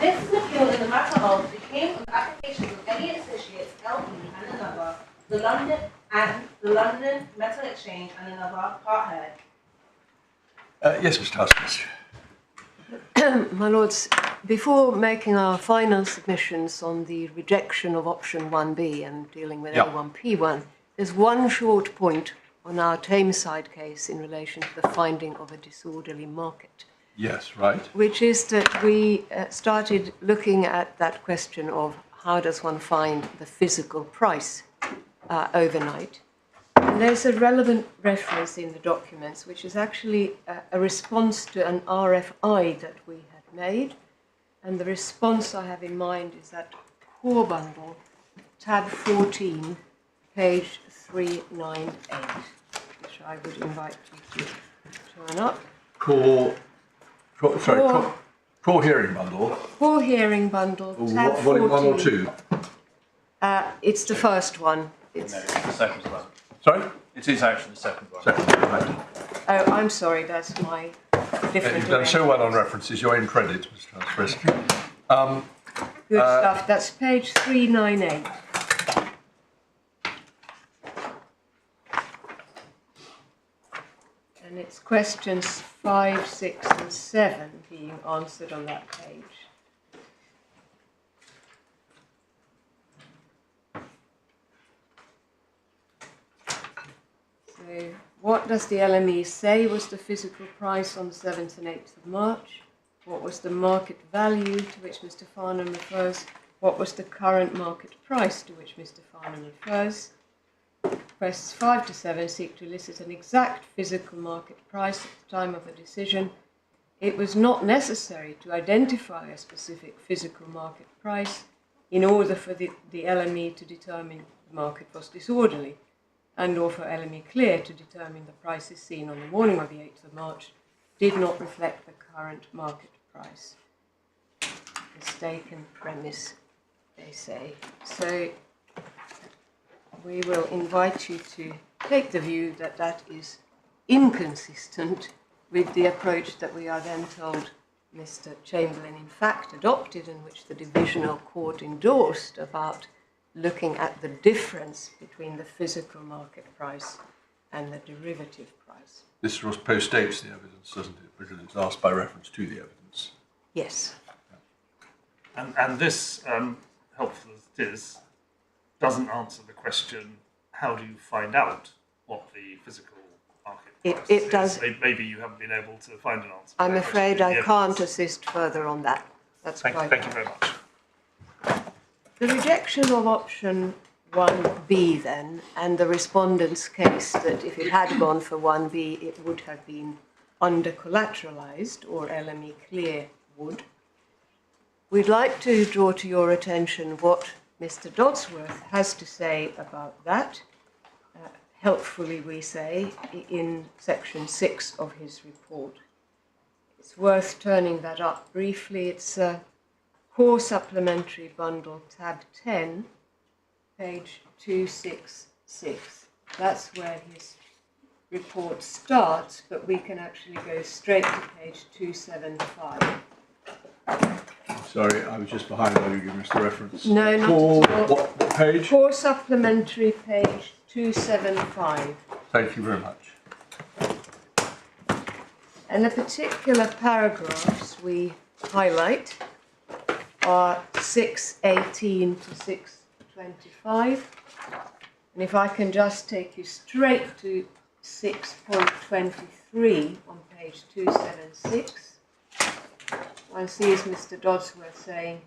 This is an appeal in the matter of the claim of applications of Elliott Associates L.P. and another, the London Metal Exchange and another, part heard. Yes, Mr. Haskins. My Lords, before making our final submissions on the rejection of option 1B and dealing with A1P1, there's one short point on our Tameside case in relation to the finding of a disorderly market. Yes, right. Which is that we started looking at that question of how does one find the physical price overnight. And there's a relevant reference in the documents, which is actually a response to an RFI that we had made. And the response I have in mind is that core bundle, tab 14, page 398, which I would invite you to turn up. Core hearing bundle. Core hearing bundle, tab 14. Volume 1 or 2? It's the first one. It's... No, it's the second one. Sorry? It is actually the second one. Second one, right. Oh, I'm sorry, that's my different. You've done so well on references, you're in credit, Mr. Haskins. Good stuff. That's page 398. And it's questions 5, 6, and 7 being answered on that page. So, what does the LME say was the physical price on the 7th and 8th of March? What was the market value to which Mr. Farnham refers? What was the current market price to which Mr. Farnham refers? Questions 5 to 7 seek to elicit an exact physical market price at the time of a decision. It was not necessary to identify a specific physical market price in order for the LME to determine the market was disorderly, and or for LME Clear to determine the prices seen on the morning of the 8th of March did not reflect the current market price. Mistaken premise, they say. So we will invite you to take the view that that is inconsistent with the approach that we are then told Mr. Chamberlain in fact adopted, and which the Divisional Court endorsed, about looking at the difference between the physical market price and the derivative price. This postdates the evidence, doesn't it? Because it's asked by reference to the evidence. Yes. And this, helpful as it is, doesn't answer the question, how do you find out what the physical market price is? It does. Maybe you haven't been able to find an answer. I'm afraid I can't assist further on that. That's Thank you very much. The rejection of option 1B then, and the respondent's case that if it had gone for 1B, it would have been under-collateralized, or LME Clear would. We'd like to draw to your attention what Mr. Dodsworth has to say about that. Helpfully, we say, in section 6 of his report. It's worth turning that up briefly. It's Core Supplementary Bundle, tab 10, page 266. That's where his report starts, but we can actually go straight to page 275. Sorry, I was just behind while you giving us the reference. No, not Core, at all. what page? Core Supplementary, page 275. Thank you very much. And the particular paragraphs we highlight are 618 to 625. And if I can just take you straight to 6.23 on page 276, one sees Mr. Dodsworth saying,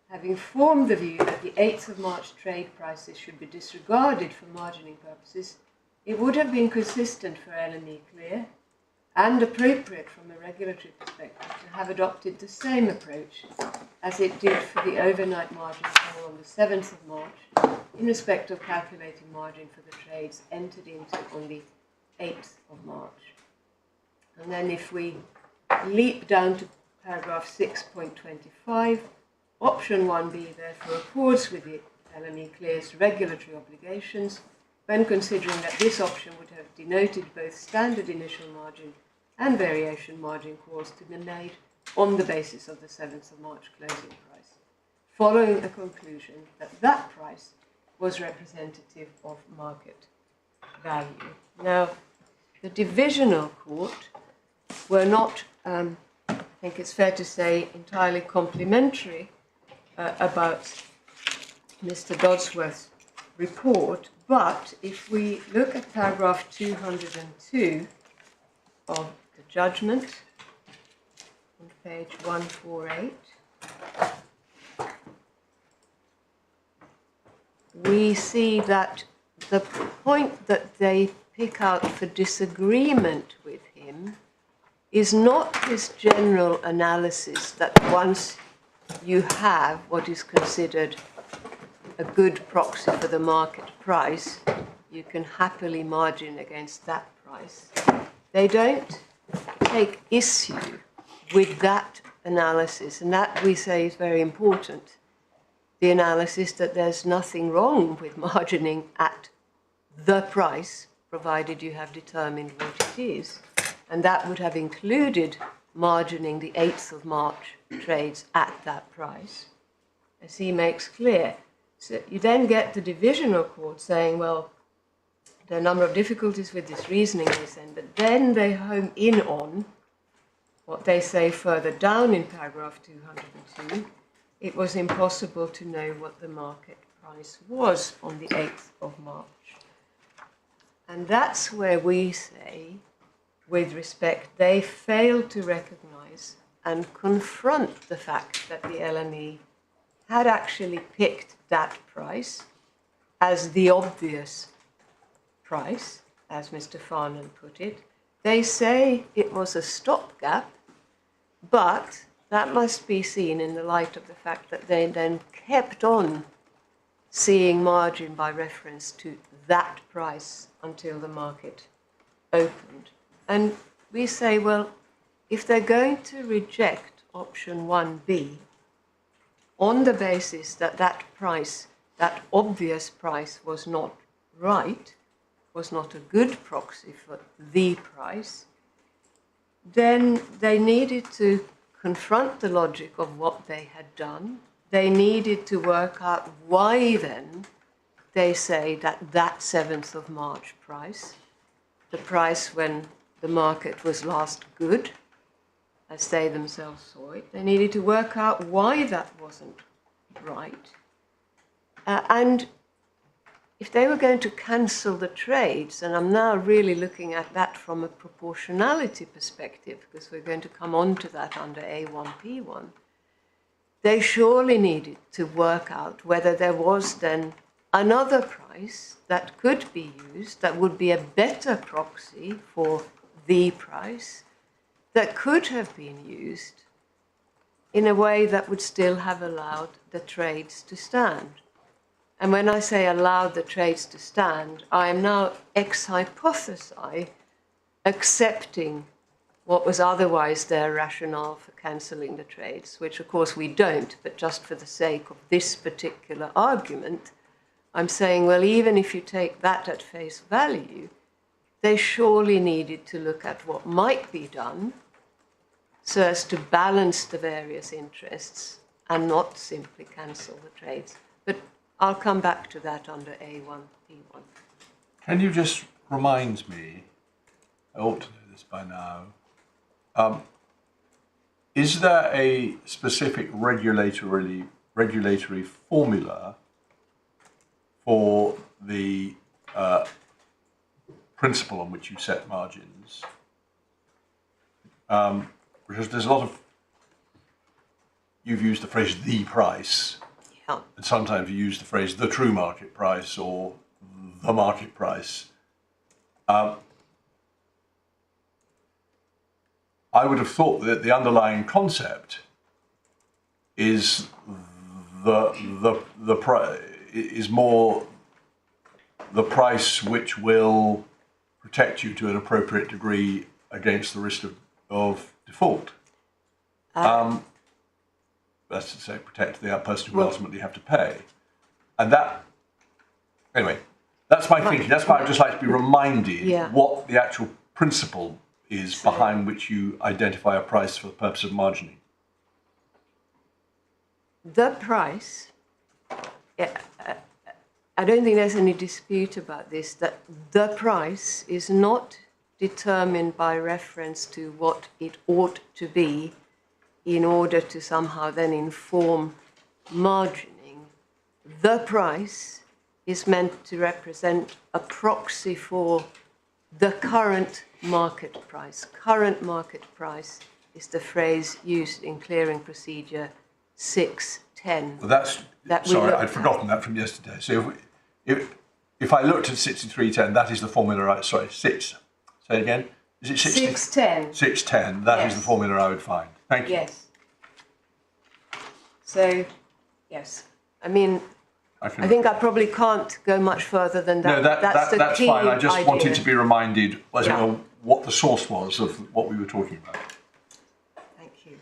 having formed the view that the 8th of March trade prices should be disregarded for margining purposes, it would have been consistent for LME Clear and appropriate from a regulatory perspective to have adopted the same approach as it did for the overnight margin call on the 7th of March in respect of calculating margin for the trades entered into on the 8th of March. And then if we leap down to paragraph 6.25, option 1B therefore accords with the LME Clear's regulatory obligations when considering that this option would have denoted both standard initial margin and variation margin calls to be made on the basis of the 7th of March closing price, following a conclusion that that price was representative of market value. Now, the divisional court were not, I think it's fair to say, entirely complimentary about Mr. Dodsworth's report, but if we look at paragraph 202 of the judgment on page 148, we see that the point that they pick out for disagreement with him is not his general analysis that once you have what is considered a good proxy for the market price, you can happily margin against that price. They don't take issue with that analysis, and that we say is very important. The analysis that there's nothing wrong with margining at the price, provided you have determined what it is. And that would have included margining the 8th of March trades at that price, as he makes clear. So you then get the divisional court saying, well, there are a number of difficulties with this reasoning, they say, but then they home in on what they say further down in paragraph 202. It was impossible to know what the market price was on the 8th of March. And that's where we say, with respect, they failed to recognize and confront the fact that the LME had actually picked that price as the obvious price, as Mr. Farnan put it. They say it was a stopgap, but that must be seen in the light of the fact that they then kept on seeing margin by reference to that price until the market opened. And we say, well, if they're going to reject option 1B on the basis that that price, that obvious price, was not right, was not a good proxy for the price, then they needed to confront the logic of what they had done. They needed to work out why then they say that that 7th of March price, the price when the market was last good, as they themselves saw it, they needed to work out why that wasn't right. And if they were going to cancel the trades, and I'm now really looking at that from a proportionality perspective, because we're going to come on to that under A1P1, they surely needed to work out whether there was then another price that could be used, that would be a better proxy for the price, that could have been used in a way that would still have allowed the trades to stand. And when I say allowed the trades to stand, I am now ex hypothesi accepting what was otherwise their rationale for cancelling the trades, which of course we don't, but just for the sake of this particular argument, I'm saying, well, even if you take that at face value, they surely needed to look at what might be done so as to balance the various interests and not simply cancel the trades. But I'll come back to that under A1P1. Can you just remind me, I ought to know this by now, is there a specific regulatory formula for the principle on which you set margins? Because there's a lot of, you've used the phrase the price, Yeah. and sometimes you use the phrase the true market price or the market price. I would have thought that the underlying concept is is more the price which will protect you to an appropriate degree against the risk of default. That's to say, protect the person who will ultimately have to pay. And that, anyway, that's my thinking. That's why I'd just like to be reminded what the actual principle is behind which you identify a price for the purpose of margining. the price, I don't think there's any dispute about this, that the price is not determined by reference to what it ought to be in order to somehow then inform margining. The price is meant to represent a proxy for the current market price. Current market price is the phrase used in clearing procedure 610. Well, sorry, I'd at. forgotten that from yesterday. So if I looked at 6310, that is the formula. Sorry, six. Say it again. Is it 610? 610. That is the formula I would find. Thank you. Yes. So, yes. I mean, I think I probably can't go much further than that. No, that's key fine. I just idea. wanted to be reminded what the source was of what we were talking about. Thank you.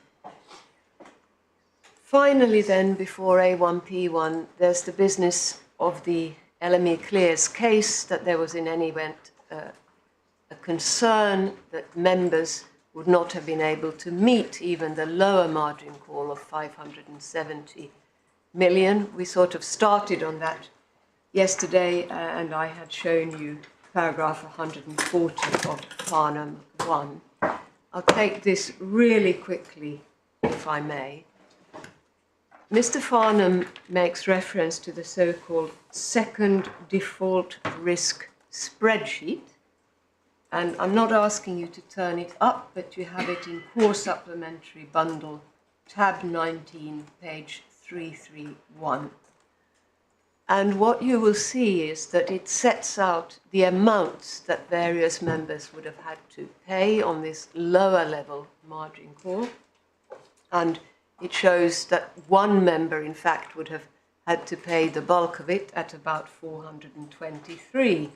Finally then, before A1P1, there's the business of the LME Clear's case, that there was in any event a concern that members would not have been able to meet even the lower margin call of 570 million. We sort of started on that yesterday, and I had shown you paragraph 140 of Farnham 1. I'll take this really quickly, if I may. Mr. Farnham makes reference to the so-called second default risk spreadsheet, and I'm not asking you to turn it up, but you have it in Core Supplementary Bundle, tab 19, page 331. And what you will see is that it sets out the amounts that various members would have had to pay on this lower level margin call. And it shows that one member, in fact, would have had to pay the bulk of it at about 423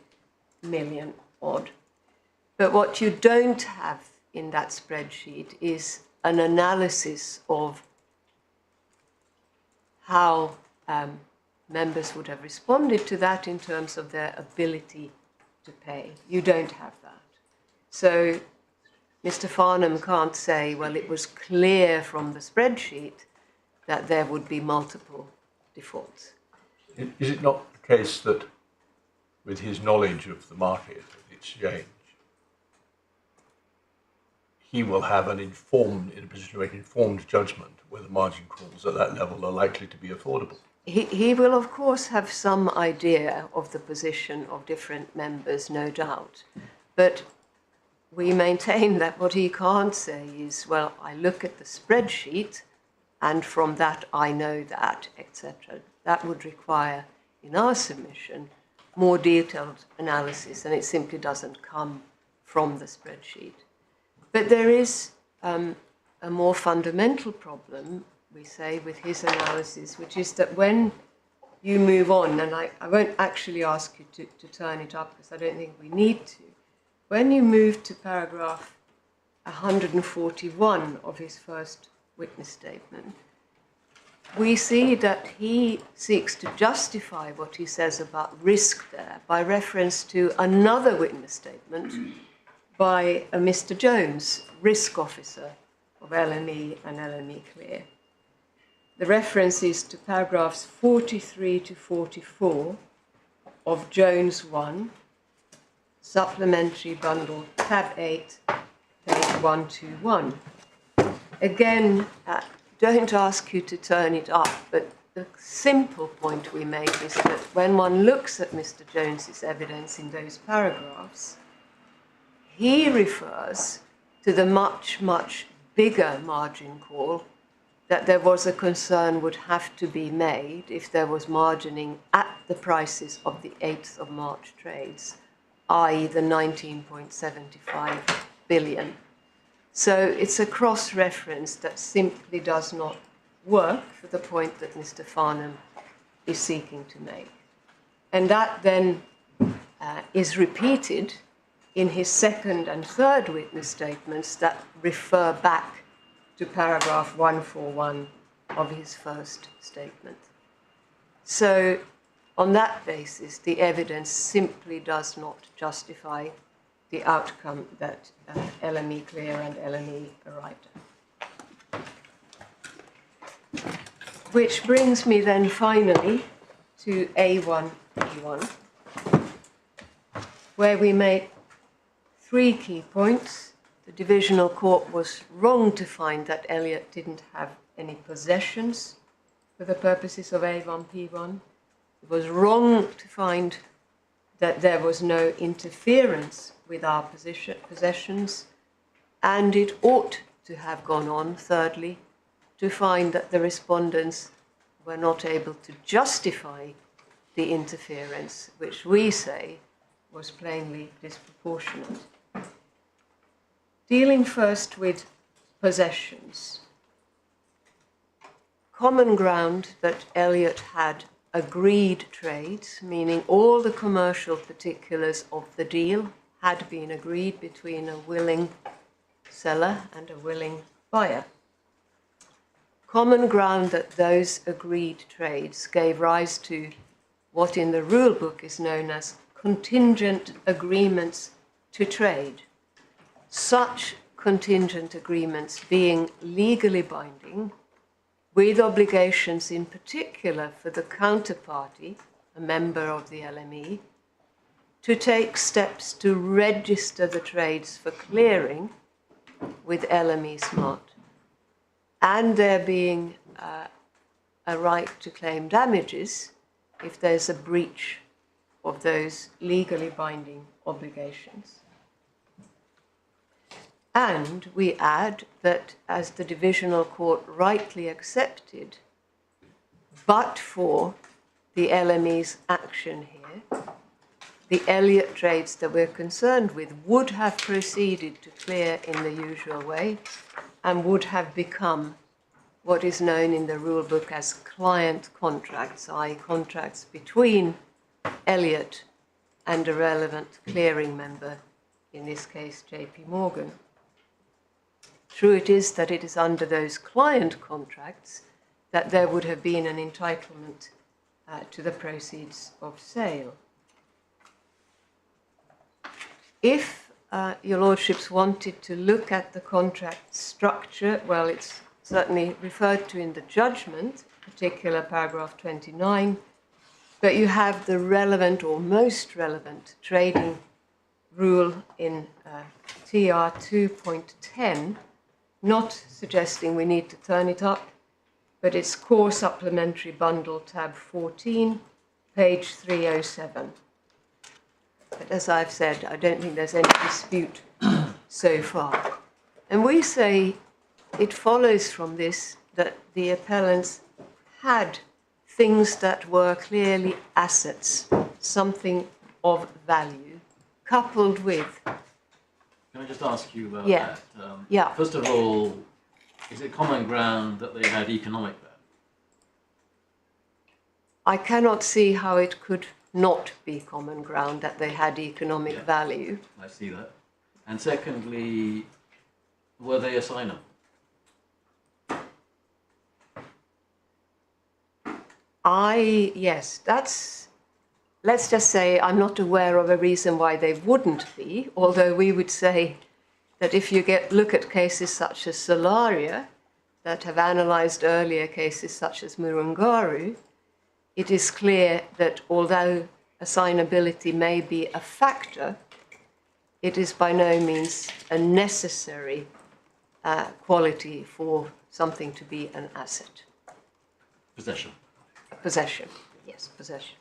million odd. But what you don't have in that spreadsheet is an analysis of how members would have responded to that in terms of their ability to pay. You don't have that. So Mr. Farnham can't say, well, it was clear from the spreadsheet that there would be multiple defaults. Is it not the case that with his knowledge of the market, of the exchange, he will have in a position to make an informed judgment whether margin calls at that level are likely to be affordable? He will, of course, have some idea of the position of different members, no doubt. But we maintain that what he can't say is, well, I look at the spreadsheet and from that I know that, etc. That would require, in our submission, more detailed analysis, and it simply doesn't come from the spreadsheet. But there is a more fundamental problem, we say, with his analysis, which is that when you move on, and I won't actually ask you to turn it up because I don't think we need to, when you move to paragraph 141 of his first witness statement, we see that he seeks to justify what he says about risk there by reference to another witness statement by a Mr. Jones, risk officer of LME and LME Clear. The reference is to paragraphs 43 to 44 of Jones 1, Supplementary Bundle, tab 8, page 121. Again, don't ask you to turn it up, but the simple point we make is that when one looks at Mr. Jones's evidence in those paragraphs, he refers to the much, much bigger margin call that there was a concern would have to be made if there was margining at the prices of the 8th of March trades, i.e. the 19.75 billion. So it's a cross-reference that simply does not work for the point that Mr. Farnham is seeking to make. And that then is repeated in his second and third witness statements that refer back to paragraph 141 of his first statement. So on that basis, the evidence simply does not justify the outcome that LME Clear and LME arrived at. Which brings me then finally to A1E1, where we make 3 key points. The divisional court was wrong to find that Elliott didn't have any possessions for the purposes of A1P1. It was wrong to find that there was no interference with our possessions, and it ought to have gone on, thirdly, to find that the respondents were not able to justify the interference, which we say was plainly disproportionate. Dealing first with possessions. Common ground that Elliott had agreed trades, meaning all the commercial particulars of the deal had been agreed between a willing seller and a willing buyer. Common ground that those agreed trades gave rise to what in the rule book is known as contingent agreements to trade. Such contingent agreements being legally binding, with obligations in particular for the counterparty, a member of the LME, to take steps to register the trades for clearing with LME Smart, and there being a right to claim damages if there's a breach of those legally binding obligations. And we add that, as the divisional court rightly accepted, but for the LME's action here, the Elliott trades that we're concerned with would have proceeded to clear in the usual way and would have become what is known in the rule book as client contracts, i.e. contracts between Elliott and a relevant clearing member, in this case JP Morgan. True it is that it is under those client contracts that there would have been an entitlement to the proceeds of sale. If your lordships wanted to look at the contract structure, well, it's certainly referred to in the judgment, particular paragraph 29, but you have the relevant or most relevant trading rule in TR 2.10, not suggesting we need to turn it up, but it's core supplementary bundle tab 14, page 307. But as I've said, I don't think there's any dispute so far. And we say it follows from this that the appellants had things that were clearly assets, something of value, coupled with... Can I just ask you about Yeah. that? Yeah. First of all, is it common ground that they had economic value? I cannot see how it could not be common ground that they had economic Yeah. value. I see that. And secondly, were they assignable? Yes, let's just say I'm not aware of a reason why they wouldn't be, although we would say that if you look at cases such as Solaria, that have analysed earlier cases such as Murungaru, it is clear that although assignability may be a factor, it is by no means a necessary quality for something to be an asset. Possession. Possession, yes, possession.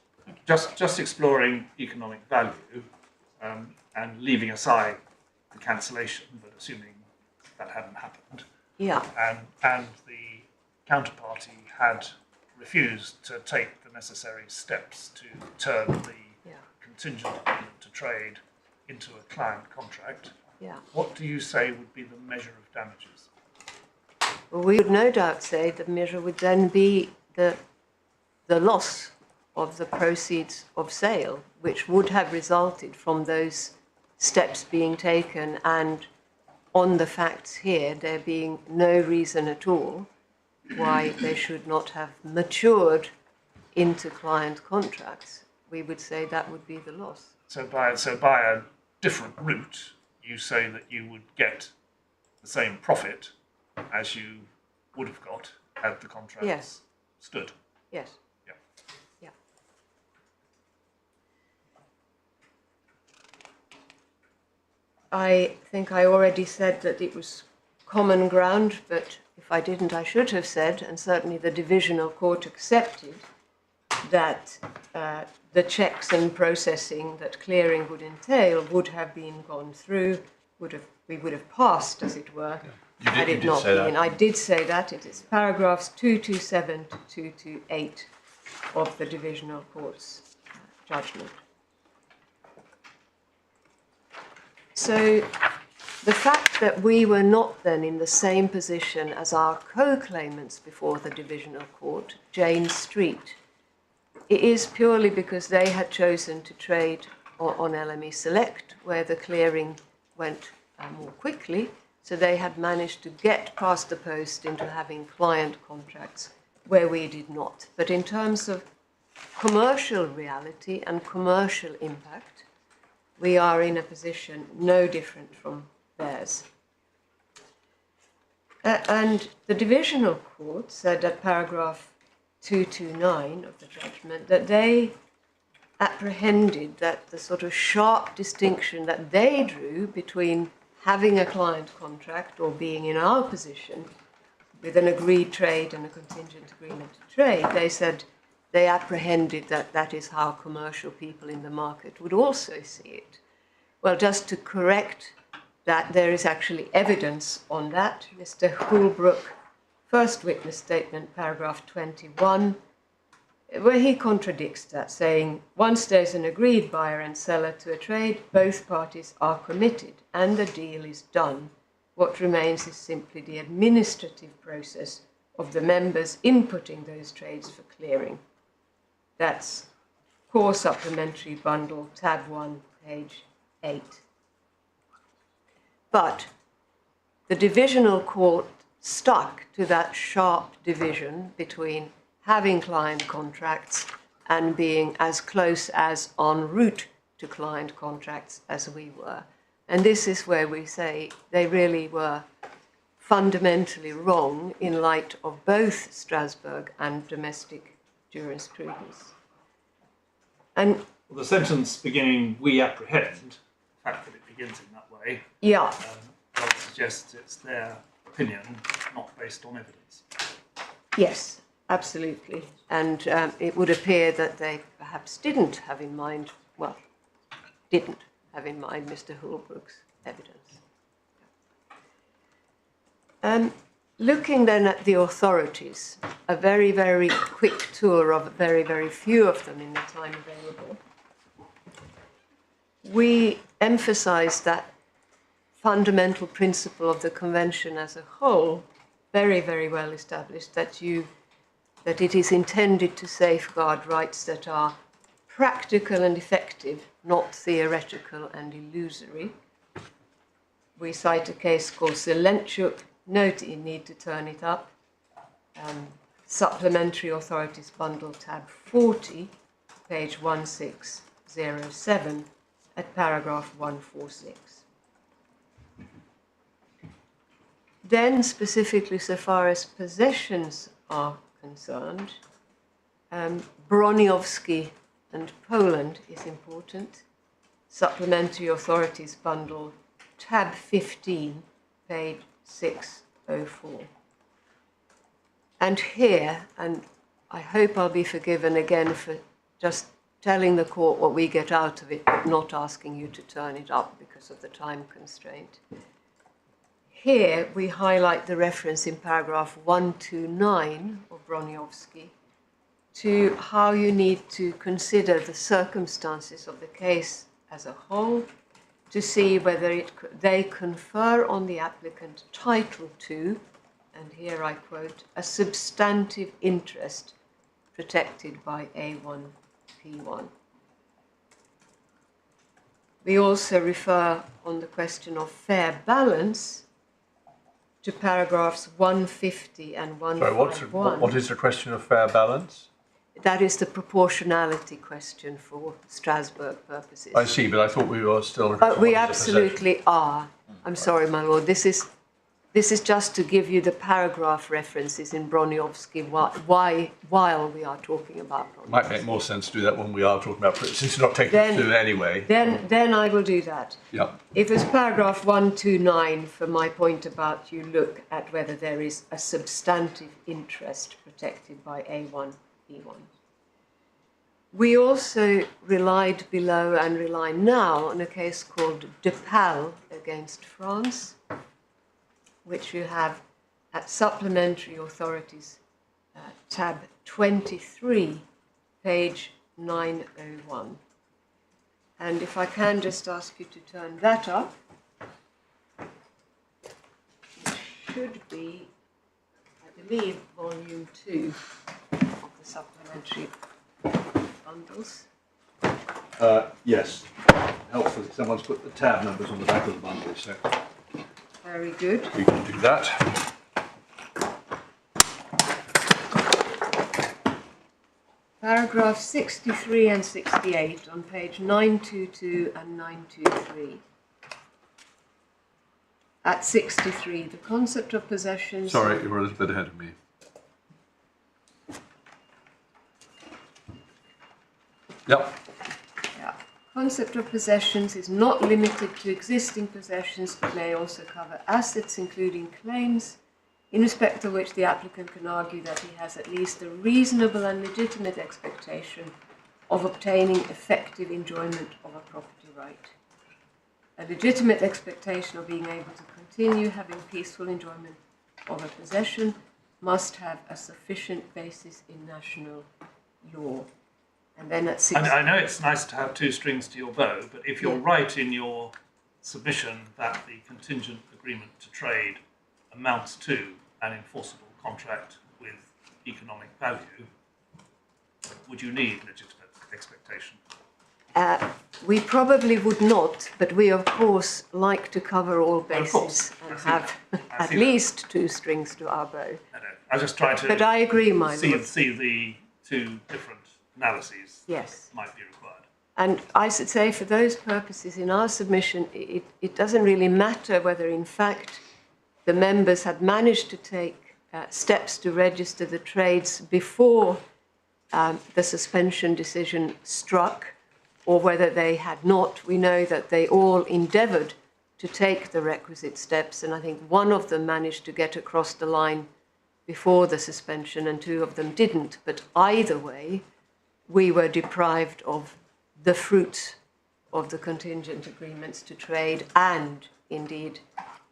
Just exploring economic value and leaving aside the cancellation, but assuming that hadn't happened, Yeah, and the counterparty had refused to take the necessary steps to turn the yeah, contingent agreement to trade into a client contract, yeah. what do you say would be the measure of damages? Well, we would no doubt say the measure would then be the loss of the proceeds of sale, which would have resulted from those steps being taken, and on the facts here, there being no reason at all why they should not have matured into client contracts. We would say that would be the loss. So by a different route, you say that you would get the same profit as you would have got had the contracts Yes. Stood. Yes. Yeah. Yeah. I think I already said that it was common ground, but if I didn't, I should have said, and certainly the divisional court accepted, that the checks and processing that clearing would entail would have been gone through, we would have passed, as it were, had it not been. I did say that. It is paragraphs 227 to 228 of the divisional court's judgment. So the fact that we were not then in the same position as our co-claimants before the divisional court, Jane Street, it is purely because they had chosen to trade on LME Select, where the clearing went more quickly, so they had managed to get past the post into having client contracts where we did not. But in terms of commercial reality and commercial impact, we are in a position no different from theirs. And the divisional court said at paragraph 229 of the judgment that they apprehended that the sort of sharp distinction that they drew between having a client contract or being in our position with an agreed trade and a contingent agreement to trade, they said they apprehended that that is how commercial people in the market would also see it. Well, just to correct that, there is actually evidence on that. Mr. Holbrook, first witness statement, paragraph 21, where he contradicts that, saying, once there's an agreed buyer and seller to a trade, both parties are committed and the deal is done. What remains is simply the administrative process of the members inputting those trades for clearing. That's Core Supplementary Bundle, tab 1, page 8. But the divisional court stuck to that sharp division between having client contracts and being as close as en route to client contracts as we were. And this is where we say they really were fundamentally wrong in light of both Strasbourg and domestic jurisprudence. And well, the sentence beginning, we apprehend, the fact that it begins in that way, yeah, does suggest it's their opinion, not based on evidence. yes, absolutely. And it would appear that they perhaps didn't have in mind, well, didn't have in mind Mr. Holbrook's evidence. Looking then at the authorities, a very, very quick tour of very, very few of them in the time available, we emphasize that fundamental principle of the Convention as a whole, very, very well established, that it is intended to safeguard rights that are practical and effective, not theoretical and illusory. We cite a case called Zelenchuk. Note you need to turn it up. Supplementary Authorities Bundle, tab 40, page 1607, at paragraph 146. Then, specifically so far as possessions are concerned, Broniowski and Poland is important. Supplementary Authorities Bundle, tab 15, page 604. And here, and I hope I'll be forgiven again for just telling the court what we get out of it, but not asking you to turn it up because of the time constraint. Here we highlight the reference in paragraph 129 of Broniowski to how you need to consider the circumstances of the case as a whole to see whether they confer on the applicant title to, and here I quote, a substantive interest protected by A1P1. We also refer on the question of fair balance to paragraphs 150 and 151. Sorry, what is the question of fair balance? That is the proportionality question for Strasbourg purposes. I see, but I thought we were still... We absolutely are. I'm sorry, my lord. This is this is just to give you the paragraph references in Broniewski while we are talking about Broniewski. Might make more sense to do that when we are talking about, since you're not taking us through it anyway. Then I will do that. Yeah. If it's paragraph 129, for my point about you look at whether there is a substantive interest protected by A1, E1. We also relied below and rely now on a case called Depal against France, which you have at Supplementary Authorities, tab 23, page 901. And if I can just ask you to turn that up, it should be, I believe, volume 2 of the supplementary bundles. Yes, helpful if someone's put the tab numbers on the back of the bundle, so Very good. we can do that. Paragraph 63 and 68 on page 922 and 923. At 63, the concept of possession... Sorry, you were a little bit ahead of me. Yep. Yeah. Concept of possessions is not limited to existing possessions, but may also cover assets, including claims, in respect of which the applicant can argue that he has at least a reasonable and legitimate expectation of obtaining effective enjoyment of a property right. A legitimate expectation of being able to continue having peaceful enjoyment of a possession must have a sufficient basis in national law. And then at 60... I know it's nice to have two strings to your bow, but if you're right in your submission that the contingent agreement to trade amounts to an enforceable contract with economic value, would you need legitimate expectation? We probably would not, but we of course like to cover all bases and have at least two strings to our bow. I know. I was just trying to But I agree, my lord. see the two different analyses Yes. that might be required. And I should say for those purposes in our submission, it doesn't really matter whether in fact the members had managed to take steps to register the trades before the suspension decision struck, or whether they had not. We know that they all endeavoured to take the requisite steps, and I think one of them managed to get across the line before the suspension and two of them didn't. But either way, we were deprived of the fruits of the contingent agreements to trade and indeed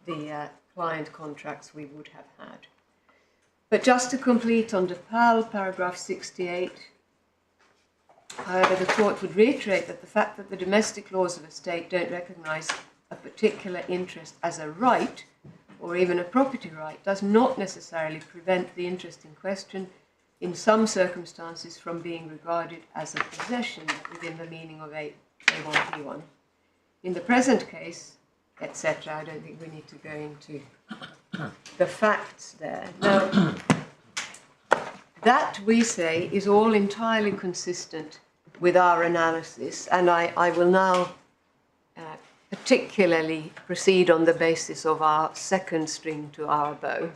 the client contracts we would have had. But just to complete on Depal, paragraph 68, however, the court would reiterate that the fact that the domestic laws of a state don't recognise a particular interest as a right or even a property right does not necessarily prevent the interest in question in some circumstances from being regarded as a possession within the meaning of A1P1. In the present case, etc., I don't think we need to go into the facts there. Now, that, we say, is all entirely consistent with our analysis, and I will now particularly proceed on the basis of our second string to our bow,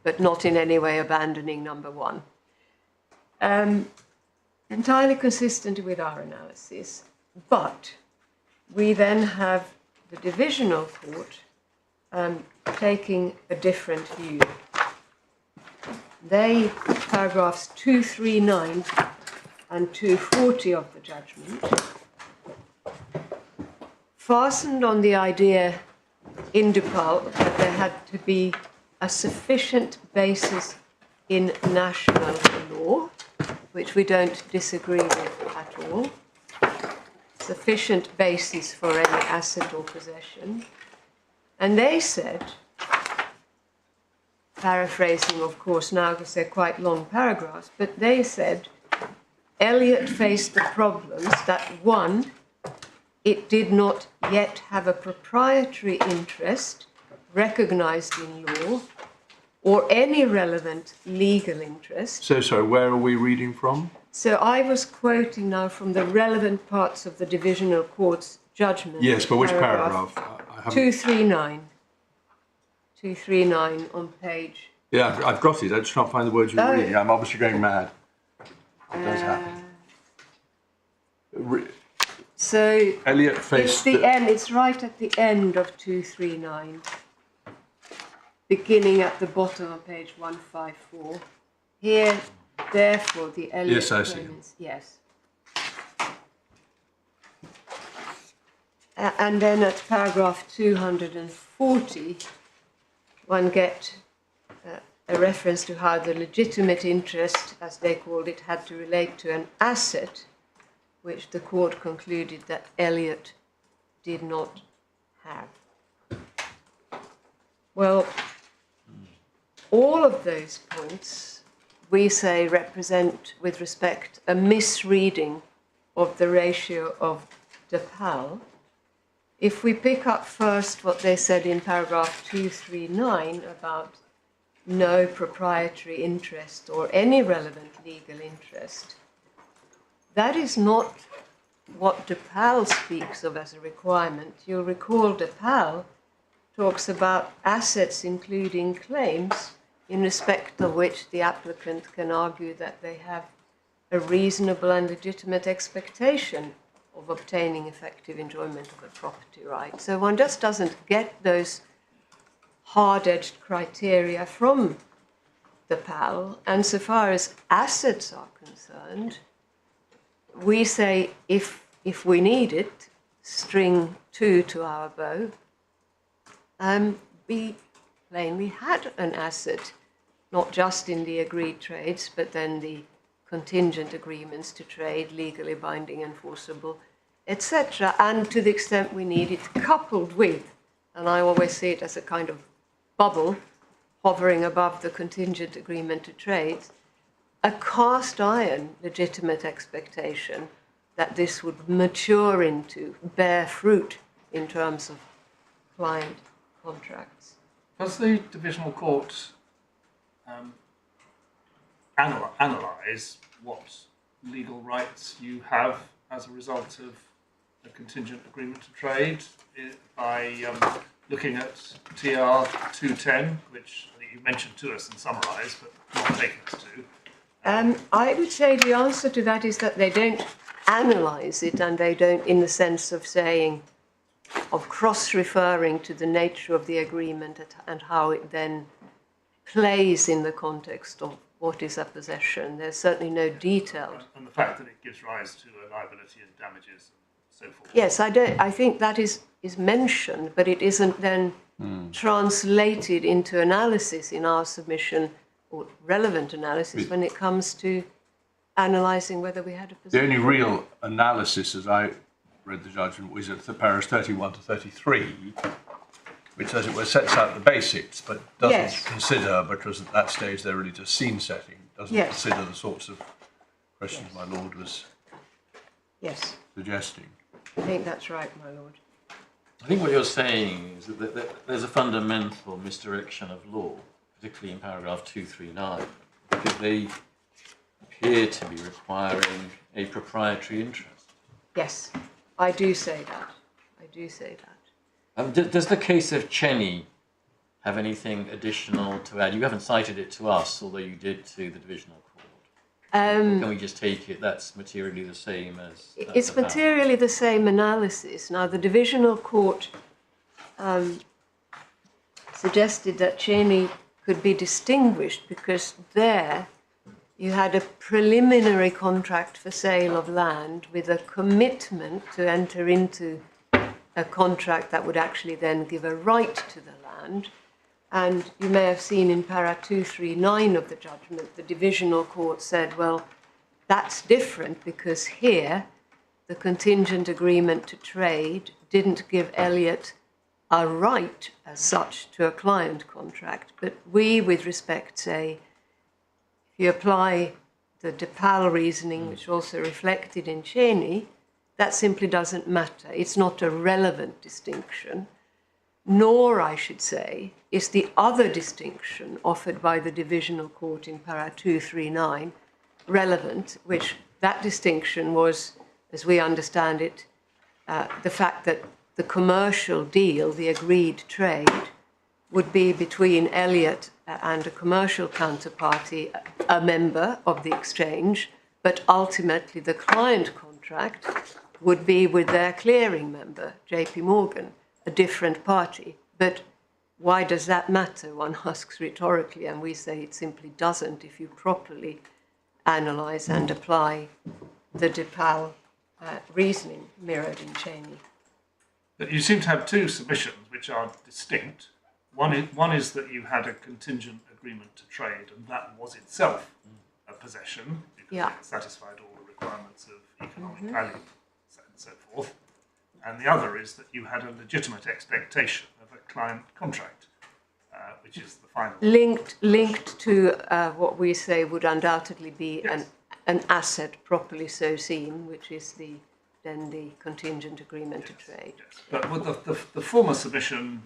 but not in any way abandoning number one. Entirely consistent with our analysis, but we then have the divisional court taking a different view. They, paragraphs 239 and 240 of the judgment, fastened on the idea in Depal that there had to be a sufficient basis in national law, which we don't disagree with at all, sufficient basis for any asset or possession. And they said, paraphrasing of course now because they're quite long paragraphs, but they said Elliott faced the problems that, one, it did not yet have a proprietary interest recognised in law or any relevant legal interest. So, sorry, where are we reading from? So I was quoting now from the relevant parts of the divisional court's judgment. Yes, but which paragraph? 239. 239 on page. Yeah, I've got it. I just can't find the words you're Oh. reading. I'm obviously going mad. It does happen. So Elliott it's faced the end. It's right at the end of 239, beginning at the bottom of page 154. Here, therefore, the Elliott Yes, I see. Claimants. Yes. And then at paragraph 240, one get a reference to how the legitimate interest, as they called it, had to relate to an asset, which the court concluded that Elliott did not have. Well, all of those points, we say, represent, with respect, a misreading of the ratio of Appellants. If we pick up first what they said in paragraph 239 about no proprietary interest or any relevant legal interest, that is not what Appellants speaks of as a requirement. You'll recall Appellants talks about assets including claims in respect of which the applicant can argue that they have a reasonable and legitimate expectation of obtaining effective enjoyment of a property right. So one just doesn't get those hard-edged criteria from the PAL. And so far as assets are concerned, we say if we need it, string 2 to our bow, we plainly had an asset, not just in the agreed trades, but then the contingent agreements to trade, legally binding, enforceable, etc. And to the extent we need it, coupled with, and I always see it as a kind of bubble hovering above the contingent agreement to trade, a cast iron legitimate expectation that this would mature into, bear fruit in terms of client contracts. Does the divisional court analyse what legal rights you have as a result of a contingent agreement to trade by looking at TR 210, which I think you mentioned to us and summarised, but not taken us to? I would say the answer to that is that they don't analyse it, and they don't in the sense of saying, of cross-referring to the nature of the agreement and how it then plays in the context of what is a possession. There's certainly no detail. And the fact that it gives rise to a liability and damages and so forth. Yes, I think that is mentioned, but it isn't then translated into analysis in our submission, or relevant analysis, when it comes to analysing whether we had a The possession. only real analysis, as I read the judgment, was at the paras 31 to 33, which, as it were, sets out the basics, but doesn't Yes. consider, because at that stage they're really just scene setting, doesn't Yes. consider the sorts of questions my lord was Yes, suggesting. I think that's right, my lord. I think what you're saying is that there's a fundamental misdirection of law, particularly in paragraph 239, because they appear to be requiring a proprietary interest. Yes, I do say that. I do say that. Does the case of Cheney have anything additional to add? You haven't cited it to us, although you did to the divisional court. Can we just take it that's materially the same as... It's materially the same analysis. Now, the divisional court suggested that Cheney could be distinguished because there you had a preliminary contract for sale of land with a commitment to enter into a contract that would actually then give a right to the land. And you may have seen in para 239 of the judgment, the divisional court said, well, that's different because here the contingent agreement to trade didn't give Elliott a right as such to a client contract. But we, with respect, say, if you apply the DePaul reasoning, which also reflected in Cheney, that simply doesn't matter. It's not a relevant distinction, nor, I should say, is the other distinction offered by the divisional court in para 239 relevant, which that distinction was, as we understand it, the fact that the commercial deal, the agreed trade, would be between Elliott and a commercial counterparty, a member of the exchange, but ultimately the client contract would be with their clearing member, JP Morgan, a different party. But why does that matter? One asks rhetorically, and we say it simply doesn't if you properly analyse and apply the DePal reasoning mirrored in Cheney. But you seem to have two submissions which are distinct. One is that you had a contingent agreement to trade, and that was itself a possession because it satisfied all the requirements of economic value and so forth. And the other is that you had a legitimate expectation of a client contract, which is the final. Linked to what we say would undoubtedly be an asset properly so seen, which is then the contingent agreement to trade. Yes. But with the former submission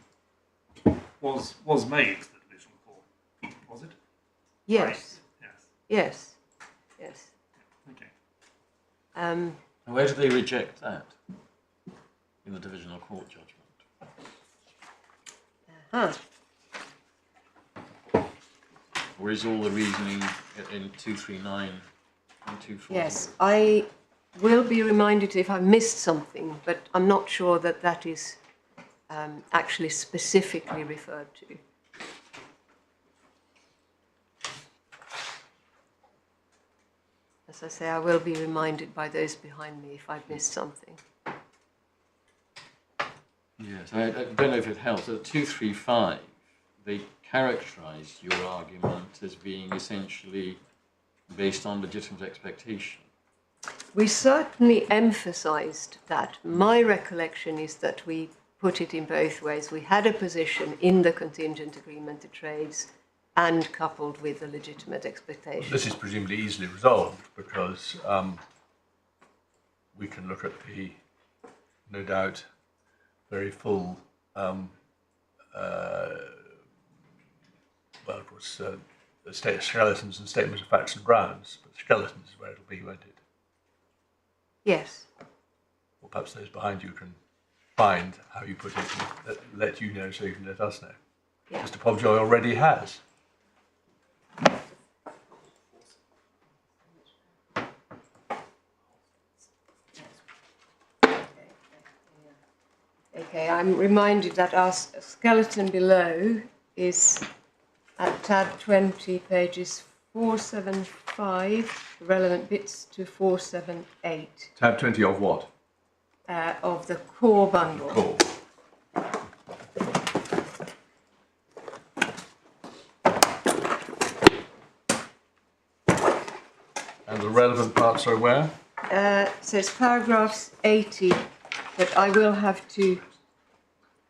was made to the divisional court, was it? Yes. Right. Yes. Yes. Okay. Where do they reject that? In the divisional court judgment? Or is all the reasoning in 239 and 240? Yes, I will be reminded if I've missed something, but I'm not sure that that is actually specifically referred to. As I say, I will be reminded by those behind me if I've missed something. Yes, I don't know if it helps. At 235, they characterised your argument as being essentially based on legitimate expectation. We certainly emphasised that. My recollection is that we put it in both ways. We had a position in the contingent agreement to trades and coupled with a legitimate expectation. This is presumably easily resolved because we can look at the, no doubt, very full, well, of course, skeletons and statements of facts and grounds, but skeletons is where it'll be, won't it? Yes. Or perhaps those behind you can find how you put it and let you know so you can let us know. Yeah. Mr. Pobjoy already has. Okay, I'm reminded that our skeleton below is at tab 20, pages 475, relevant bits to 478. Tab 20 of what? Of the core bundle. Cool. And the relevant parts are where? So it's paragraphs 80, but I will have to,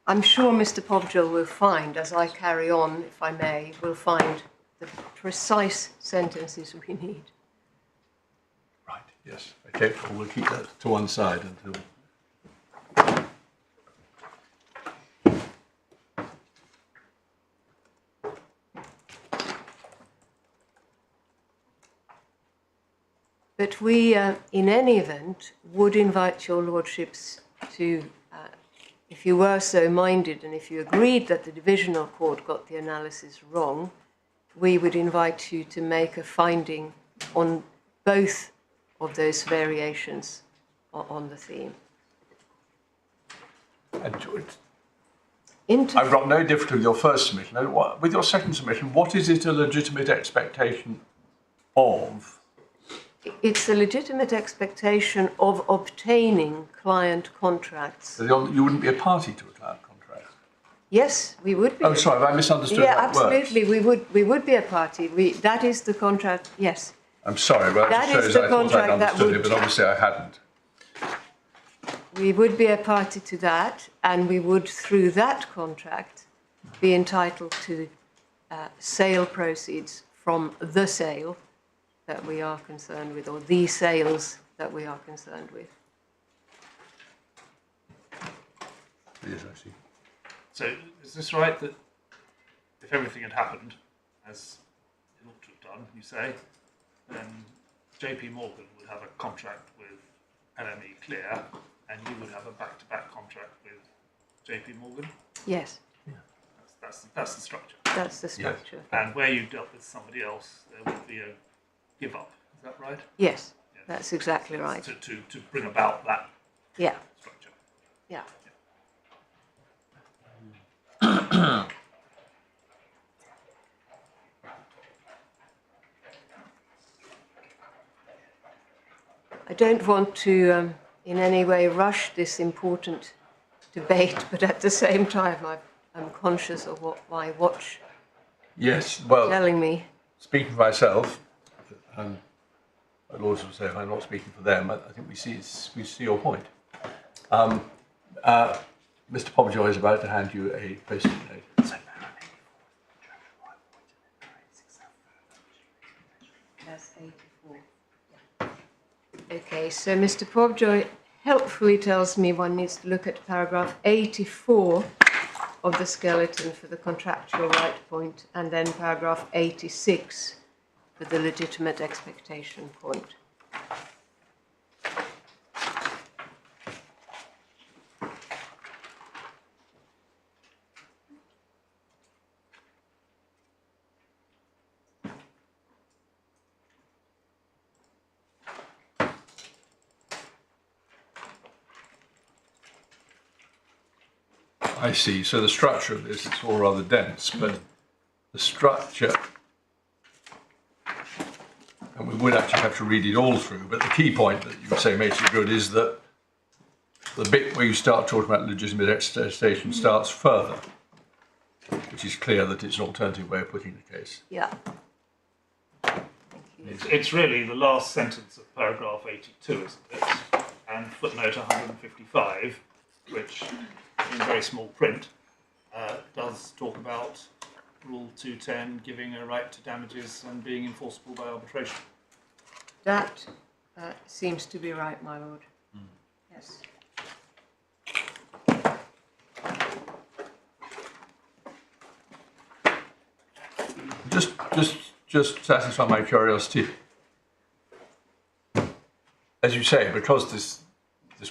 I'm sure Mr. Pobjoy will find, as I carry on, if I may, will find the precise sentences we need. Right, yes. Okay, well, we'll keep that to one side until... But we, in any event, would invite your lordships to, if you were so minded and if you agreed that the divisional court got the analysis wrong, we would invite you to make a finding on both of those variations on the theme. I've got no difficulty with your first submission. With your second submission, what is it a legitimate expectation of? It's a legitimate expectation of obtaining client contracts. So you wouldn't be a party to a client contract? Yes, we would be. Oh, sorry, have I misunderstood Yeah, how it works? absolutely. We would be a party. That is the contract. Yes. I'm sorry, but that That is shows the I thought I'd contract that understood it, would- but obviously I hadn't. We would be a party to that, and we would, through that contract, be entitled to sale proceeds from the sale that we are concerned with, or the sales that we are concerned with. Yes, I see. So is this right that if everything had happened as it ought to have done, you say, then JP Morgan would have a contract with LME Clear and you would have a back-to-back contract with JP Morgan? Yes. That's the structure. That's the structure. And where you dealt with somebody else, there would be a give up. Is that right? Yes, that's exactly right. To bring about that Yeah, structure. yeah. I don't want to in any way rush this important debate, but at the same time I'm conscious of what my watch Yes, is well, telling me. speaking for myself, and my lawyers will say if I'm not speaking for them, I think we see your point. Mr. Pobjoy is about to hand you a post-it note. That's 84. Okay, so Mr. Pobjoy helpfully tells me one needs to look at paragraph 84 of the skeleton for the contractual right point, and then paragraph 86 for the legitimate expectation point. I see. So the structure of this, it's all rather dense, but the structure, and we would actually have to read it all through, but the key point that you would say makes it good is that the bit where you start talking about legitimate expectation starts further, which is clear that it's an alternative way of putting the case. Yeah. Thank you. It's really the last sentence of paragraph 82, isn't it? And footnote 155, which in very small print does talk about Rule 210 giving a right to damages and being enforceable by arbitration. That seems to be right, my lord. Yes. Just satisfy my curiosity. As you say, because this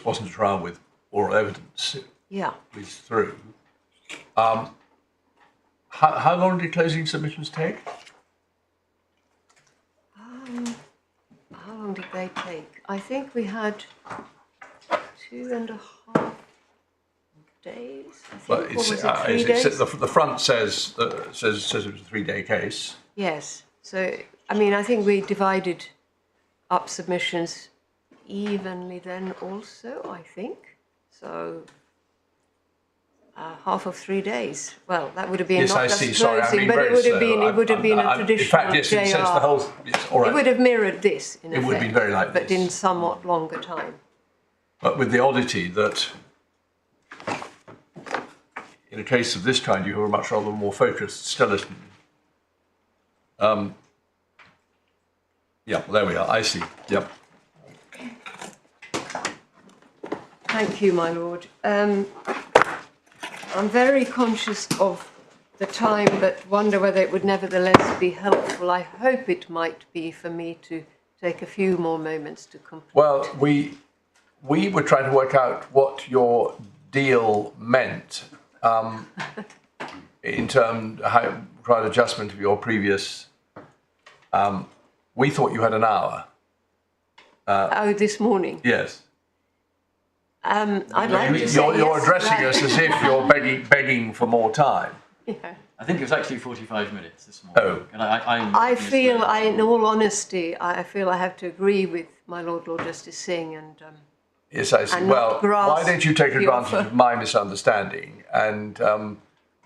wasn't a trial with oral evidence, Yeah. it's through. How long did closing submissions take? How long did they take? I think we had 2.5 days. I think. Well, Or was it 3 days? the front says it was a 3-day case. Yes. So, I mean, I think we divided up submissions evenly then also, I think. So, half of 3 days. Well, that would have been Yes, not I just see. closing, Sorry, I'm being but very it would have slow. been, it would have been a traditional In fact, yes, it says the JR. whole. Yes, all right. It would have mirrored this, in effect. It would have been very like but this. in somewhat longer time. But with the oddity that in a case of this kind, you have a much rather more focused skeleton. Yeah, well, there we are. I see. Yep. Thank you, my lord. I'm very conscious of the time, but wonder whether it would nevertheless be helpful. I hope it might be for me to take a few more moments to complete. Well, we were trying to work out what your deal meant in terms of how required adjustment of your previous. We thought you had an hour. Oh, this morning. Yes. I'd like to say You're yes, addressing but- us as if you're begging for more time. Yeah. I think it was actually 45 minutes this morning. Oh. And I feel, in all honesty, I feel I have to agree with my Lord Justice Singh and Yes, I see. And Well, not grasp why don't you take the advantage offer. of my misunderstanding, and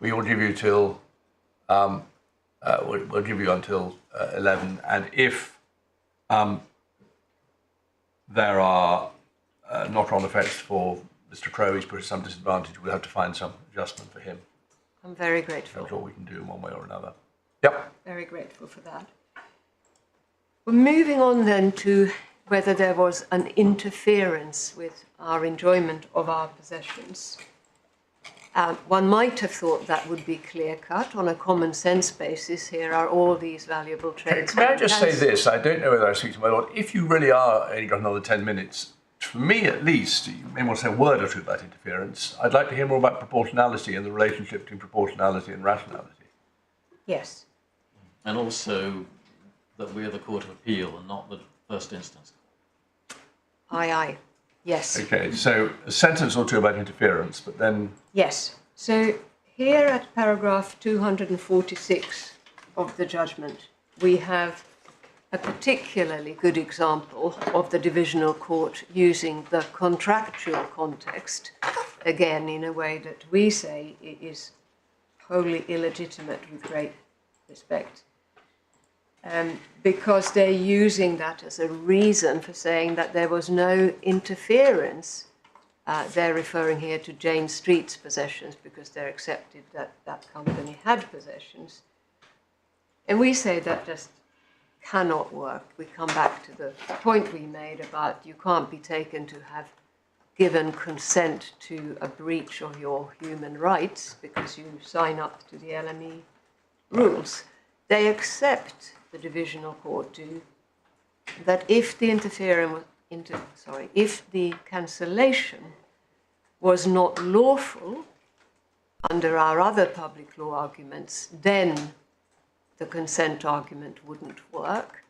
we will give you till we'll give you until 11, and if there are knock-on effects for Mr. Crowe, he's put at some disadvantage, we'll have to find some adjustment for him. I'm very grateful. That's all we can do in one way or another. Yep. Very grateful for that. Well, moving on then to whether there was an interference with our enjoyment of our possessions. One might have thought that would be clear-cut on a common sense basis. Here are all these valuable trades. May I just say this? I don't know whether I speak to my lord. If you really are only got another 10 minutes, for me at least, you may want to say a word or two about interference. I'd like to hear more about proportionality and the relationship between proportionality and rationality. Yes. And also that we're the Court of Appeal and not the first instance. Aye. Yes. Okay, so a sentence or two about interference, but then... Yes. So here at paragraph 246 of the judgment, we have a particularly good example of the divisional court using the contractual context, again in a way that we say is wholly illegitimate with great respect. Because they're using that as a reason for saying that there was no interference. They're referring here to Jane Street's possessions because they're accepted that that company had possessions. And we say that just cannot work. We come back to the point we made about you can't be taken to have given consent to a breach of your human rights because you sign up to the LME rules. They accept, the divisional court do, that if the if the cancellation was not lawful under our other public law arguments, then the consent argument wouldn't work.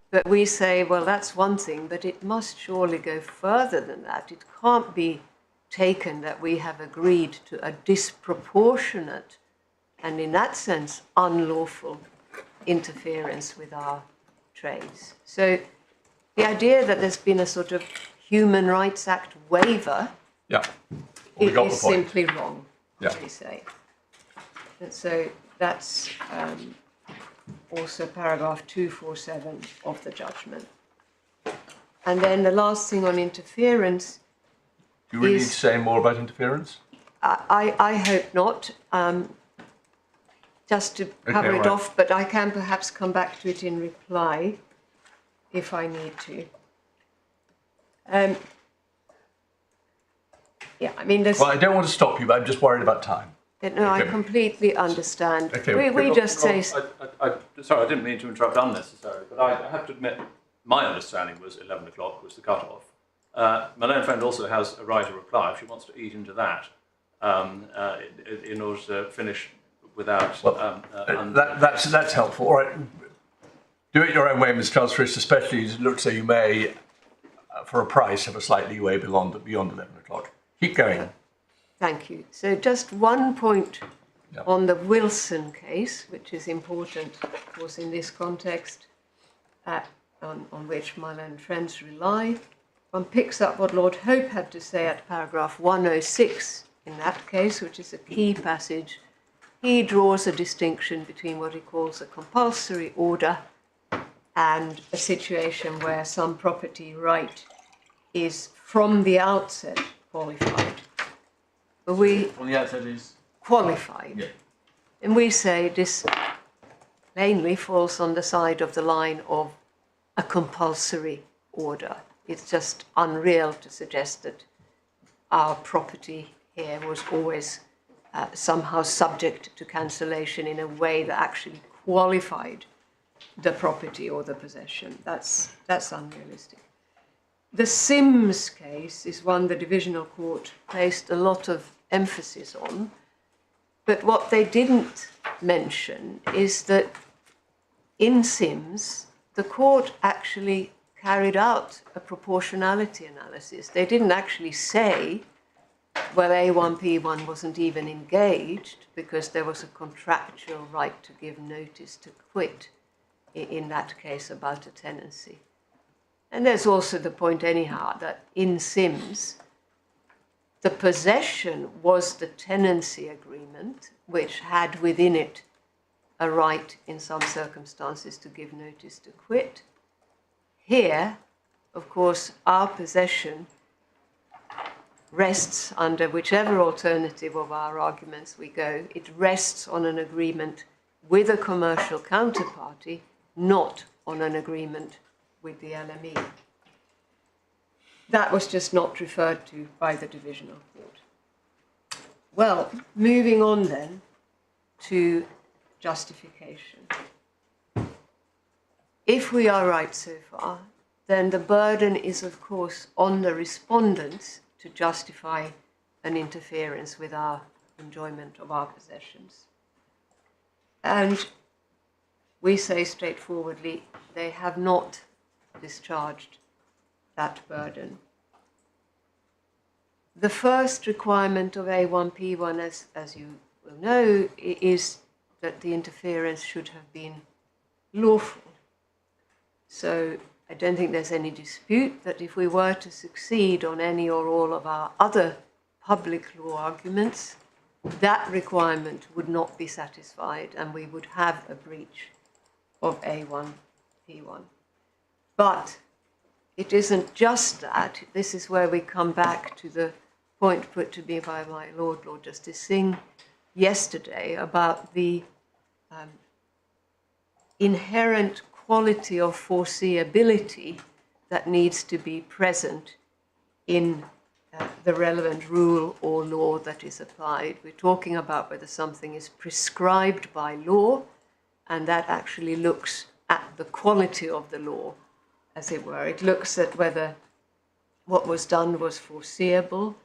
But we say, well, that's one thing, but it must surely go further than that. It can't be taken that we have agreed to a disproportionate and, in that sense, unlawful interference with our trades. So the idea that there's been a sort of Human Rights Act waiver is simply wrong, we say. And so that's also paragraph 247 of the judgment. And then the last thing on interference. Do you really need to say more about interference? I hope not. Just to cover it off, but I can perhaps come back to it in reply if I need to. Yeah, I mean, there's... Well, I don't want to stop you, but I'm just worried about time. No, I completely understand. Okay. We just say... Sorry, I didn't mean to interrupt unnecessarily, but I have to admit my understanding was 11 o'clock was the cut-off. My learned friend also has a right to reply if she wants to eat into that in order to finish without... That's helpful. All right. Do it your own way, Ms. Charles-Frist, especially as it looks so you may, for a price, have a slight leeway beyond 11 o'clock. Keep going. Thank you. So just one point on the Wilson case, which is important, of course, in this context, on which my learned friends rely. One picks up what Lord Hope had to say at paragraph 106 in that case, which is a key passage. He draws a distinction between what he calls a compulsory order and a situation where some property right is from the outset qualified. But From the outset is qualified. Yeah. And we say this plainly falls on the side of the line of a compulsory order. It's just unreal to suggest that our property here was always somehow subject to cancellation in a way that actually qualified the property or the possession. That's unrealistic. The Sims case is one the divisional court placed a lot of emphasis on, but what they didn't mention is that in Sims, the court actually carried out a proportionality analysis. They didn't actually say, well, A1P1 wasn't even engaged because there was a contractual right to give notice to quit in that case about a tenancy. And there's also the point anyhow that in Sims, the possession was the tenancy agreement, which had within it a right in some circumstances to give notice to quit. Here, of course, our possession rests under whichever alternative of our arguments we go. It rests on an agreement with a commercial counterparty, not on an agreement with the LME. That was just not referred to by the divisional court. Well, moving on then to justification. If we are right so far, then the burden is, of course, on the respondents to justify an interference with our enjoyment of our possessions. And we say straightforwardly, they have not discharged that burden. The first requirement of A1P1, as you will know, is that the interference should have been lawful. So I don't think there's any dispute that if we were to succeed on any or all of our other public law arguments, that requirement would not be satisfied and we would have a breach of A1P1. But it isn't just that. This is where we come back to the point put to me by my Lord Justice Singh yesterday about the inherent quality of foreseeability that needs to be present in the relevant rule or law that is applied. We're talking about whether something is prescribed by law, and that actually looks at the quality of the law, as it were. It looks at whether what was done was foreseeable,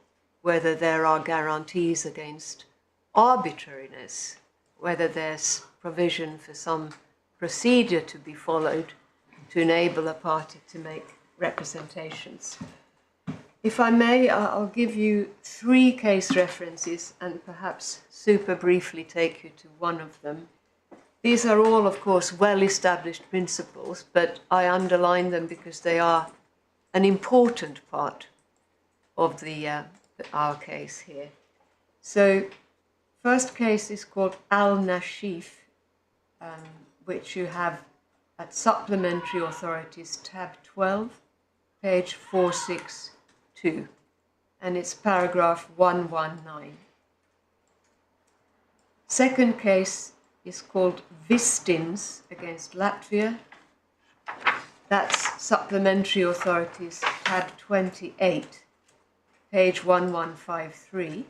whether there are guarantees against arbitrariness, whether there's provision for some procedure to be followed to enable a party to make representations. If I may, I'll give you 3 case references and perhaps super briefly take you to one of them. These are all, of course, well-established principles, but I underline them because they are an important part of our case here. So, first case is called Al-Nashif, which you have at Supplementary Authorities, tab 12, page 462, and it's paragraph 119. Second case is called Vistins against Latvia. That's Supplementary Authorities, tab 28, page 1153.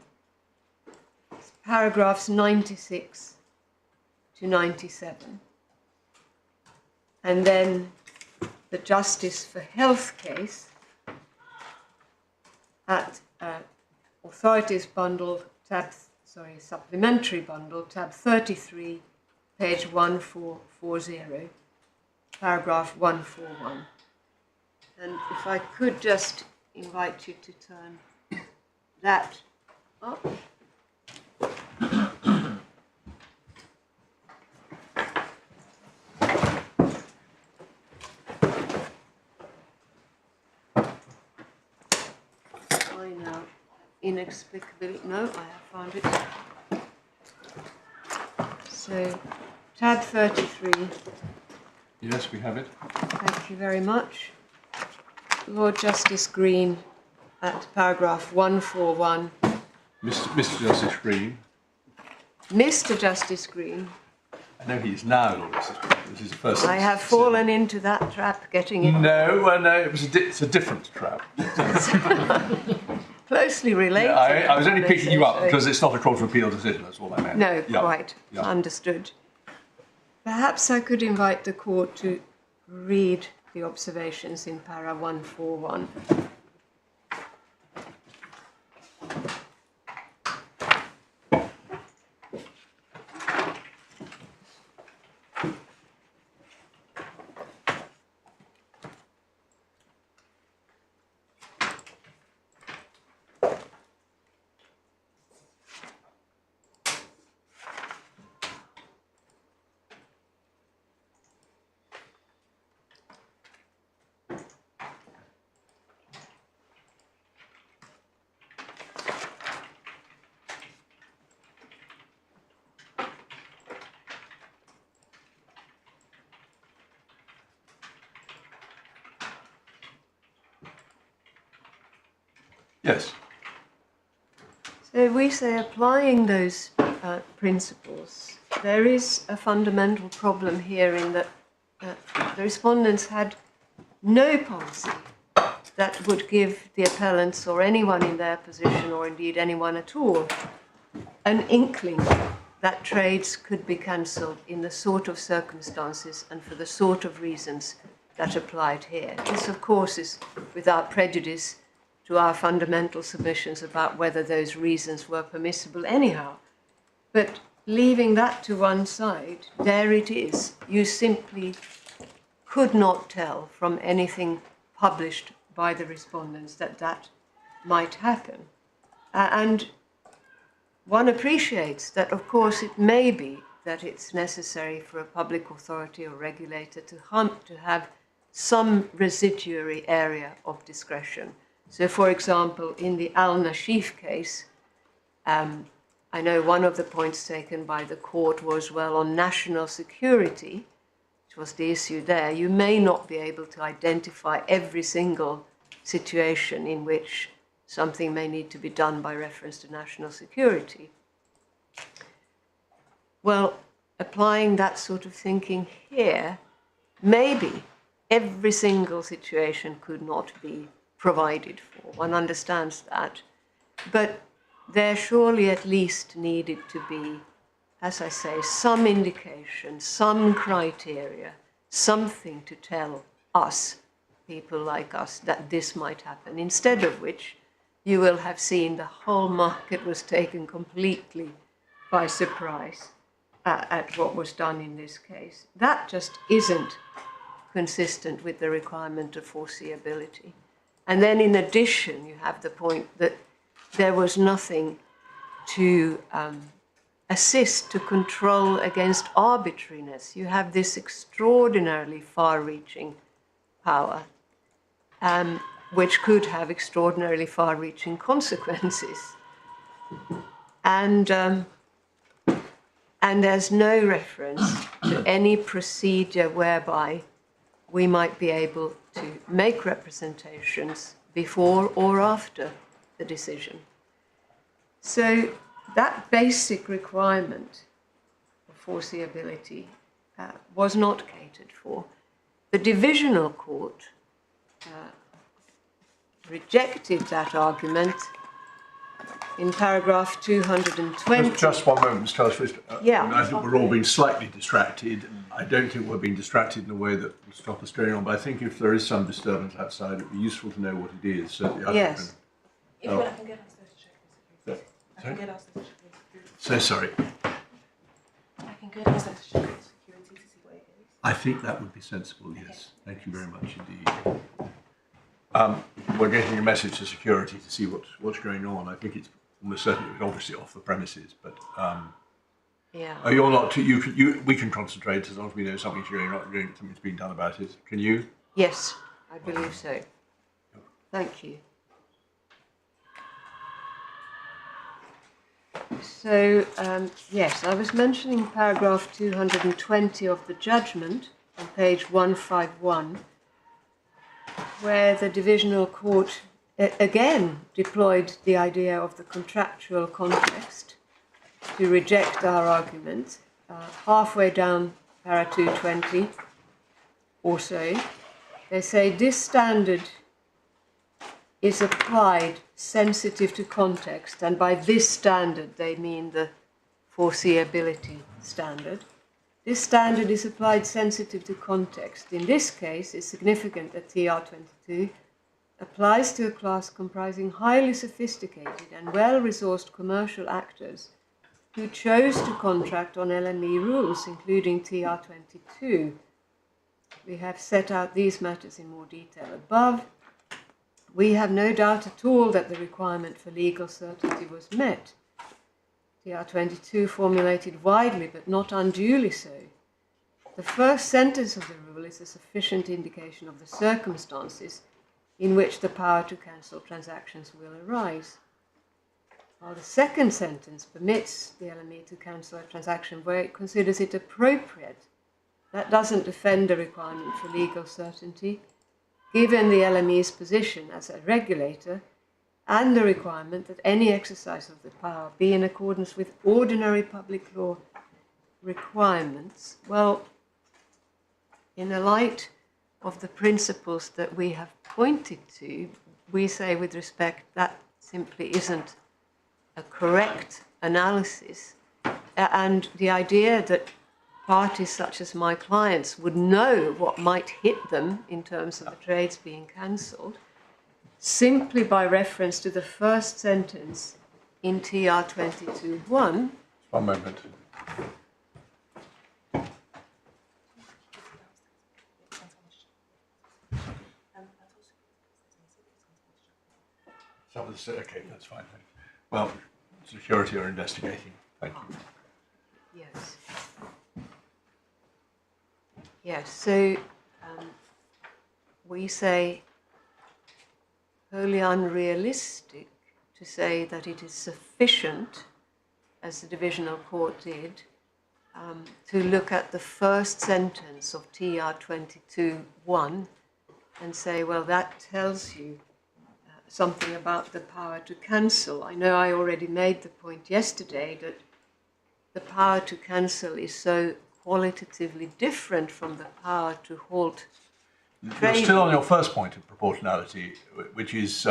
It's paragraphs 96 to 97. And then the Justice for Health case at Authorities Bundle, Supplementary Bundle, tab 33, page 1440, paragraph 141. And if I could just invite you to turn that up. Inexplicably, no, I have found it. So, tab 33. Yes, we have it. Thank you very much. Lord Justice Green at paragraph 141. Mr. Justice Green. Mr. Justice Green. I know he is now Lord Justice Green. This is the first. I have fallen into that trap, getting it. No, it's a different trap. Closely related. Yeah, I was only picking you up because it's not a Court of Appeal decision, that's all I meant. No, yeah. Quite. Yeah. Understood. Perhaps I could invite the court to read the observations in para 141. Yes. So we say applying those principles, there is a fundamental problem here in that the respondents had no policy that would give the appellants or anyone in their position, or indeed anyone at all, an inkling that trades could be cancelled in the sort of circumstances and for the sort of reasons that applied here. This, of course, is without prejudice to our fundamental submissions about whether those reasons were permissible anyhow. But leaving that to one side, there it is. You simply could not tell from anything published by the respondents that that might happen. And one appreciates that, of course, it may be that it's necessary for a public authority or regulator to have some residuary area of discretion. So, for example, in the Al-Nashif case, I know one of the points taken by the court was, well, on national security, which was the issue there, you may not be able to identify every single situation in which something may need to be done by reference to national security. Well, applying that sort of thinking here, maybe every single situation could not be provided for. One understands that. But there surely at least needed to be, as I say, some indication, some criteria, something to tell us, people like us, that this might happen, instead of which you will have seen the whole market was taken completely by surprise at what was done in this case. That just isn't consistent with the requirement of foreseeability. And then in addition, you have the point that there was nothing to assist, to control against arbitrariness. You have this extraordinarily far-reaching power, which could have extraordinarily far-reaching consequences. And there's no reference to any procedure whereby we might be able to make representations before or after the decision. So that basic requirement of foreseeability was not catered for. The divisional court rejected that argument in paragraph 220. Just one moment, Ms. Taylor. Yeah. I think we're all being slightly distracted. I don't think we're being distracted in a way that will stop us going on, but I think if there is some disturbance outside, it would be useful to know what it is. So the Yes. If I can get us to check the security. I can get us to check the security. So sorry. I can get us to check the security to see what it is. I think that would be sensible, yes. Thank you very much indeed. We're getting a message to security to see what's going on. I think it's almost certainly obviously off the premises, but Yeah. you're not. We can concentrate as long as we know something's going on, something's being done about it. Can you? Yes, I believe so. Thank you. So, yes, I was mentioning paragraph 220 of the judgment on page 151, where the divisional court again deployed the idea of the contractual context to reject our argument. Halfway down para 220 or so, they say this standard is applied sensitive to context, and by this standard they mean the foreseeability standard. This standard is applied sensitive to context. In this case, it's significant that TR22 applies to a class comprising highly sophisticated and well-resourced commercial actors who chose to contract on LME rules, including TR22. We have set out these matters in more detail above. We have no doubt at all that the requirement for legal certainty was met. TR22 formulated widely, but not unduly so. The first sentence of the rule is a sufficient indication of the circumstances in which the power to cancel transactions will arise, while the second sentence permits the LME to cancel a transaction where it considers it appropriate. That doesn't defend the requirement for legal certainty, given the LME's position as a regulator and the requirement that any exercise of the power be in accordance with ordinary public law requirements. Well, in the light of the principles that we have pointed to, we say with respect that simply isn't a correct analysis. And the idea that parties such as my clients would know what might hit them in terms of the trades being cancelled, simply by reference to the first sentence in TR 22.1. One moment. Okay, that's fine. Well, security are investigating. Thank you. Yes. Yes, so we say wholly unrealistic to say that it is sufficient, as the divisional court did, to look at the first sentence of TR 22.1 and say, well, that tells you something about the power to cancel. I know I already made the point yesterday that the power to cancel is so qualitatively different from the power to halt trading. You're still on your first point of proportionality, which is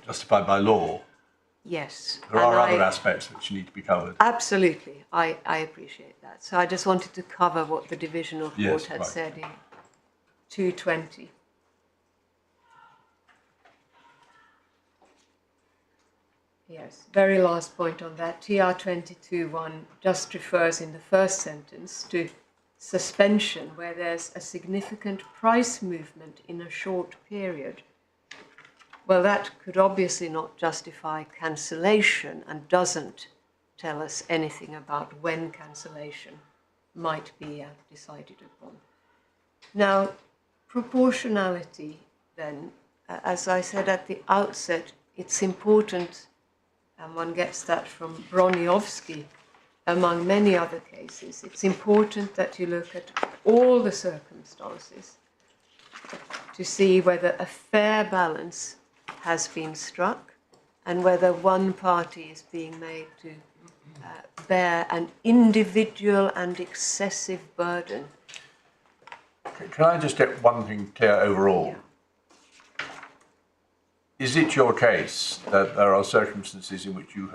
justified by law. Yes. There are other aspects which need to be covered. Absolutely. I appreciate that. So I just wanted to cover what the divisional court had said in 220. Yes, very last point on that. TR 22.1 just refers in the first sentence to suspension where there's a significant price movement in a short period. Well, that could obviously not justify cancellation and doesn't tell us anything about when cancellation might be decided upon. Now, proportionality then, as I said at the outset, it's important, and one gets that from Broniewski, among many other cases. It's important that you look at all the circumstances to see whether a fair balance has been struck and whether one party is being made to bear an individual and excessive burden. Can I just get one thing clear overall? Yeah. Is it your case that there are circumstances in which you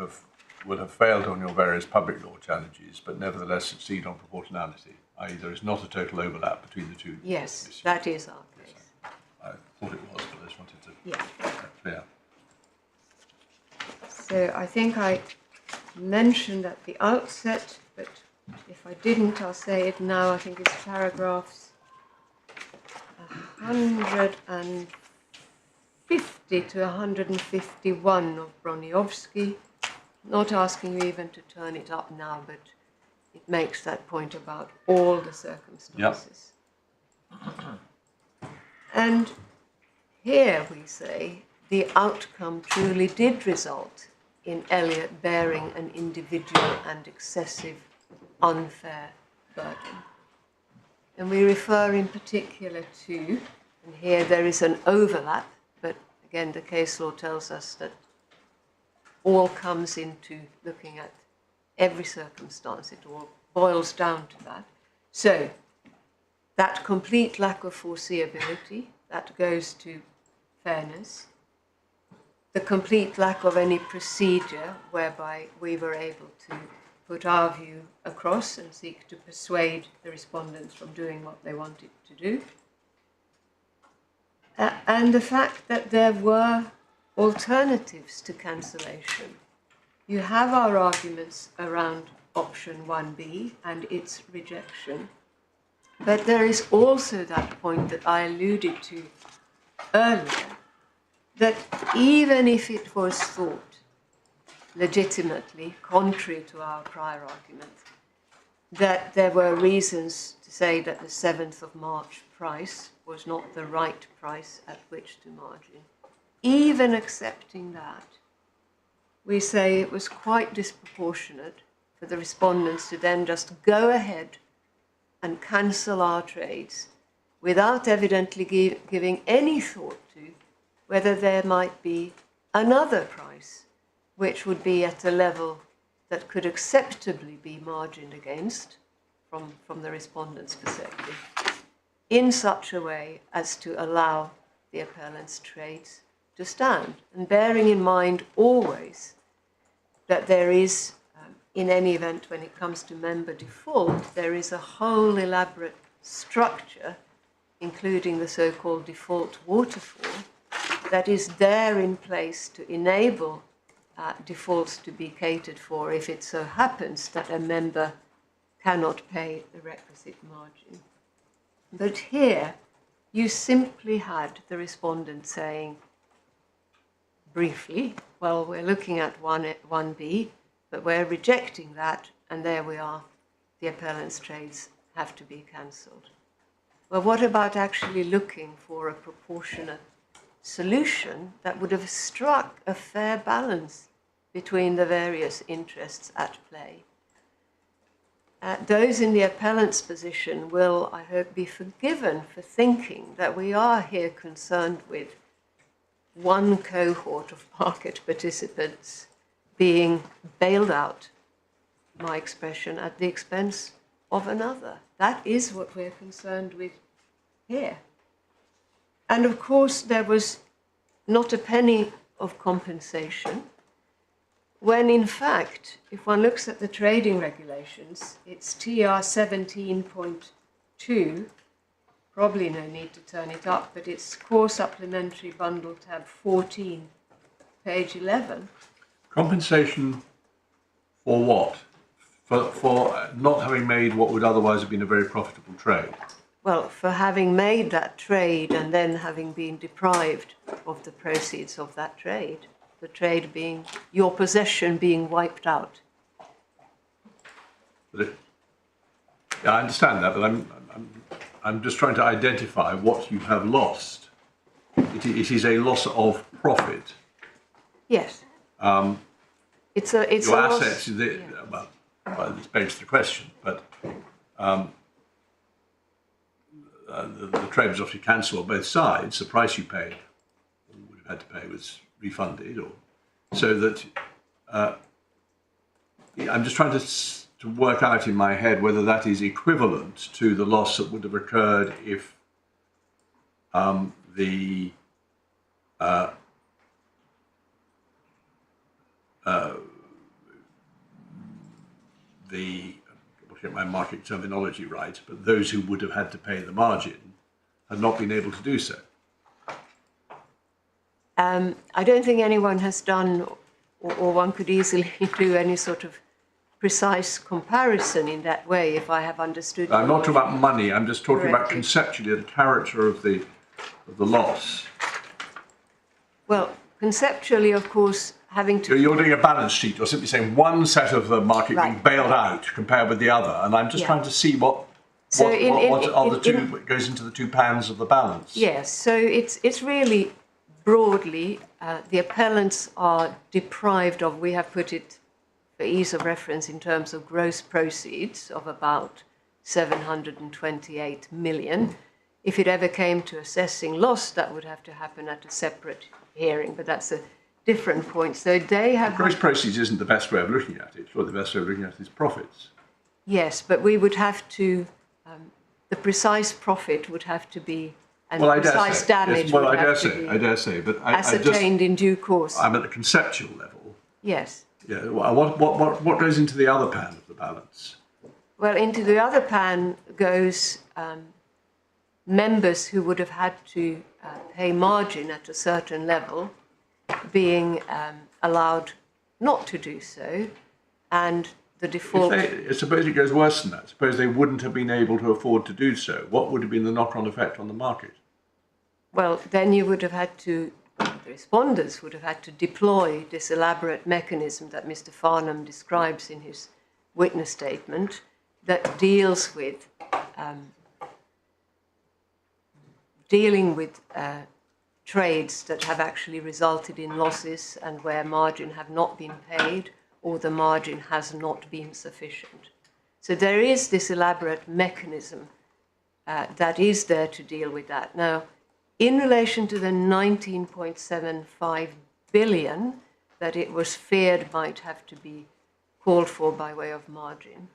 will have failed on your various public law challenges, but nevertheless succeed on proportionality, i.e. there is not a total overlap between the two? Yes, issues? that is our case. Yes, I thought it was, but I just wanted to Yeah. make that clear. So I think I mentioned at the outset, but if I didn't, I'll say it now. I think it's paragraphs 150 to 151 of Broniewski. Not asking you even to turn it up now, but it makes that point about all the circumstances. Yep. And here we say the outcome truly did result in Elliott bearing an individual and excessive unfair burden. And we refer in particular to, and here there is an overlap, but again the case law tells us that all comes into looking at every circumstance. It all boils down to that. So that complete lack of foreseeability, that goes to fairness. The complete lack of any procedure whereby we were able to put our view across and seek to persuade the respondents from doing what they wanted to do. And the fact that there were alternatives to cancellation. You have our arguments around option 1B and its rejection, but there is also that point that I alluded to earlier, that even if it was thought legitimately, contrary to our prior argument, that there were reasons to say that the 7th of March price was not the right price at which to margin, even accepting that, we say it was quite disproportionate for the respondents to then just go ahead and cancel our trades without evidently giving any thought to whether there might be another price which would be at a level that could acceptably be margined against from the respondent's perspective in such a way as to allow the appellant's trades to stand, and bearing in mind always that there is in any event, when it comes to member default, there is a whole elaborate structure, including the so-called default waterfall, that is there in place to enable defaults to be catered for if it so happens that a member cannot pay the requisite margin. But here, you simply had the respondent saying, briefly, well, we're looking at 1B, but we're rejecting that, and there we are, the appellant's trades have to be cancelled. Well, what about actually looking for a proportionate solution that would have struck a fair balance between the various interests at play? Those in the appellant's position will, I hope, be forgiven for thinking that we are here concerned with one cohort of market participants being bailed out, my expression, at the expense of another. That is what we're concerned with here. And of course, there was not a penny of compensation, when in fact, if one looks at the trading regulations, it's TR 17.2, probably no need to turn it up, but it's Core Supplementary Bundle tab 14, page 11. Compensation for what? For not having made what would otherwise have been a very profitable trade? Well, for having made that trade and then having been deprived of the proceeds of that trade, the trade being, your possession being wiped out. Yeah, I understand that, but I'm just trying to identify what you have lost. It is a loss of profit. Yes. It's your a assets. loss. Well, this begs the question, but the trade was obviously cancelled on both sides. The price you paid, or would have had to pay, was refunded, or so that I'm just trying to work out in my head whether that is equivalent to the loss that would have occurred if I'll get my market terminology right, but those who would have had to pay the margin had not been able to do so. I don't think anyone has done, or one could easily do any sort of precise comparison in that way, if I have understood. I'm not talking about money, I'm just talking about correctly. conceptually the character of the loss. Well, conceptually, of course, having to... You're doing a balance sheet, you're simply saying one set of the market being Right. bailed out compared with the other, and I'm just trying to see what goes into the two pans of the balance. Yes, so it's really broadly, the appellants are deprived of, we have put it for ease of reference in terms of gross proceeds of about 728 million. If it ever came to assessing loss, that would have to happen at a separate hearing, but that's a different point. So they have... Gross proceeds isn't the best way of looking at it. Sure, the best way of looking at it is profits. Yes, but we would have to, the precise profit would have to be, and precise damage would have to be I dare say, but ascertained in due course. I'm at the conceptual level. Yes. Yeah. What goes into the other pan of the balance? Well, into the other pan goes members who would have had to pay margin at a certain level, being allowed not to do so, and the default... Suppose it goes worse than that. Suppose they wouldn't have been able to afford to do so. What would have been the knock-on effect on the market? Well, then you would have had to, the respondents would have had to deploy this elaborate mechanism that Mr. Farnham describes in his witness statement that deals with dealing with trades that have actually resulted in losses and where margin have not been paid or the margin has not been sufficient. So there is this elaborate mechanism that is there to deal with that. Now, in relation to the 19.75 billion that it was feared might have to be called for by way of margin,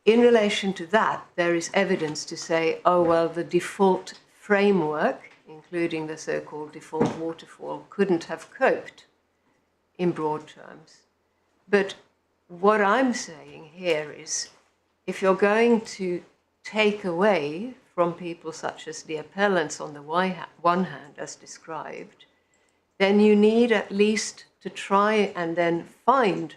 in relation to that, there is evidence to say, oh, well, the default framework, including the so-called default waterfall, couldn't have coped in broad terms. But what I'm saying here is, if you're going to take away from people such as the appellants on the one hand, as described, then you need at least to try and then find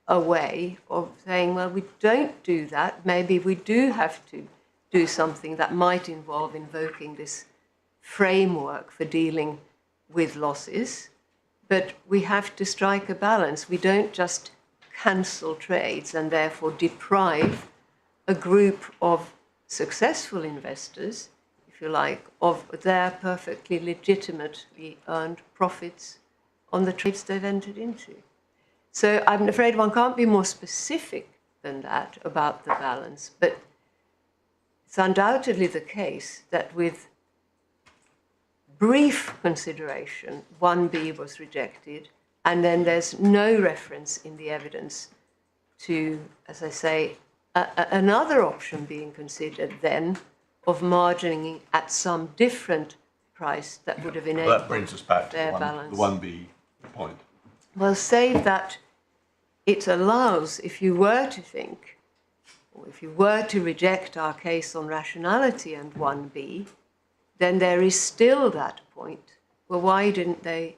a way of saying, well, we don't do that. Maybe we do have to do something that might involve invoking this framework for dealing with losses, but we have to strike a balance. We don't just cancel trades and therefore deprive a group of successful investors, if you like, of their perfectly legitimately earned profits on the trades they've entered into. So I'm afraid one can't be more specific than that about the balance, but it's undoubtedly the case that with brief consideration, 1B was rejected, and then there's no reference in the evidence to, as I say, another option being considered then of margining at some different price that would have enabled that brings us back to their the balance. 1B point. Well, save that it allows, if you were to think, or if you were to reject our case on rationality and 1B, then there is still that point. Well, why didn't they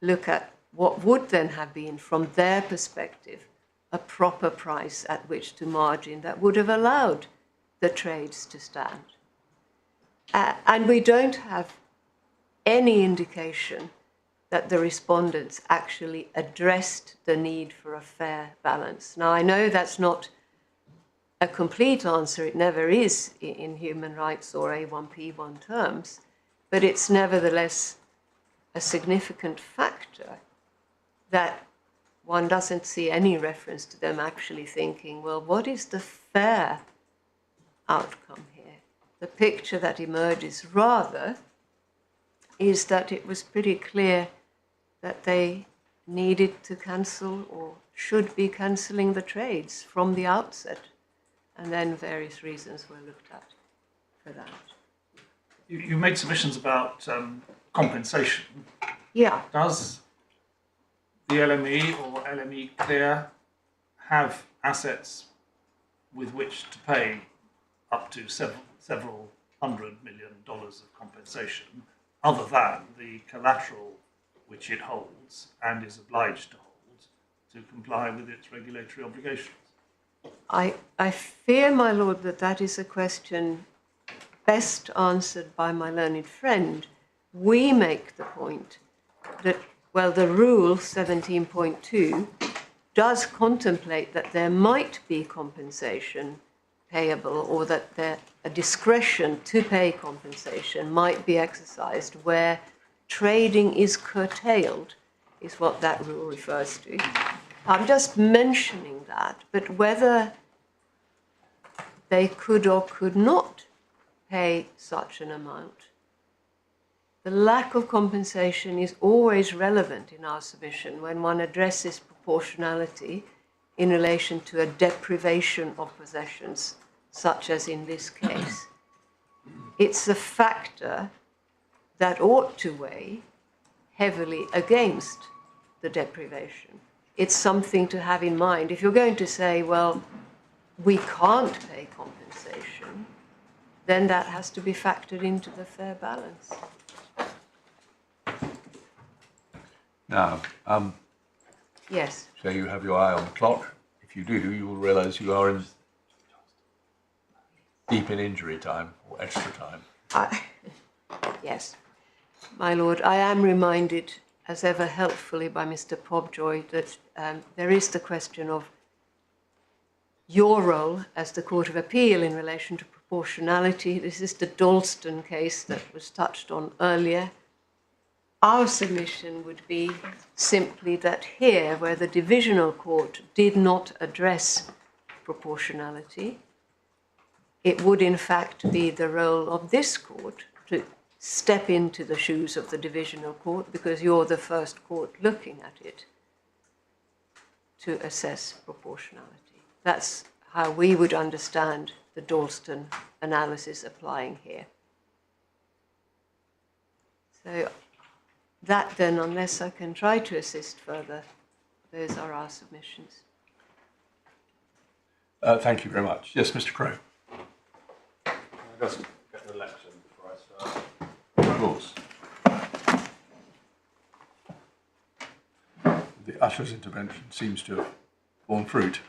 look at what would then have been, from their perspective, a proper price at which to margin that would have allowed the trades to stand? And we don't have any indication that the respondents actually addressed the need for a fair balance. Now, I know that's not a complete answer, it never is in human rights or A1P1 terms, but it's nevertheless a significant factor that one doesn't see any reference to them actually thinking, well, what is the fair outcome here? The picture that emerges rather is that it was pretty clear that they needed to cancel or should be cancelling the trades from the outset, and then various reasons were looked at for that. You made submissions about compensation. Yeah. Does the LME or LME Clear have assets with which to pay up to several $100 million of compensation, other than the collateral which it holds and is obliged to hold to comply with its regulatory obligations? I fear, my lord, that that is a question best answered by my learned friend. We make the point that, well, the rule 17.2 does contemplate that there might be compensation payable, or that a discretion to pay compensation might be exercised where trading is curtailed, is what that rule refers to. I'm just mentioning that, but whether they could or could not pay such an amount, the lack of compensation is always relevant in our submission when one addresses proportionality in relation to a deprivation of possessions, such as in this case. It's a factor that ought to weigh heavily against the deprivation. It's something to have in mind. If you're going to say, well, we can't pay compensation, then that has to be factored into the fair balance. Now, Yes. so you have your eye on the clock. If you do, you will realise you are deep in injury time or extra time. Yes. My lord, I am reminded, as ever helpfully by Mr. Pobjoy, that there is the question of your role as the Court of Appeal in relation to proportionality. This is the Dalston case that was touched on earlier. Our submission would be simply that here, where the divisional court did not address proportionality, it would in fact be the role of this court to step into the shoes of the divisional court, because you're the first court looking at it, to assess proportionality. That's how we would understand the Dalston analysis applying here. So that then, unless I can try to assist further, those are our submissions. Thank you very much. Yes, Mr. Crowe. Can I just get the lectern before I start? Of course. The usher's intervention seems to have borne fruit.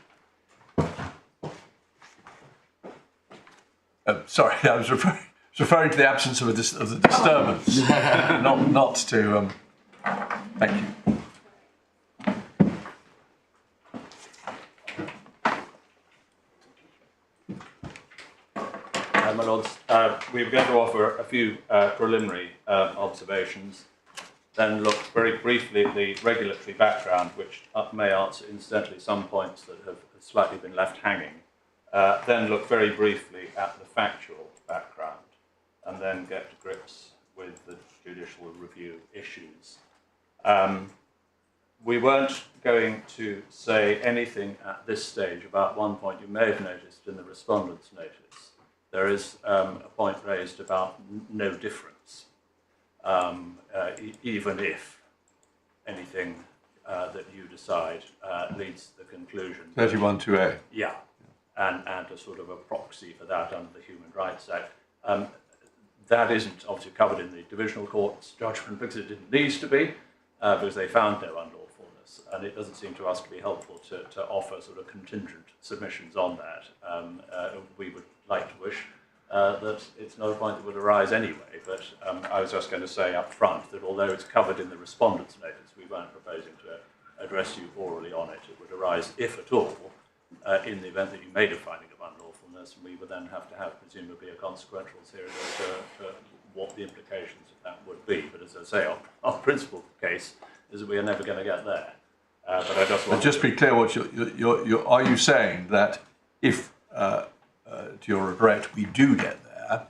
Sorry, I was referring to the absence of the disturbance, not to. Thank you. My Lords, we're going to offer a few preliminary observations, then look very briefly at the regulatory background, which may answer incidentally some points that have slightly been left hanging, then look very briefly at the factual background, and then get to grips with the judicial review issues. We weren't going to say anything at this stage about one point you may have noticed in the respondent's notice. There is a point raised about no difference, even if anything that you decide leads to the conclusion. 31(2)(a). Yeah, and a sort of a proxy for that under the Human Rights Act. That isn't obviously covered in the Divisional Court's judgment because it didn't need to be, because they found no unlawfulness, and it doesn't seem to us to be helpful to offer sort of contingent submissions on that. We would like to wish that it's not a point that would arise anyway, but I was just going to say up front that although it's covered in the respondent's notice, we weren't proposing to address you orally on it. It would arise, if at all, in the event that you made a finding of unlawfulness, and we would then have to have presumably a consequential series to what the implications of that would be. But as I say, our principal case is that we are never going to get there. But I just want to be clear, what are you saying that if, to your regret, we do get there,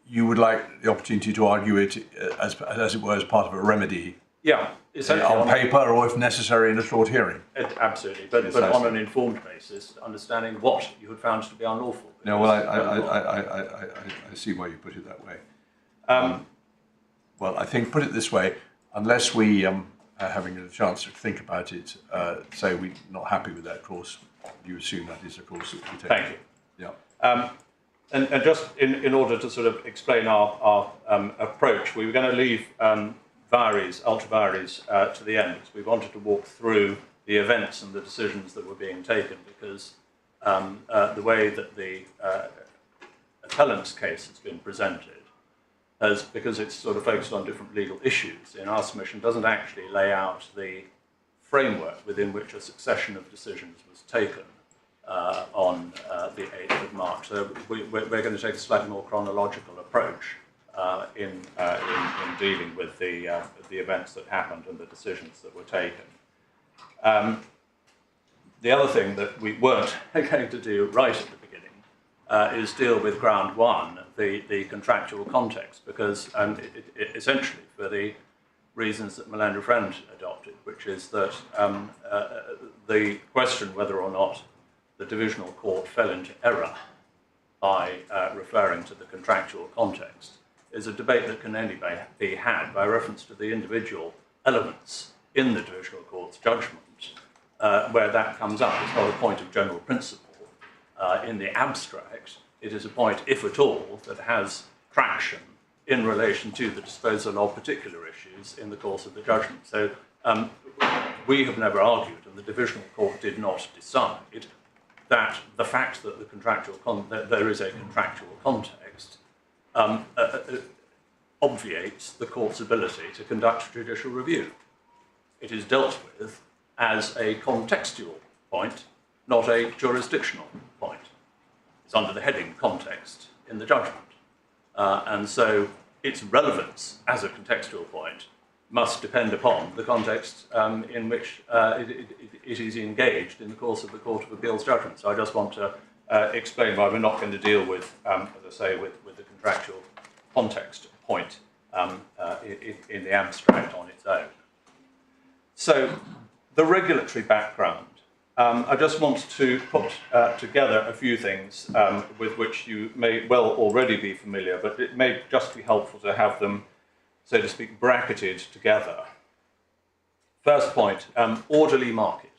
you would like the opportunity to argue it as it were as part of a remedy? Yeah, essentially on paper, or if necessary, in a short hearing. Absolutely, but on an informed basis, understanding what you had found to be unlawful. No, well, I see why you put it that way. Well, I think, put it this way, unless we, having a chance to think about it, say we're not happy with that course, you assume that is a course that we take. Thank you. Yeah. And just in order to sort of explain our approach, we were going to leave ultra vires to the end, because we wanted to walk through the events and the decisions that were being taken, because the way that the appellant's case has been presented, because it's sort of focused on different legal issues in our submission, doesn't actually lay out the framework within which a succession of decisions was taken on the 8th of March. So we're going to take a slightly more chronological approach in dealing with the events that happened and the decisions that were taken. The other thing that we weren't going to do right at the beginning is deal with ground one, the contractual context, because essentially for the reasons that my learned friend adopted, which is that the question whether or not the divisional court fell into error by referring to the contractual context is a debate that can only be had by reference to the individual elements in the divisional court's judgment where that comes up. It's not a point of general principle. In the abstract, it is a point, if at all, that has traction in relation to the disposal of particular issues in the course of the judgment. So we have never argued, and the divisional court did not decide, that the fact that that there is a contractual context obviates the court's ability to conduct judicial review. It is dealt with as a contextual point, not a jurisdictional point. It's under the heading context in the judgment. And so its relevance as a contextual point must depend upon the context in which it is engaged in the course of the Court of Appeal's judgment. So I just want to explain why we're not going to deal with, as I say, with the contractual context point in the abstract on its own. So the regulatory background. I just want to put together a few things with which you may well already be familiar, but it may just be helpful to have them, so to speak, bracketed together. First point, orderly market.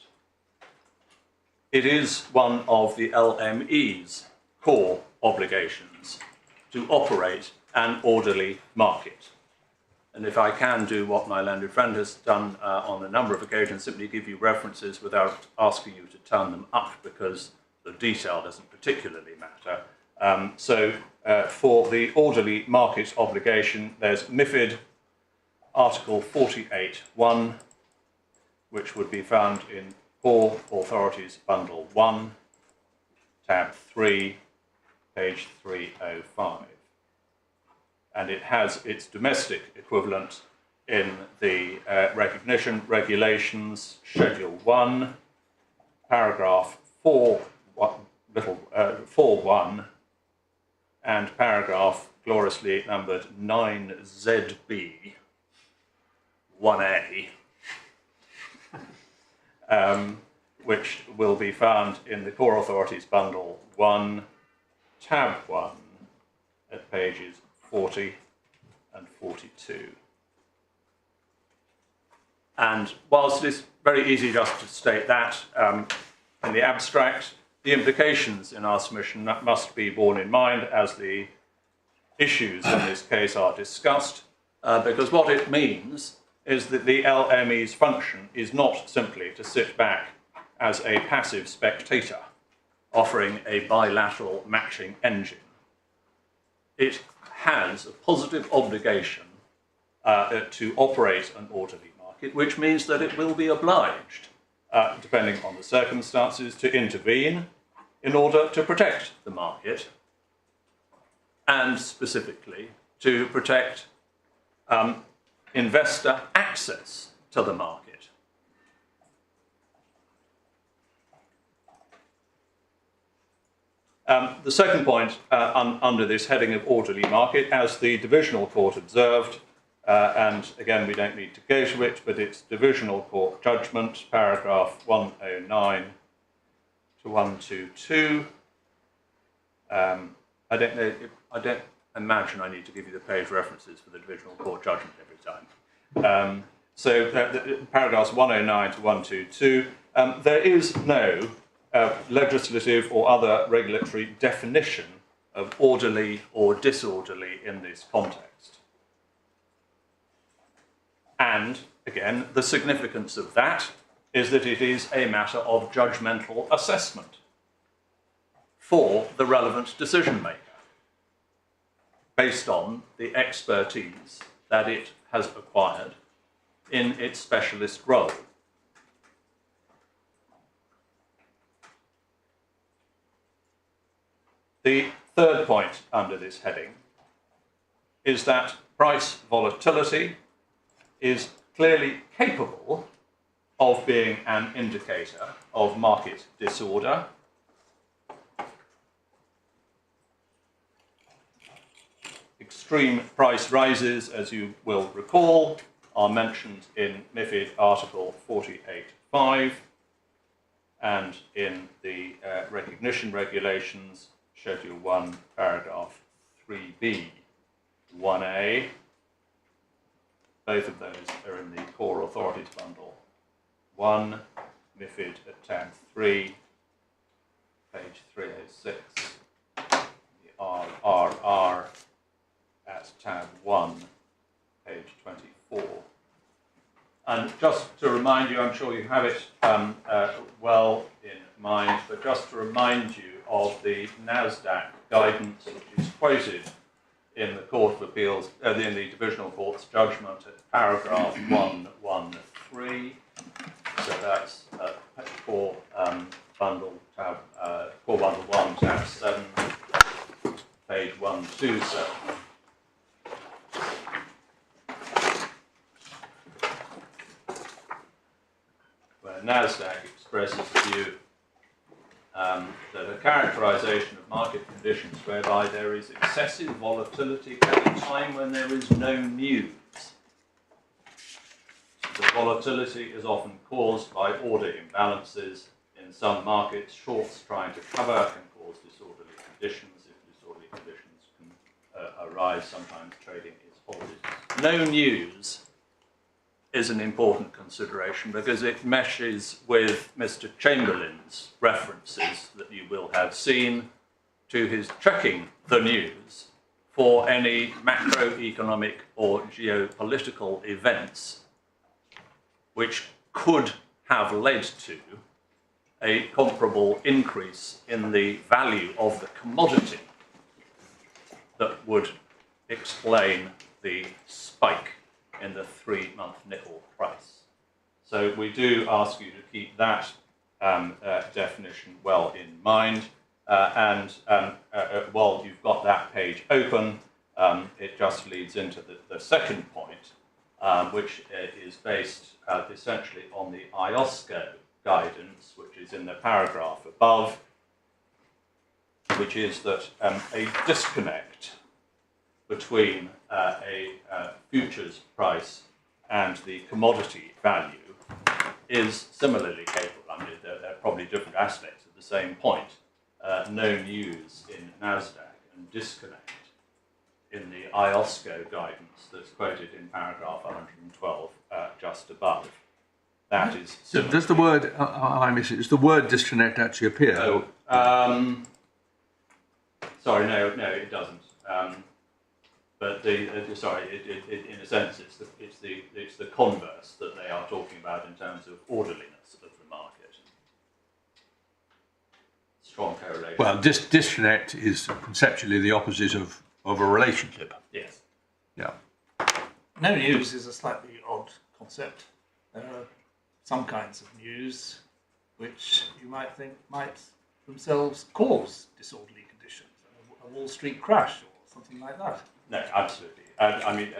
it is one of the LME's core obligations to operate an orderly market. And if I can do what my learned friend has done on a number of occasions, simply give you references without asking you to turn them up because the detail doesn't particularly matter. For the orderly market obligation, there's MiFID Article 48(1), which would be found in Core Authorities Bundle 1, Tab 3, page 305. And it has its domestic equivalent in the Recognition Regulations, Schedule 1, paragraph 4.1, and paragraph gloriously numbered 9ZB 1A, which will be found in the Core Authorities Bundle 1, Tab 1, at pages 40 and 42. And whilst it is very easy just to state that in the abstract, the implications in our submission must be borne in mind as the issues in this case are discussed, because what it means is that the LME's function is not simply to sit back as a passive spectator, offering a bilateral matching engine. It has a positive obligation to operate an orderly market, which means that it will be obliged, depending on the circumstances, to intervene in order to protect the market and specifically to protect investor access to the market. The second point under this heading of orderly market, as the divisional court observed, and again we don't need to go to it, but it's divisional court judgment, paragraph 109 to 122. I don't imagine I need to give you the page references for the divisional court judgment every time. Paragraphs 109 to 122, there is no legislative or other regulatory definition of orderly or disorderly in this context. And again, the significance of that is that it is a matter of judgmental assessment for the relevant decision maker based on the expertise that it has acquired in its specialist role. The third point under this heading is that price volatility is clearly capable of being an indicator of market disorder. Extreme price rises, as you will recall, are mentioned in MiFID Article 48(5) and in the Recognition Regulations, Schedule 1, paragraph 3b, 1a. Both of those are in the Core Authorities Bundle 1, MiFID at tab 3, page 306, the RRR at tab 1, page 24. And just to remind you, I'm sure you have it well in mind, but just to remind you of the NASDAQ guidance, which is quoted in the Court of Appeals, in the Divisional Court's judgment at paragraph 113. So that's Core Bundle 1, tab 7, page 127. Where NASDAQ expresses the view that a characterization of market conditions whereby there is excessive volatility at a time when there is no news. The volatility is often caused by order imbalances in some markets. Shorts trying to cover can cause disorderly conditions. If disorderly conditions can arise, sometimes trading is halted. No news is an important consideration because it meshes with Mr. Chamberlain's references that you will have seen to his checking the news for any macroeconomic or geopolitical events which could have led to a comparable increase in the value of the commodity that would explain the spike in the 3-month nickel price. So we do ask you to keep that definition well in mind. While you've got that page open, it just leads into the second point, which is based essentially on the IOSCO guidance, which is in the paragraph above, which is that a disconnect between a futures price and the commodity value is similarly capable. I mean, they're probably different aspects of the same point. No news in NASDAQ and disconnect in the IOSCO guidance that's quoted in paragraph 112 just above. That is. So does the word, I miss it, does the word disconnect actually appear? Oh, sorry, no, it doesn't. But in a sense, it's the converse that they are talking about in terms of orderliness of the market. Strong correlation. Well, disconnect is conceptually the opposite of a relationship. Yes. Yeah. No news is a slightly odd concept. There are some kinds of news which you might think might themselves cause disorderly conditions, a Wall Street crash or something like that. No, absolutely. I mean,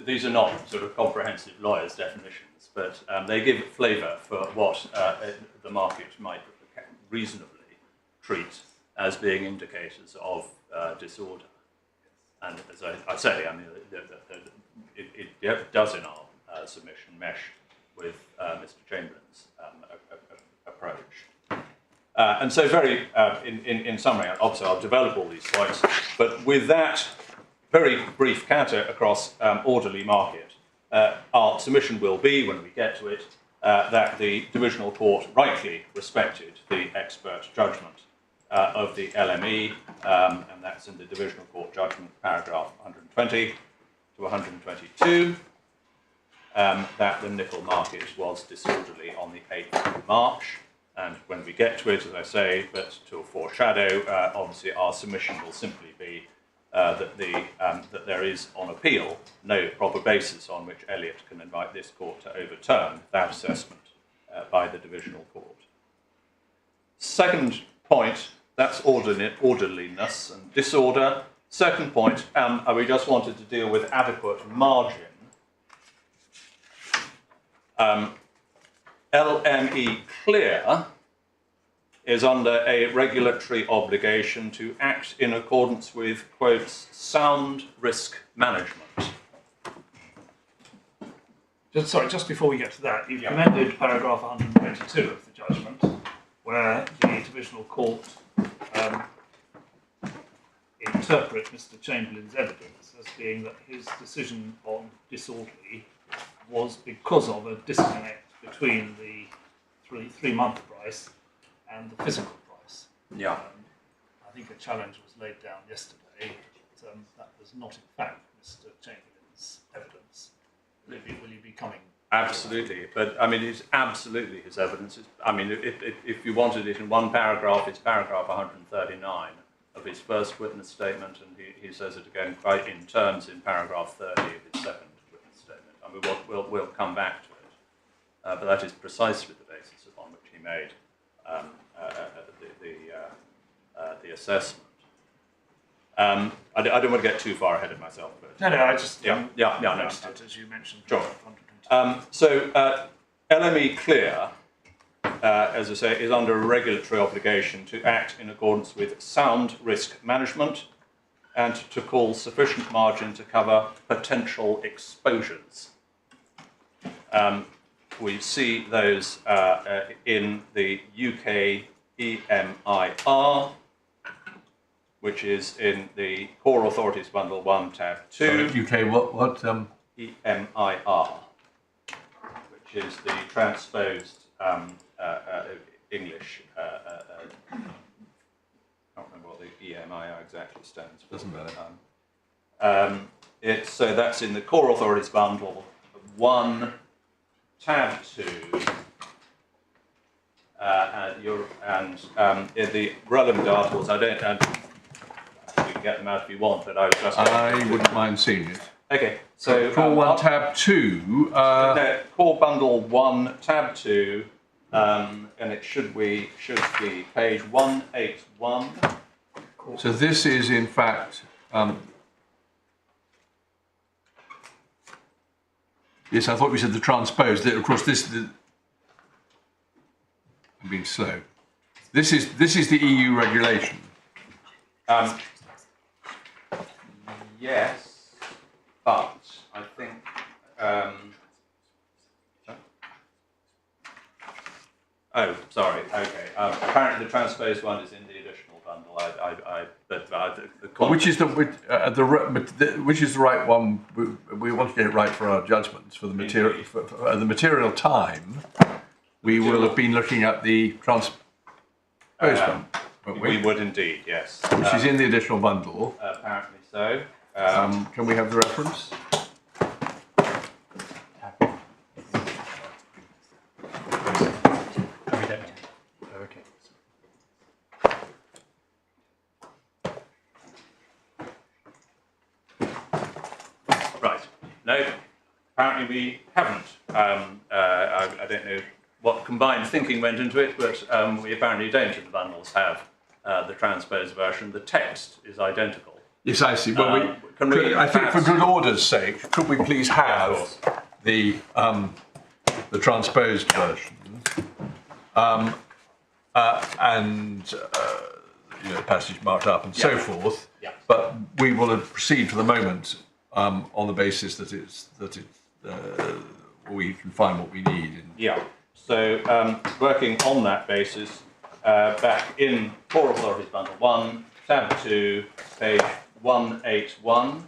these are not sort of comprehensive lawyers' definitions, but they give flavour for what the market might reasonably treat as being indicators of disorder. And as I say, I mean, it does in our submission mesh with Mr. Chamberlain's approach. And so very, in summary, obviously I'll develop all these slides, but with that very brief counter across orderly market, our submission will be, when we get to it, that the Divisional Court rightly respected the expert judgment of the LME, and that's in the Divisional Court judgment, paragraph 120 to 122, that the nickel market was disorderly on the 8th of March. And when we get to it, as I say, but to foreshadow, obviously our submission will simply be that there is, on appeal, no proper basis on which Elliott can invite this court to overturn that assessment by the Divisional Court. Second point, that's orderliness and disorder. Second point, we just wanted to deal with adequate margin. LME Clear is under a regulatory obligation to act in accordance with, quotes, sound risk management. Just before we get to that, you've amended paragraph 122 of the judgment, where the Divisional Court interpret Mr. Chamberlain's evidence as being that his decision on disorderly was because of a disconnect between the three-month price and the physical price. Yeah. I think a challenge was laid down yesterday that that was not in fact Mr. Chamberlain's evidence. Will he be coming? Absolutely, but I mean, it's absolutely his evidence. I mean, if you wanted it in one paragraph, it's paragraph 139 of his first witness statement, and he says it again quite in terms in paragraph 30 of his second witness statement. I mean, we'll come back to it, but that is precisely the basis upon which he made the assessment. I don't want to get too far ahead of myself, but No, I just no. noticed it as you mentioned. Sure. 122. So LME Clear, as I say, is under a regulatory obligation to act in accordance with sound risk management and to call sufficient margin to cover potential exposures. We see those in the UK EMIR, which is in the Core Authorities Bundle 1, Tab 2. Sorry, UK, what? EMIR. which is the transposed English. I can't remember what the EMI exactly stands for. Doesn't matter. So that's in the core authorities bundle 1, tab 2, in the relevant articles. I don't. You can get them out if you want, but I was just. I wouldn't mind seeing it. Okay, so core 1, tab 2. No, core bundle 1, tab 2, and it should be page 181. So this is in fact. Yes, I thought we said the transposed. Of course, I'm being slow. This is the EU regulation. Yes, but I think. Oh, sorry. Okay. Apparently, the transposed one is in the additional bundle. Which is the right one? We want to get it right for our judgments for the material. For the material time, we will have been looking at the transposed one, won't we? We would indeed, yes. Which is in the additional bundle. Apparently so. Can we have the reference? No, apparently we haven't. I don't know what combined thinking went into it, but we apparently don't in the bundles have the transposed version. The text is identical. Yes, I see. Well, I think for good order's sake, could we please have the transposed version and the passage marked up and so forth? Yeah. But we will proceed for the moment on the basis that we can find what we need. Yeah. So working on that basis, back in Core Authorities Bundle 1, tab 2, page 181.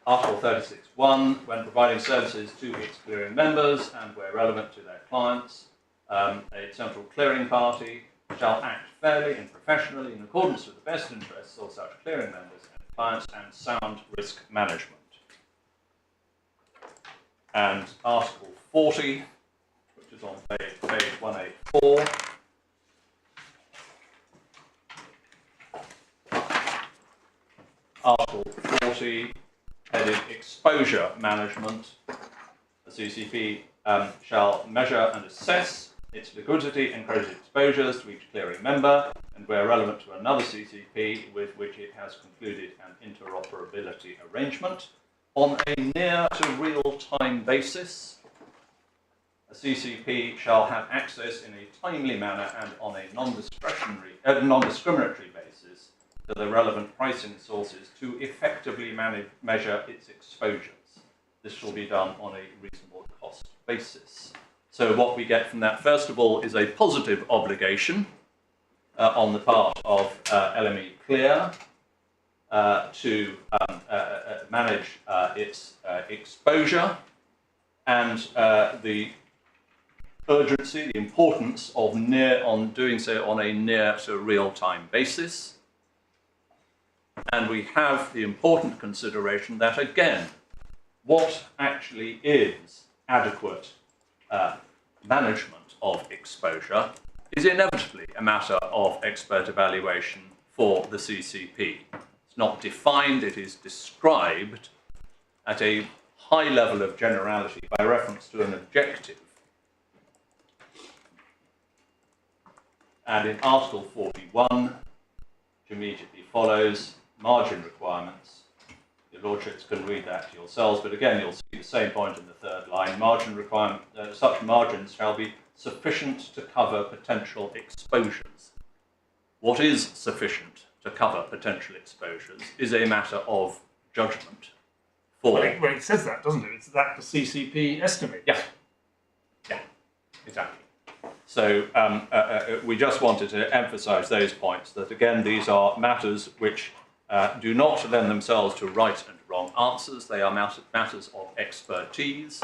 Article 36(1), when providing services to its clearing members and where relevant to their clients, a central clearing party shall act fairly and professionally in accordance with the best interests of such clearing members and clients and sound risk management. And Article 40, which is on page 184. Article 40, headed Exposure Management. The CCP shall measure and assess its liquidity and credit exposures to each clearing member, and where relevant to another CCP with which it has concluded an interoperability arrangement, on a near to real-time basis. A CCP shall have access in a timely manner and on a non-discriminatory basis to the relevant pricing sources to effectively measure its exposures. This shall be done on a reasonable cost basis. So what we get from that, first of all, is a positive obligation on the part of LME Clear to manage its exposure, and the urgency, the importance of doing so on a near to real-time basis. And we have the important consideration that, again, what actually is adequate management of exposure is inevitably a matter of expert evaluation for the CCP. It's not defined, it is described at a high level of generality by reference to an objective. And in Article 41, which immediately follows, margin requirements. Your Lordships can read that to yourselves, but again, you'll see the same point in the third line. Margin requirement, such margins shall be sufficient to cover potential exposures. What is sufficient to cover potential exposures is a matter of judgment. Well, it says that, doesn't it? It's that the CCP estimate. Yeah. Yeah, exactly. So we just wanted to emphasise those points, that again, these are matters which do not lend themselves to right and wrong answers. They are matters of expertise,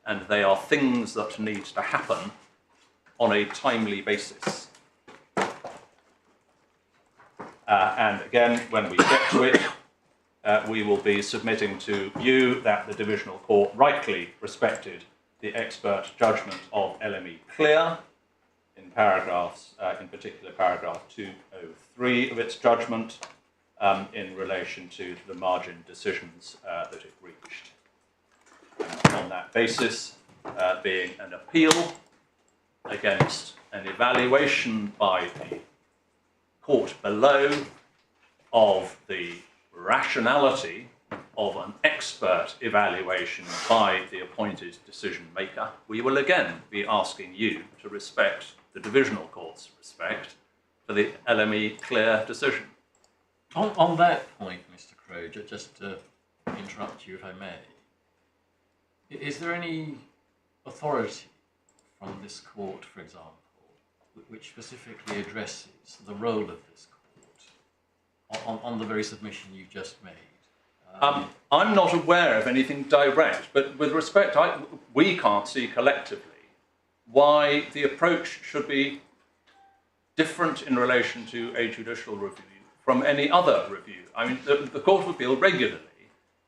and they are things that need to happen on a timely basis. And again, when we get to it, we will be submitting to you that the Divisional Court rightly respected the expert judgment of LME Clear in paragraphs, in particular paragraph 203 of its judgment in relation to the margin decisions that it reached. And on that basis, being an appeal against an evaluation by the court below of the rationality of an expert evaluation by the appointed decision maker, we will again be asking you to respect the Divisional Court's respect for the LME Clear decision. On that point, Mr. Crowe, just to interrupt you if I may, is there any authority from this court, for example, which specifically addresses the role of this court on the very submission you just made? I'm not aware of anything direct, but with respect, we can't see collectively why the approach should be different in relation to a judicial review from any other review. I mean, the Court of Appeal regularly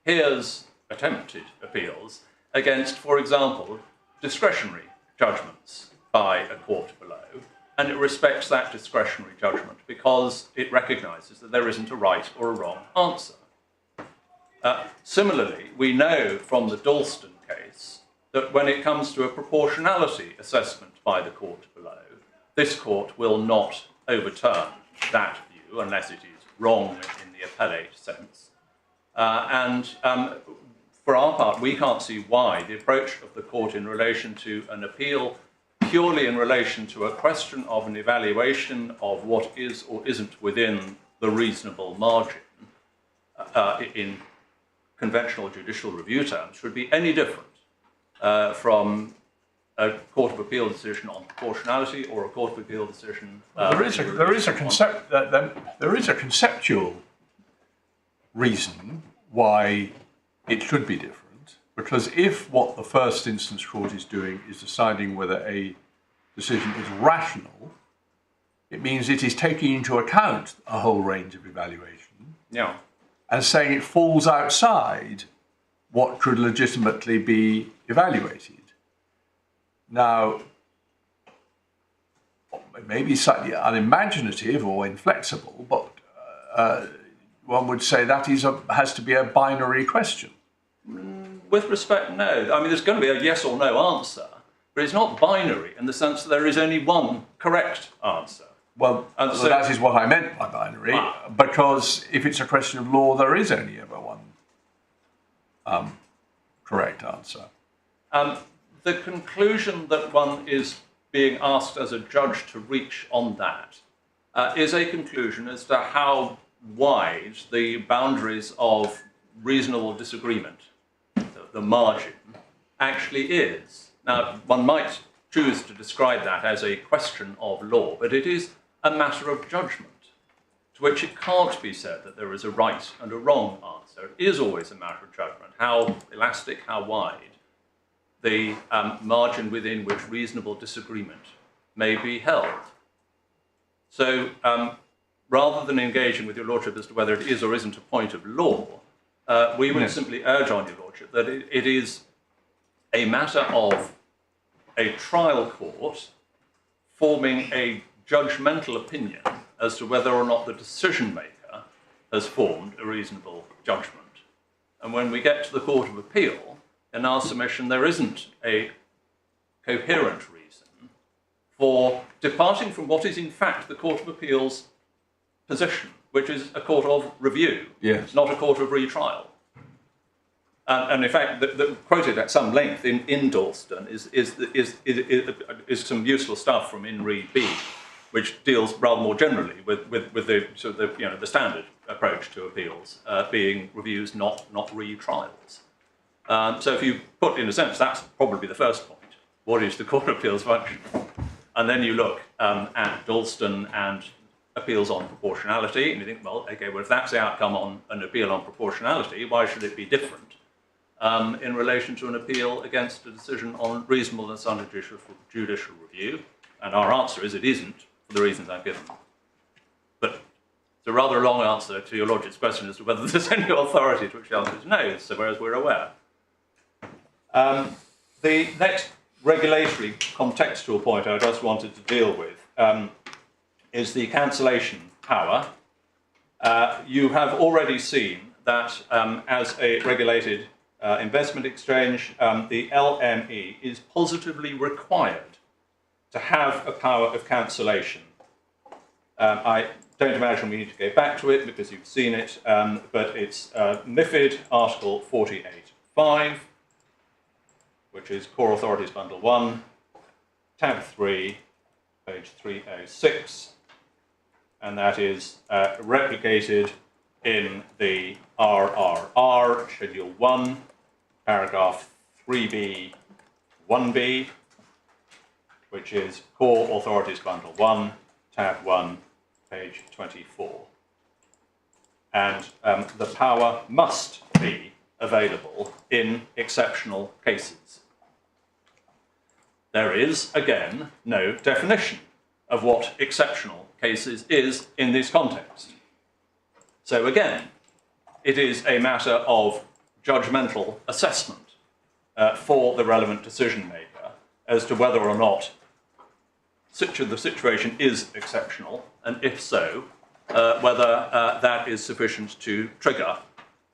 hears attempted appeals against, for example, discretionary judgments by a court below, and it respects that discretionary judgment because it recognises that there isn't a right or a wrong answer. Similarly, we know from the Dalston case that when it comes to a proportionality assessment by the court below, this court will not overturn that view unless it is wrong in the appellate sense. For our part, we can't see why the approach of the court in relation to an appeal purely in relation to a question of an evaluation of what is or isn't within the reasonable margin in conventional judicial review terms should be any different from a Court of Appeal decision on proportionality or a Court of Appeal decision. There is a conceptual reason why it should be different, because if what the first instance court is doing is deciding whether a decision is rational, it means it is taking into account a whole range of evaluation. Yeah. And saying it falls outside what could legitimately be evaluated. Now, it may be slightly unimaginative or inflexible, but one would say that has to be a binary question. With respect, no. I mean, there's going to be a yes or no answer, but it's not binary in the sense that there is only one correct answer. Well, so that is what I meant by binary, because if it's a question of law, there is only ever one correct answer. The conclusion that one is being asked as a judge to reach on that is a conclusion as to how wide the boundaries of reasonable disagreement, the margin, actually is. Now, one might choose to describe that as a question of law, but it is a matter of judgment, to which it can't be said that there is a right and a wrong answer. It is always a matter of judgment, how elastic, how wide the margin within which reasonable disagreement may be held. So rather than engaging with your lordship as to whether it is or isn't a point of law, we would simply urge on your lordship that it is a matter of a trial court forming a judgmental opinion as to whether or not the decision maker has formed a reasonable judgment. And when we get to the Court of Appeal, in our submission, there isn't a coherent reason for departing from what is in fact the Court of Appeal's position, which is a court of review, not a court of retrial. And in fact, the quoted at some length in Dalston is some useful stuff from In Re B, which deals rather more generally with the sort of the standard approach to appeals being reviews, not retrials. So if you put, in a sense, that's probably the first point. What is the Court of Appeal's function? And then you look at Dalston and appeals on proportionality, and you think, well, okay, well, if that's the outcome on an appeal on proportionality, why should it be different in relation to an appeal against a decision on reasonableness under judicial review? And our answer is it isn't, for the reasons I've given. But it's a rather long answer to your Lordship's question as to whether there's any authority, to which the answer is no, so whereas we're aware. The next regulatory contextual point I just wanted to deal with is the cancellation power. You have already seen that as a regulated investment exchange, the LME is positively required to have a power of cancellation. I don't imagine we need to go back to it because you've seen it, but it's MiFID Article 48.5, which is Core Authorities Bundle 1, Tab 3, page 306, and that is replicated in the RRR, Schedule 1, paragraph 3B, 1B, which is Core Authorities Bundle 1, Tab 1, page 24. And the power must be available in exceptional cases. There is, again, no definition of what exceptional cases is in this context. So again, it is a matter of judgmental assessment for the relevant decision maker as to whether or not the situation is exceptional, and if so, whether that is sufficient to trigger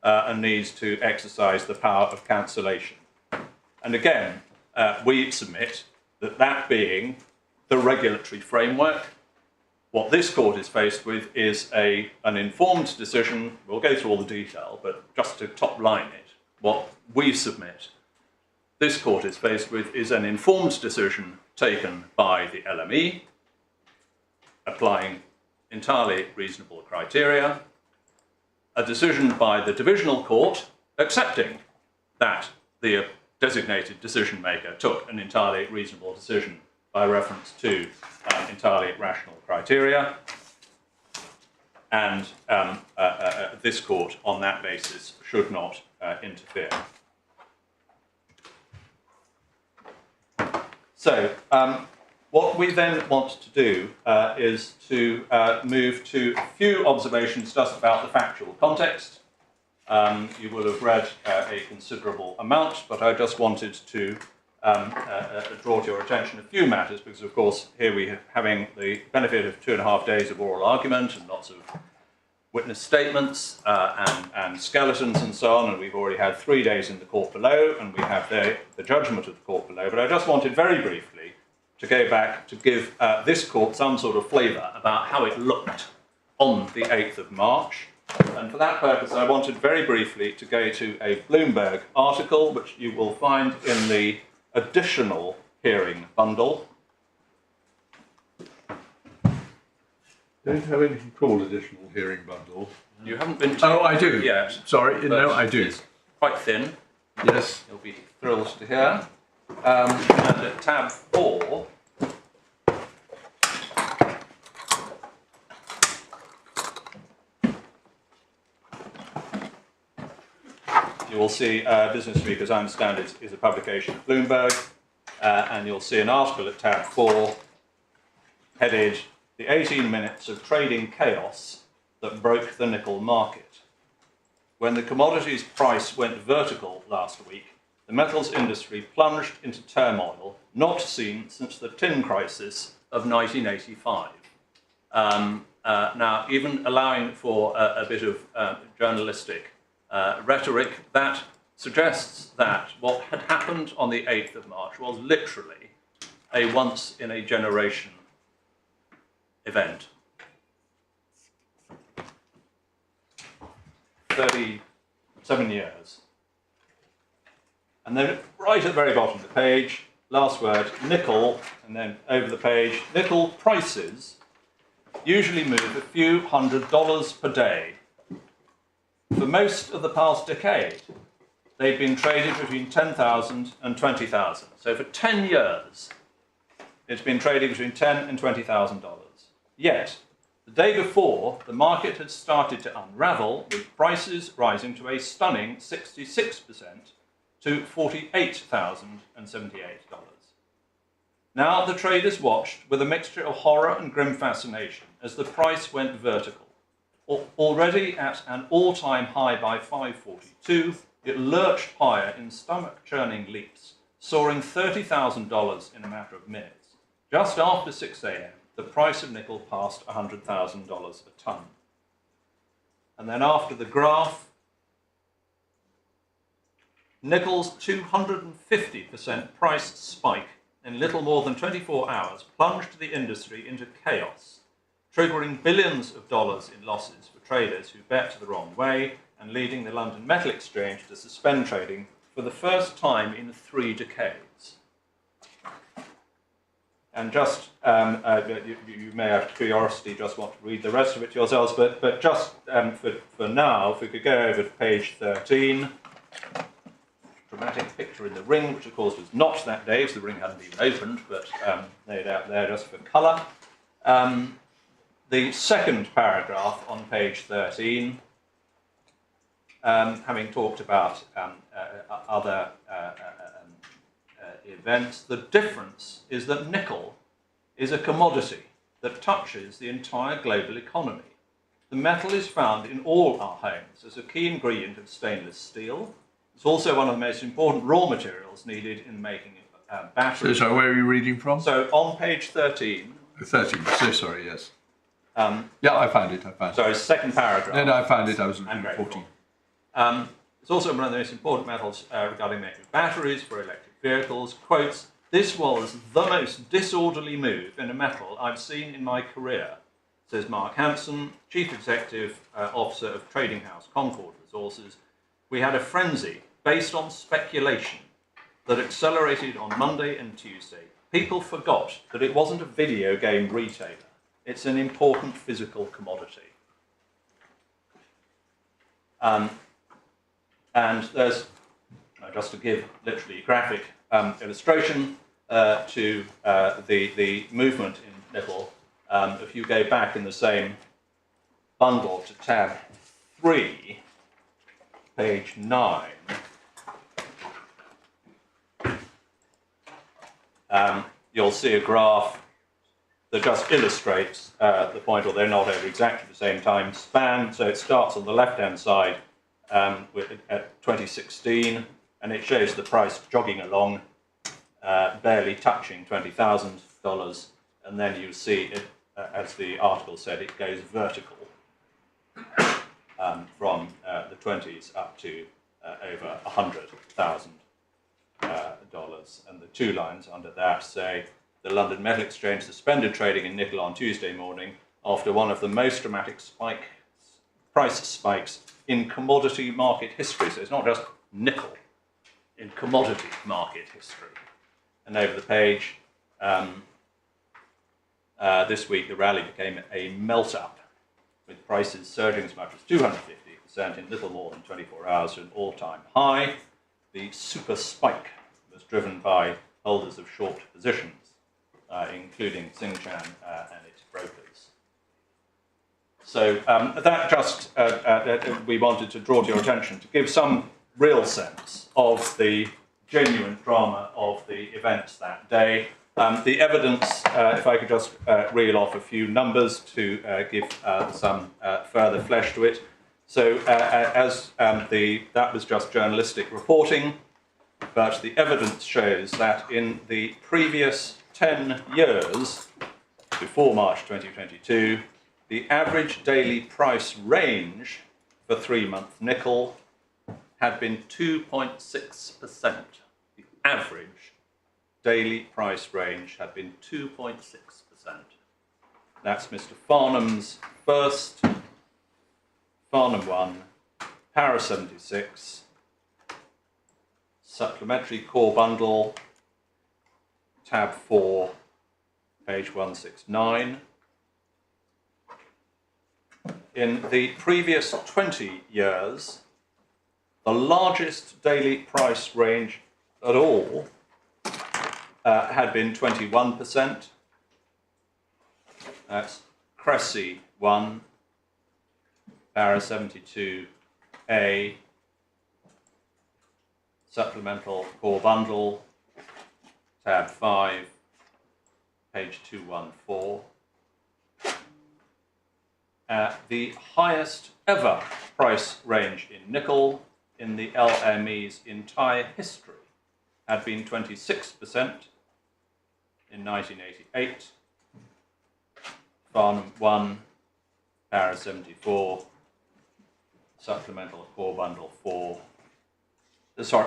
a need to exercise the power of cancellation. And again, we submit that that being the regulatory framework, what this court is faced with is an informed decision. We'll go through all the detail, but just to top line it, what we submit this court is faced with is an informed decision taken by the LME, applying entirely reasonable criteria, a decision by the divisional court accepting that the designated decision maker took an entirely reasonable decision by reference to entirely rational criteria, and this court on that basis should not interfere. So what we then want to do is to move to a few observations just about the factual context. You will have read a considerable amount, but I just wanted to draw to your attention a few matters, because of course here we are having the benefit of 2.5 days of oral argument and lots of witness statements and skeletons and so on, and we've already had 3 days in the court below, and we have the judgment of the court below. But I just wanted very briefly to go back to give this court some sort of flavour about how it looked on the 8th of March. And for that purpose, I wanted very briefly to go to a Bloomberg article, which you will find in the additional hearing bundle. Don't have anything called additional hearing bundle. You haven't been Oh, I do. yet. Sorry, no, I do. It's quite thin. Yes. You'll be thrilled to hear. And at tab 4, you will see Business Week, as I understand it, is a publication of Bloomberg, and you'll see an article at tab 4 headed "The 18 Minutes of Trading Chaos That Broke the Nickel Market." When the commodities price went vertical last week, the metals industry plunged into turmoil not seen since the tin crisis of 1985. Now, even allowing for a bit of journalistic rhetoric, that suggests that what had happened on the 8th of March was literally a once-in-a-generation event. 37 years. And then right at the very bottom of the page, last word, nickel, and then over the page, nickel prices usually move a few $100s per day. For most of the past decade, they've been traded between $10,000 and $20,000. So for 10 years, it's been traded between $10,000 and $20,000. Yet, The day before, the market had started to unravel, with prices rising to a stunning 66% to $48,078. Now the traders watched with a mixture of horror and grim fascination as the price went vertical. Already at an all-time high by 542, it lurched higher in stomach-churning leaps, soaring $30,000 in a matter of minutes. Just after 6 a.m., the price of nickel passed $100,000 a tonne. And then after the graph, nickel's 250% price spike in little more than 24 hours plunged the industry into chaos, triggering billions of dollars in losses for traders who bet the wrong way and leading the London Metal Exchange to suspend trading for the first time in 3 decades. And just, you may have curiosity, just want to read the rest of it yourselves, but just for now, if we could go over to page 13, dramatic picture in the ring, which of course was not that day, because the ring hadn't even opened, but laid out there just for colour. The second paragraph on page 13, having talked about other events, the difference is that nickel is a commodity that touches the entire global economy. The metal is found in all our homes as a key ingredient of stainless steel. It's also one of the most important raw materials needed in making batteries. So where are you reading from? So on page 13. 13, so sorry, yes. Yeah, I found it. Sorry, second paragraph. No, I found it. I was looking at 14. It's also one of the most important metals regarding making batteries for electric vehicles. Quotes, "This was the most disorderly move in a metal I've seen in my career," says Mark Hanson, Chief Executive Officer of trading house Concord Resources. "We had a frenzy based on speculation that accelerated on Monday and Tuesday. People forgot that it wasn't a video game retailer. It's an important physical commodity." And there's, just to give literally a graphic illustration to the movement in nickel, if you go back in the same bundle to tab 3, page 9, you'll see a graph that just illustrates the point, although not over exactly the same time span. So it starts on the left-hand side at 2016, and it shows the price jogging along, barely touching $20,000, and then you see it, as the article said, it goes vertical from the 20s up to over $100,000, and the 2 lines under that say, "The London Metal Exchange suspended trading in nickel on Tuesday morning after one of the most dramatic price spikes in commodity market history." So it's not just nickel, in commodity market history. And over the page, this week the rally became a melt-up, with prices surging as much as 250% in little more than 24 hours to an all-time high. The super spike was driven by holders of short positions, including Singh and its brokers. So that just, we wanted to draw to your attention to give some real sense of the genuine drama of the events that day. The evidence, if I could just reel off a few numbers to give some further flesh to it. So that was just journalistic reporting, but the evidence shows that in the previous 10 years, before March 2022, the average daily price range for 3-month nickel had been 2.6%. The average daily price range had been 2.6%. That's Mr. Farnham's first, Farnham 1, Para 76, supplementary core bundle, tab 4, page 169. In the previous 20 years, the largest daily price range at all had been 21%. That's Cressy 1, para 72A, supplemental core bundle, tab 5, page 214. The highest ever price range in nickel in the LME's entire history had been 26% in 1988. Farnham 1, para 74, supplemental core bundle 4.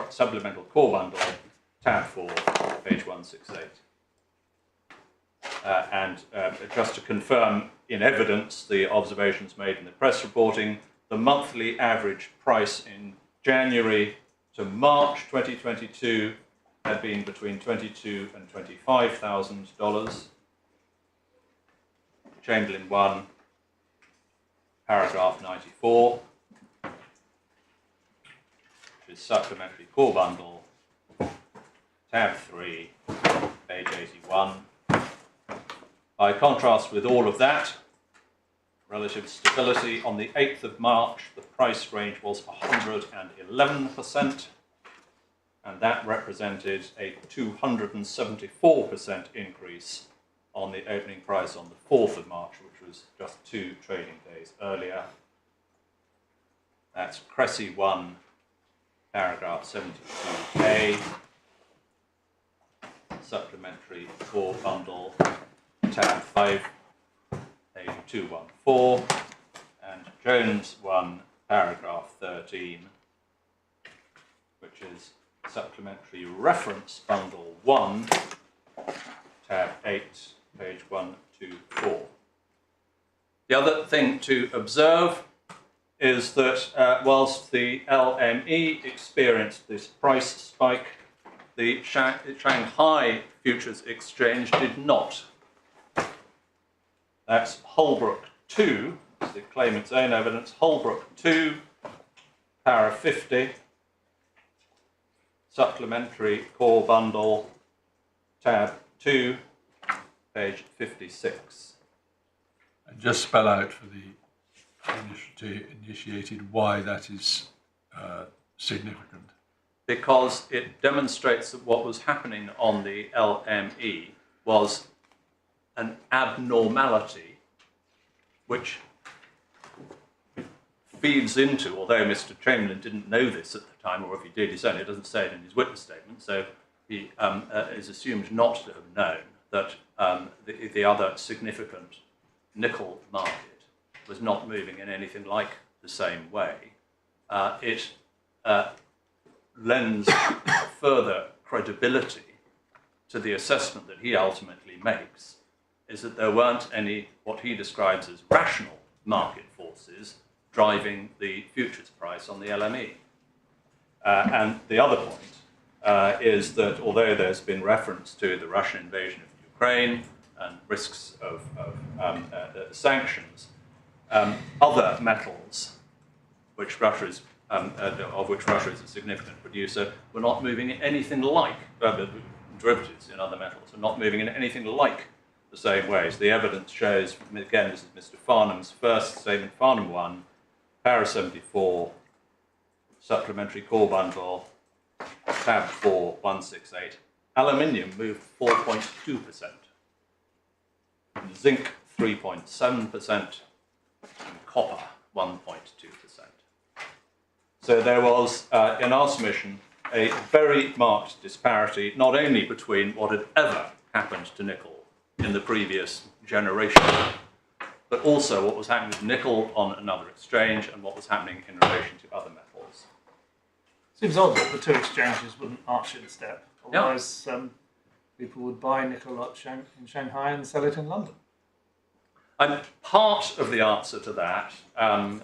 Supplemental core bundle, tab 4, page 168. Just to confirm in evidence the observations made in the press reporting, the monthly average price in January to March 2022 had been between $22,000 and $25,000. Chamberlain 1, paragraph 94, which is supplementary core bundle, tab 3, page 81. By contrast with all of that, relative stability, on the 8th of March, the price range was 111%, and that represented a 274% increase on the opening price on the 4th of March, which was just 2 trading days earlier. That's Cressy 1, paragraph 72A, supplementary core bundle, tab 5, page 214, and Jones 1, paragraph 13, which is supplementary reference bundle 1, tab 8, page 124. The other thing to observe is that whilst the LME experienced this price spike, the Shanghai Futures Exchange did not. That's Holbrook 2, the claimant's own evidence, Holbrook 2, para 50, supplementary core bundle, tab 2, page 56. And just spell out for the initiated why that is significant. Because it demonstrates that what was happening on the LME was an abnormality which feeds into, although Mr. Chamberlain didn't know this at the time, or if he did, he certainly doesn't say it in his witness statement, so he is assumed not to have known that the other significant nickel market was not moving in anything like the same way. It lends further credibility to the assessment that he ultimately makes, is that there weren't any, what he describes as rational market forces driving the futures price on the LME. And the other point is that although there's been reference to the Russian invasion of Ukraine and risks of sanctions, other metals, which Russia is, of which Russia is a significant producer, were not moving in anything like, derivatives in other metals are not moving in anything like the same ways. The evidence shows, again, this is Mr. Farnham's first statement, Farnham 1, para 74, supplementary core bundle, tab 4, 168. Aluminium moved 4.2%, zinc 3.7%, and copper 1.2%. So there was, in our submission, a very marked disparity, not only between what had ever happened to nickel in the previous generation, but also what was happening with nickel on another exchange and what was happening in relation to other metals. Seems odd that the two exchanges wouldn't march in step. Otherwise, people would buy nickel in Shanghai and sell it in London. And part of the answer to that, and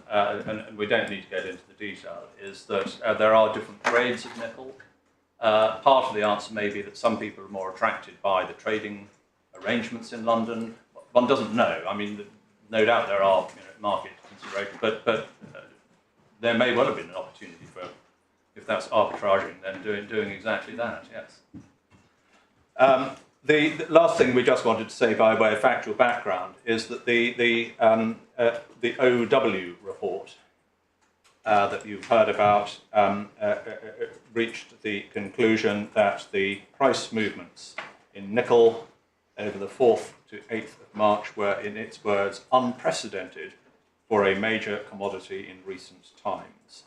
we don't need to get into the detail, is that there are different grades of nickel. Part of the answer may be that some people are more attracted by the trading arrangements in London. One doesn't know. I mean, no doubt there are market considerations, but there may well have been an opportunity for, if that's arbitraging, then doing exactly that, yes. the last thing we just wanted to say by way of factual background is that the OW report that you've heard about reached the conclusion that the price movements in nickel over the 4th to 8th of March were, in its words, unprecedented for a major commodity in recent times.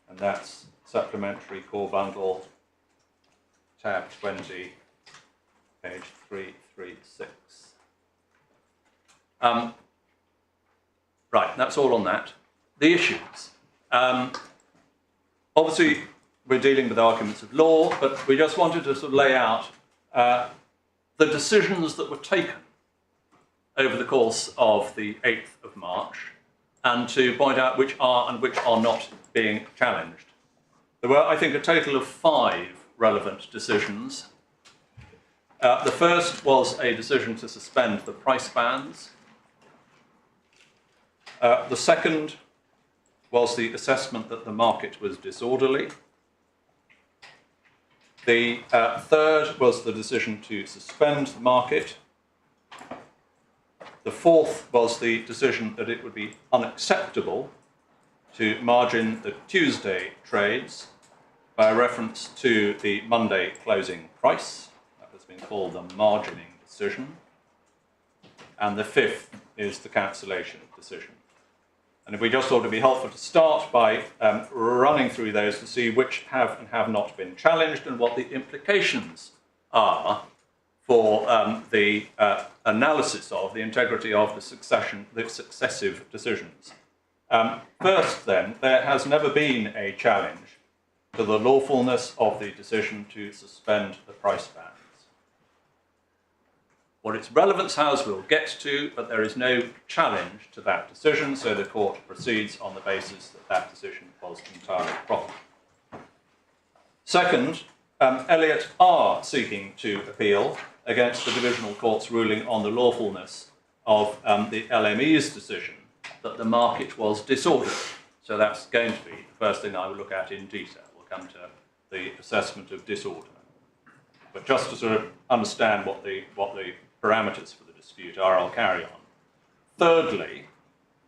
And that's Supplementary Core Bundle, tab 20, page 336. Right, that's all on that. The issues. Obviously, we're dealing with arguments of law, but we just wanted to sort of lay out the decisions that were taken over the course of the 8th of March, and to point out which are and which are not being challenged. There were, I think, a total of 5 relevant decisions. The first was a decision to suspend the price bands. The second was the assessment that the market was disorderly. The third was the decision to suspend the market. The fourth was the decision that it would be unacceptable to margin the Tuesday trades by reference to the Monday closing price. That has been called the margining decision. And the fifth is the cancellation decision. And if we just thought it would be helpful to start by running through those to see which have and have not been challenged and what the implications are for the analysis of the integrity of the successive decisions. First, then, there has never been a challenge to the lawfulness of the decision to suspend the price bands. What its relevance has, we'll get to, but there is no challenge to that decision, so the court proceeds on the basis that that decision was entirely proper. Second, Elliott are seeking to appeal against the divisional court's ruling on the lawfulness of the LME's decision that the market was disordered. So that's going to be the first thing I will look at in detail. We'll come to the assessment of disorder. But just to sort of understand what the parameters for the dispute are, I'll carry on. Thirdly,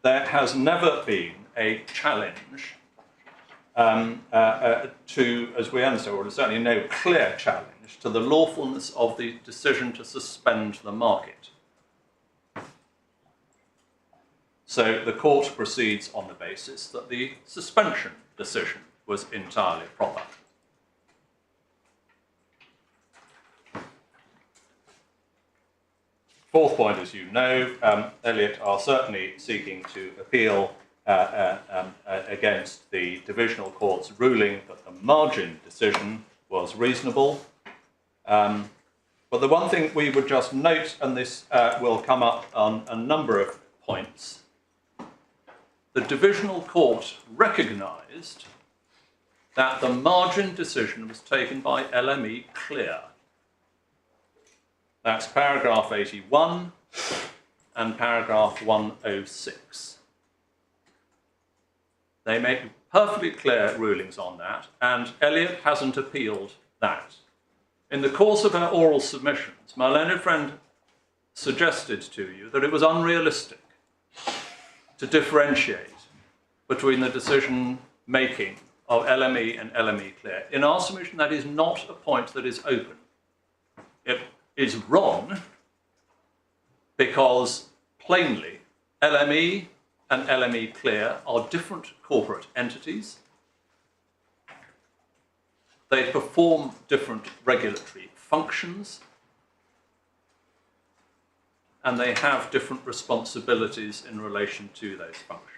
there has never been a challenge to, as we understand, or certainly no clear challenge to the lawfulness of the decision to suspend the market. So the court proceeds on the basis that the suspension decision was entirely proper. Fourth point, as you know, Elliott are certainly seeking to appeal against the divisional court's ruling that the margin decision was reasonable. But the one thing we would just note, and this will come up on a number of points, the divisional court recognised that the margin decision was taken by LME Clear. That's paragraph 81 and paragraph 106. They make perfectly clear rulings on that, and Elliott hasn't appealed that. In the course of her oral submissions, my learned friend suggested to you that it was unrealistic to differentiate between the decision-making of LME and LME Clear. In our submission, that is not a point that is open. It is wrong because, plainly, LME and LME Clear are different corporate entities. They perform different regulatory functions, and they have different responsibilities in relation to those functions.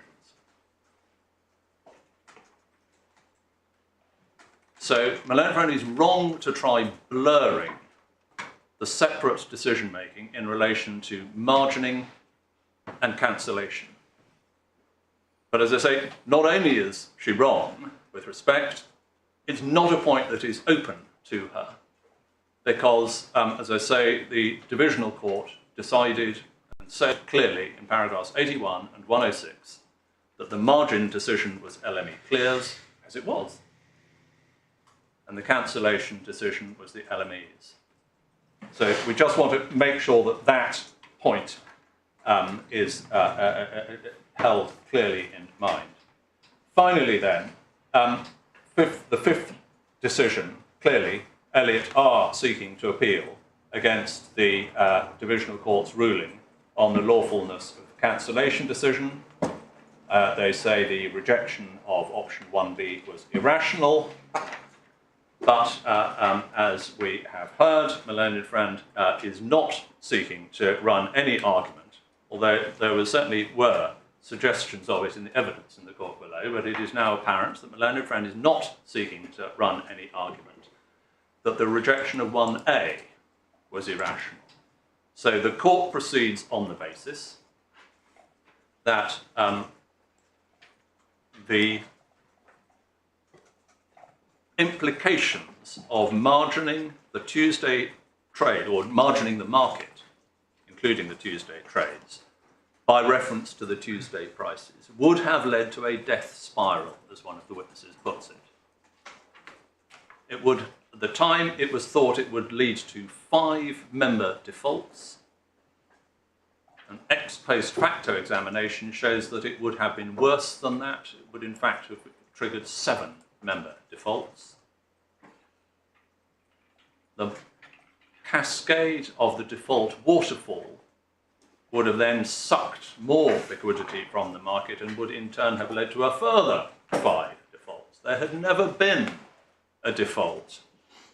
So my friend is wrong to try blurring the separate decision-making in relation to margining and cancellation. But as I say, not only is she wrong with respect, it's not a point that is open to her, because, as I say, the divisional court decided and said clearly in paragraphs 81 and 106 that the margin decision was LME Clear's, as it was, and the cancellation decision was the LME's. So we just want to make sure that that point is held clearly in mind. Finally then, the fifth decision, clearly, Elliott are seeking to appeal against the Divisional Court's ruling on the lawfulness of the cancellation decision. They say the rejection of option 1B was irrational, but as we have heard, my learned friend is not seeking to run any argument, although there certainly were suggestions of it in the evidence in the court below, but it is now apparent that my learned friend is not seeking to run any argument that the rejection of 1A was irrational. So the court proceeds on the basis that the implications of margining the Tuesday trade, or margining the market, including the Tuesday trades, by reference to the Tuesday prices, would have led to a death spiral, as one of the witnesses puts it. It would, at the time, it was thought it would lead to 5 member defaults. An ex post facto examination shows that it would have been worse than that. It would, in fact, have triggered 7 member defaults. The cascade of the default waterfall would have then sucked more liquidity from the market and would in turn have led to a further 5 defaults. There had never been a default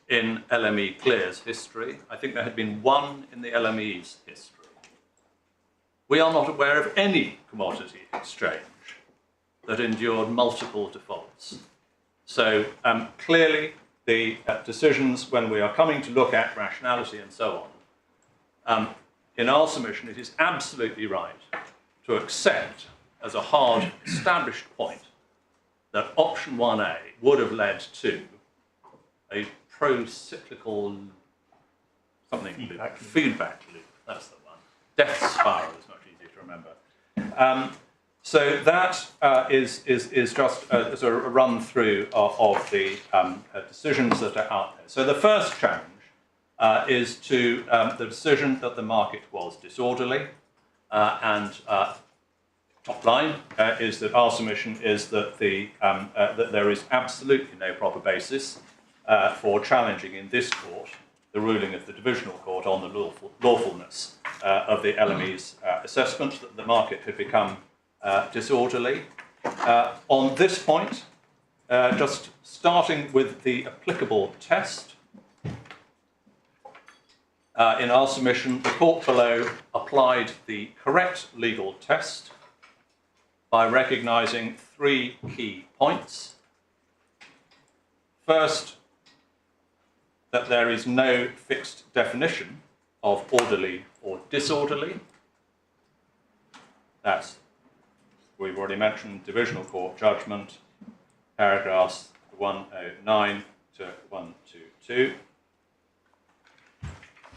in LME Clear's history. I think there had been 1 in the LME's history. We are not aware of any commodity exchange that endured multiple defaults. So clearly the decisions, when we are coming to look at rationality and so on, in our submission it is absolutely right to accept as a hard established point that option 1A would have led to a pro-cyclical feedback loop, that's the one. Death spiral is much easier to remember. So that is just a sort of a run through of the decisions that are out there. So the first challenge is to the decision that the market was disorderly, and top line is that our submission is that that there is absolutely no proper basis for challenging in this court the ruling of the Divisional Court on the lawfulness of the LME's assessment that the market had become disorderly. On this point, just starting with the applicable test, in our submission, the court below applied the correct legal test by recognising 3 key points. First, that there is no fixed definition of orderly or disorderly. That's, we've already mentioned, Divisional Court judgment, paragraphs 109 to 122.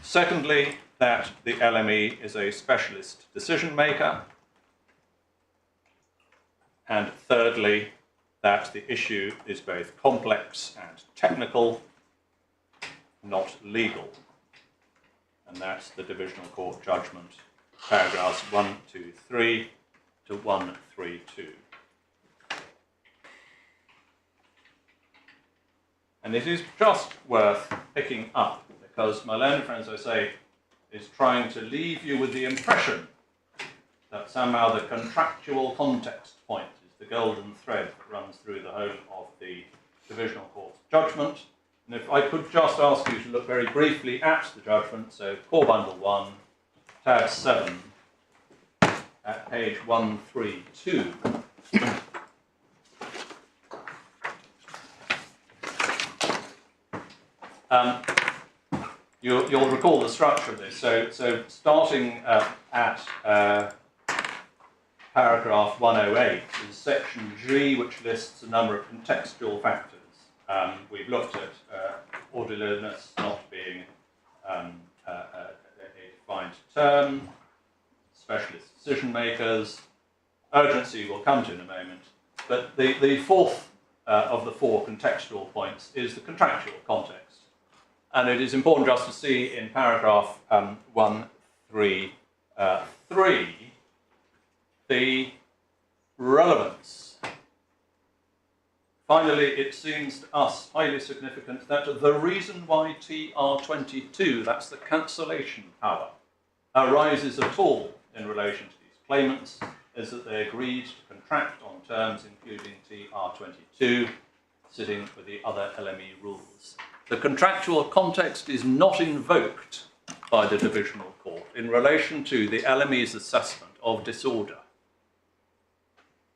Secondly, that the LME is a specialist decision maker. And thirdly, that the issue is both complex and technical, not legal. And that's the Divisional Court judgment, paragraphs 123 to 132. And it is just worth picking up, because my learned friend, as I say, is trying to leave you with the impression that somehow the contractual context point is the golden thread that runs through the whole of the Divisional Court's judgment. And if I could just ask you to look very briefly at the judgment, so Core Bundle 1, tab 7, at page 132. You'll recall the structure of this. So starting at paragraph 108 is section G, which lists a number of contextual factors. We've looked at orderliness not being a defined term, specialist decision makers, urgency we'll come to in a moment. But the fourth of the 4 contextual points is the contractual context. And it is important just to see in paragraph 133 the relevance. Finally, it seems to us highly significant that the reason why TR22, that's the cancellation power, arises at all in relation to these claimants is that they agreed to contract on terms including TR22, sitting with the other LME rules. The contractual context is not invoked by the divisional court in relation to the LME's assessment of disorder.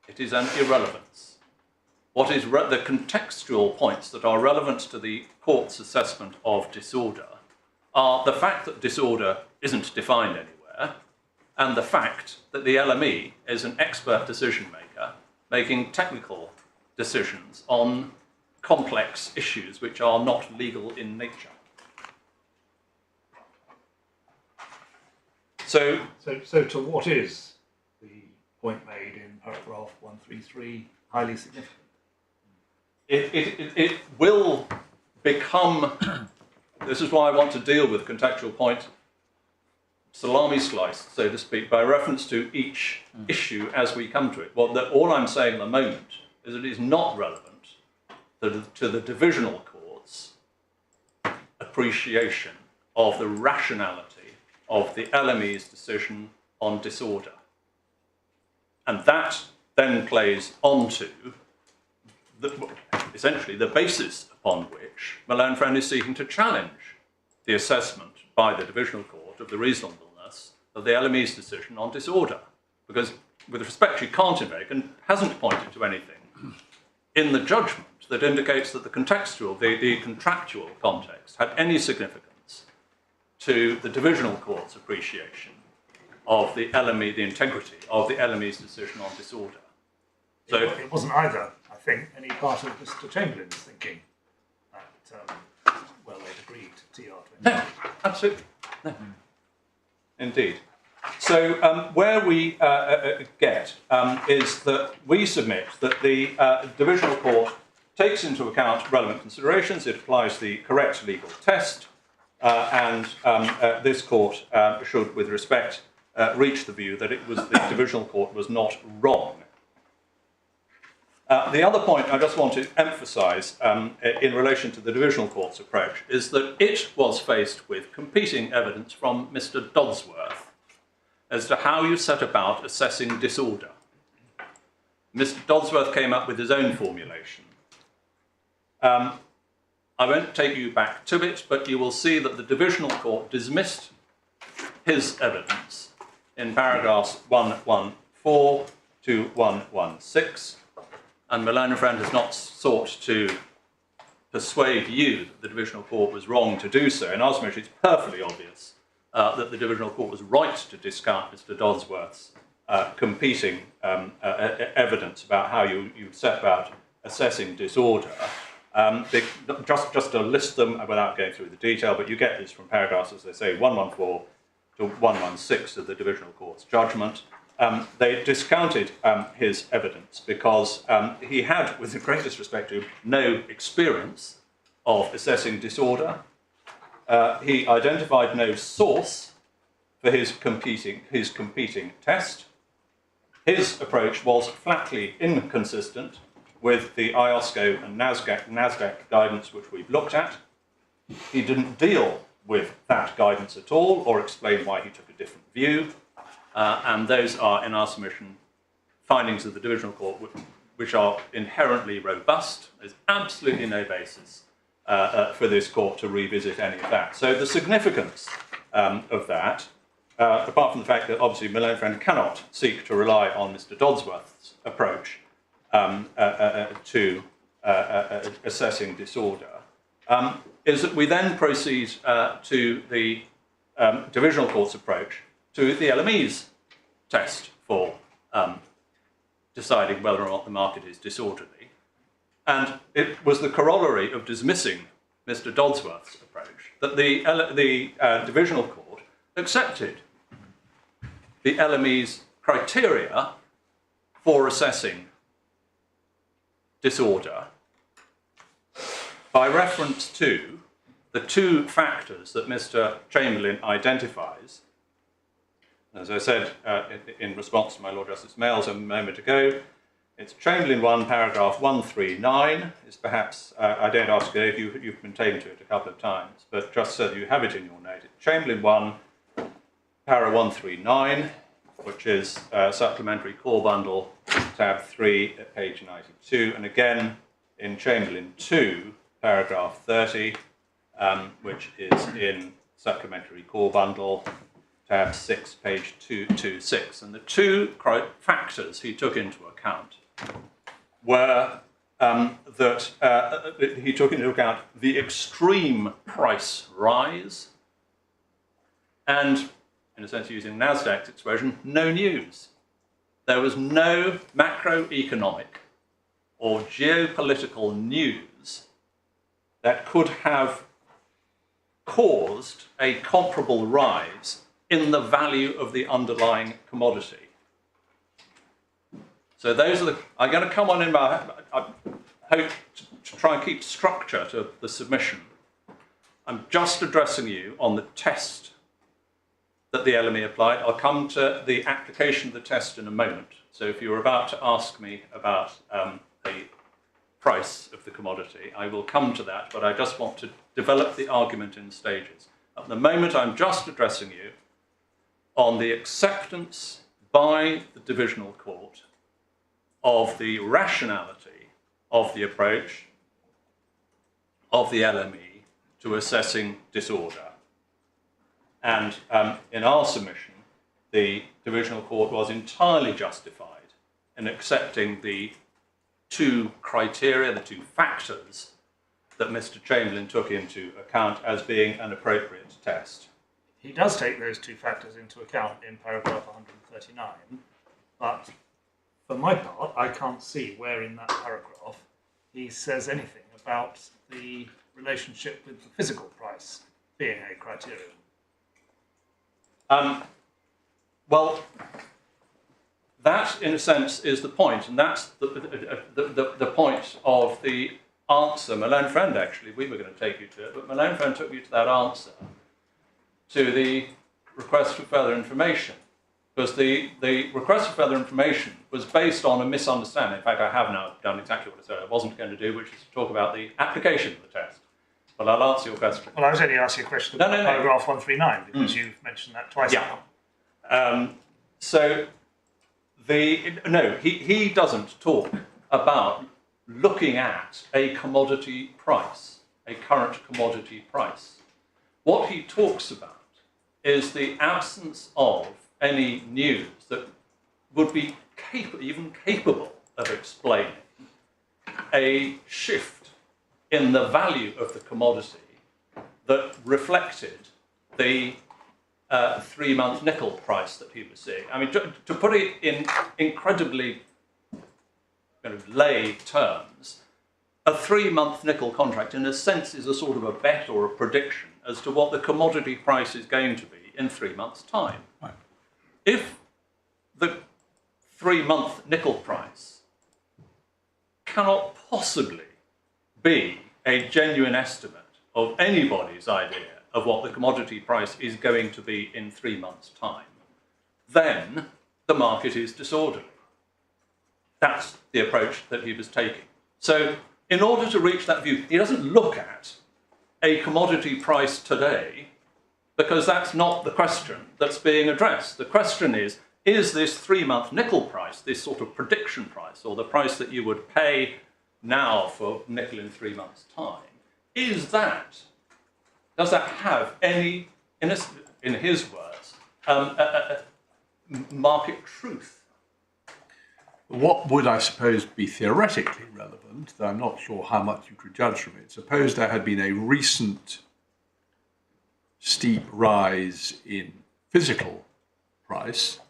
It is an irrelevance. What is the contextual points that are relevant to the court's assessment of disorder are the fact that disorder isn't defined anywhere, and the fact that the LME is an expert decision maker making technical decisions on complex issues which are not legal in nature. So to what is the point made in paragraph 133 highly significant? It will become, this is why I want to deal with contextual point, salami slice, so to speak, by reference to each issue as we come to it. Well, all I'm saying at the moment is that it is not relevant to the divisional court's appreciation of the rationality of the LME's decision on disorder. And that then plays onto essentially the basis upon which Malone Friend is seeking to challenge the assessment by the divisional court of the reasonableness of the LME's decision on disorder. Because with respect, she can't invoke and hasn't pointed to anything in the judgment that indicates that the contextual, the contractual context had any significance to the divisional court's appreciation of the LME, the integrity of the LME's decision on disorder. So it wasn't either, I think, any part of Mr. Chamberlain's thinking that, well, they'd agreed to TR22. no, absolutely. No. Indeed. So where we get is that we submit that the divisional court takes into account relevant considerations, it applies the correct legal test, and this court should, with respect, reach the view that it was the divisional court was not wrong. The other point I just want to emphasise in relation to the divisional court's approach is that it was faced with competing evidence from Mr. Dodsworth as to how you set about assessing disorder. Mr. Dodsworth came up with his own formulation. I won't take you back to it, but you will see that the divisional court dismissed his evidence in paragraphs 114 to 116, and Malone and Friend has not sought to persuade you that the divisional court was wrong to do so. In our submission, it's perfectly obvious that the divisional court was right to discount Mr. Dodsworth's competing evidence about how you set about assessing disorder. Just to list them without going through the detail, but you get this from paragraphs, as they say, 114 to 116 of the divisional court's judgment. They discounted his evidence because he had, with the greatest respect to him, no experience of assessing disorder. He identified no source for his competing test. His approach was flatly inconsistent with the IOSCO and NASDAQ guidance which we've looked at. He didn't deal with that guidance at all or explain why he took a different view. And those are, in our submission, findings of the divisional court which are inherently robust. There's absolutely no basis for this court to revisit any of that. So the significance of that, apart from the fact that obviously Malone and Friend cannot seek to rely on Mr. Dodsworth's approach to assessing disorder, is that we then proceed to the divisional court's approach to the LME's test for deciding whether or not the market is disorderly. And it was the corollary of dismissing Mr. Dodsworth's approach that the divisional court accepted the LME's criteria for assessing disorder by reference to the two factors that Mr. Chamberlain identifies, as I said in response to my Lord Justice Mayles a moment ago, it's Chamberlain 1, paragraph 139, is perhaps, I don't ask you if you've been taken to it a couple of times, but just so that you have it in your note, it's Chamberlain 1, para 139, which is Supplementary Core Bundle, tab 3 at page 92, and again in Chamberlain 2, paragraph 30, which is in Supplementary Core Bundle, tab 6, page 226. And the two factors he took into account were that he took into account the extreme price rise and, in a sense using NASDAQ's expression, no news. There was no macroeconomic or geopolitical news that could have caused a comparable rise in the value of the underlying commodity. So those are the, I'm going to come on in my, I hope to try and keep structure to the submission. I'm just addressing you on the test that the LME applied. I'll come to the application of the test in a moment. So if you're about to ask me about the price of the commodity, I will come to that, but I just want to develop the argument in stages. At the moment, I'm just addressing you on the acceptance by the divisional court of the rationality of the approach of the LME to assessing disorder. And in our submission, the divisional court was entirely justified in accepting the two criteria, the two factors that Mr. Chamberlain took into account as being an appropriate test. He does take those two factors into account in paragraph 139, but for my part, I can't see where in that paragraph he says anything about the relationship with the physical price being a criterion. Well, that, in a sense, is the point, and that's the point of the answer. Malone Friend, actually, we were going to take you to it, but Malone Friend took you to that answer, to the request for further information, because the request for further information was based on a misunderstanding. In fact, I have now done exactly what I said I wasn't going to do, which is to talk about the application of the test. But I'll answer your question. Well, I was only asking a question about paragraph 139, because you've mentioned that twice now. So, he doesn't talk about looking at a commodity price, a current commodity price. What he talks about is the absence of any news that would be even capable of explaining a shift in the value of the commodity that reflected the 3-month nickel price that he was seeing. I mean, to put it in incredibly kind of lay terms, a 3-month nickel contract, in a sense, is a sort of a bet or a prediction as to what the commodity price is going to be in 3 months' time. Right. If the 3-month nickel price cannot possibly be a genuine estimate of anybody's idea of what the commodity price is going to be in 3 months' time, then the market is disorderly. That's the approach that he was taking. So in order to reach that view, he doesn't look at a commodity price today, because that's not the question that's being addressed. The question is this 3-month nickel price, this sort of prediction price, or the price that you would pay now for nickel in 3 months' time, does that have any, in his words, market truth? What would, I suppose, be theoretically relevant, though I'm not sure how much you could judge from it, suppose there had been a recent steep rise in physical price,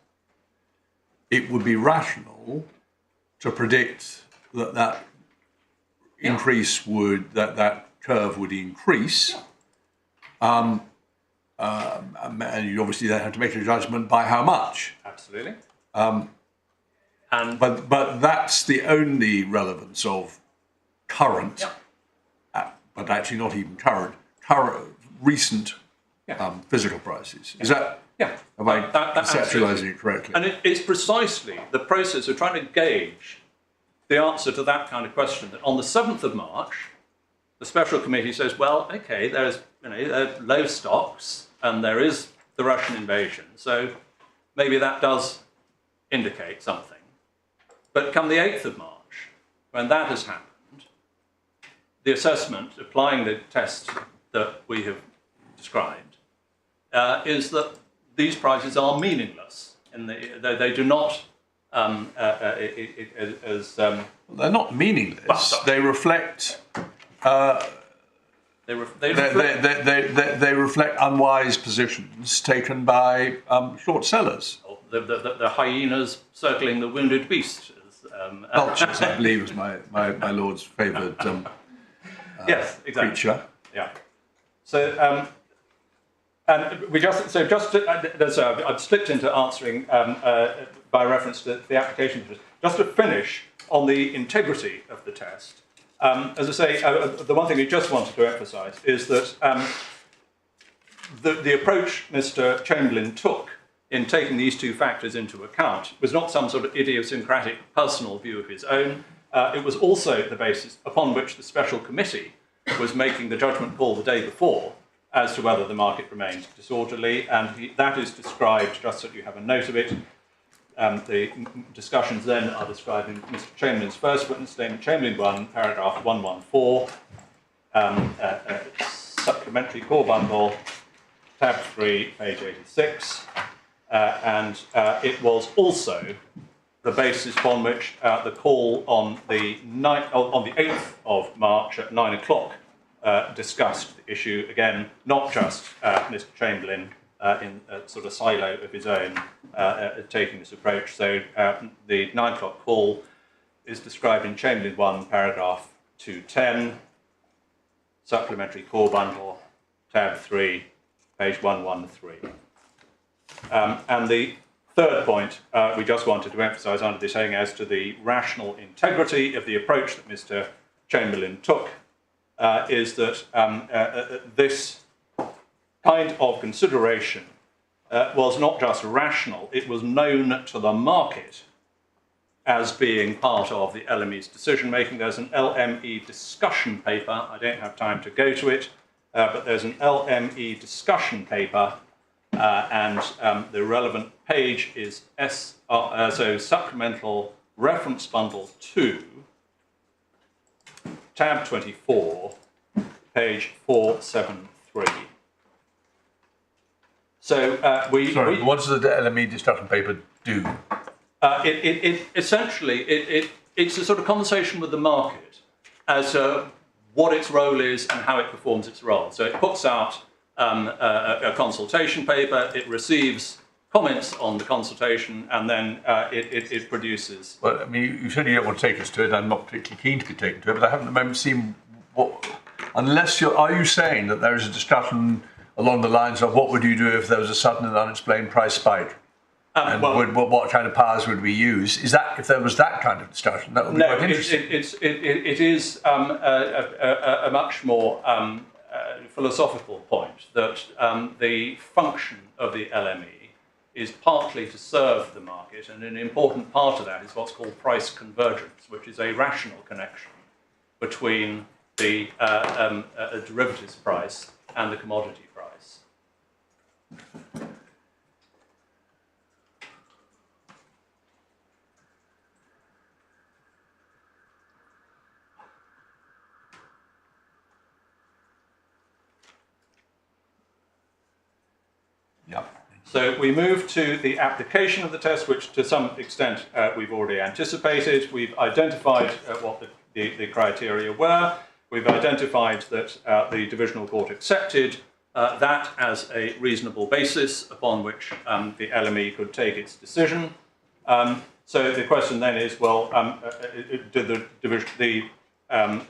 it would be rational to predict that increase would, that curve would increase, and you obviously then have to make a judgment by how much. Absolutely. But that's the only relevance of current, but actually not even current, recent physical prices. Is that, Yeah. am I That conceptualising it correctly? And it's precisely the process of trying to gauge the answer to that kind of question that on the 7th of March, the special committee says, well, okay, there are low stocks and there is the Russian invasion, so maybe that does indicate something. But come the 8th of March, when that has happened, the assessment, applying the test that we have described, is that these prices are meaningless. They do not, They're not meaningless. They reflect. They reflect unwise positions taken by short sellers. the hyenas circling the wounded beast. Vultures, I believe, was my lord's favoured Yes, exactly. creature. Yeah. So, and we just I've slipped into answering by reference to the application. Just to finish on the integrity of the test. As I say, the one thing we just wanted to emphasise is that the approach Mr. Chamberlain took in taking these two factors into account was not some sort of idiosyncratic personal view of his own. It was also the basis upon which the special committee was making the judgment call the day before as to whether the market remained disorderly, and that is described, just so that you have a note of it. The discussions then are described in Mr. Chamberlain's first witness statement, Chamberlain 1, paragraph 114, supplementary core bundle, tab 3, page 86, and it was also the basis upon which the call on the 8th of March at 9 o'clock discussed the issue again, not just Mr. Chamberlain in a sort of silo of his own taking this approach. So the 9 o'clock call is described in Chamberlain 1, paragraph 210, supplementary core bundle, tab 3, page 113. And the third point we just wanted to emphasise under this heading as to the rational integrity of the approach that Mr. Chamberlain took is that this kind of consideration was not just rational, it was known to the market as being part of the LME's decision making. There's an LME discussion paper, I don't have time to go to it, but there's an LME discussion paper and the relevant page is so supplemental reference bundle 2, tab 24, page 473. So what does the LME discussion paper do? It essentially it's a sort of conversation with the market as to what its role is and how it performs its role. So it puts out a consultation paper, it receives comments on the consultation, and then it produces. Well, I mean, you said you don't want to take us to it. I'm not particularly keen to be taken to it, but I haven't at the moment seen what. Unless are you saying that there is a discussion along the lines of what would you do if there was a sudden and unexplained price spike? And what kind of powers would we use? Is that if there was that kind of discussion, that would be quite interesting. It is a much more philosophical point that the function of the LME is partly to serve the market, and an important part of that is what's called price convergence, which is a rational connection between the derivatives price and the commodity price. So we move to the application of the test, which to some extent we've already anticipated. We've identified what the criteria were. We've identified that the divisional court accepted that as a reasonable basis upon which the LME could take its decision. So the question then is, well, did the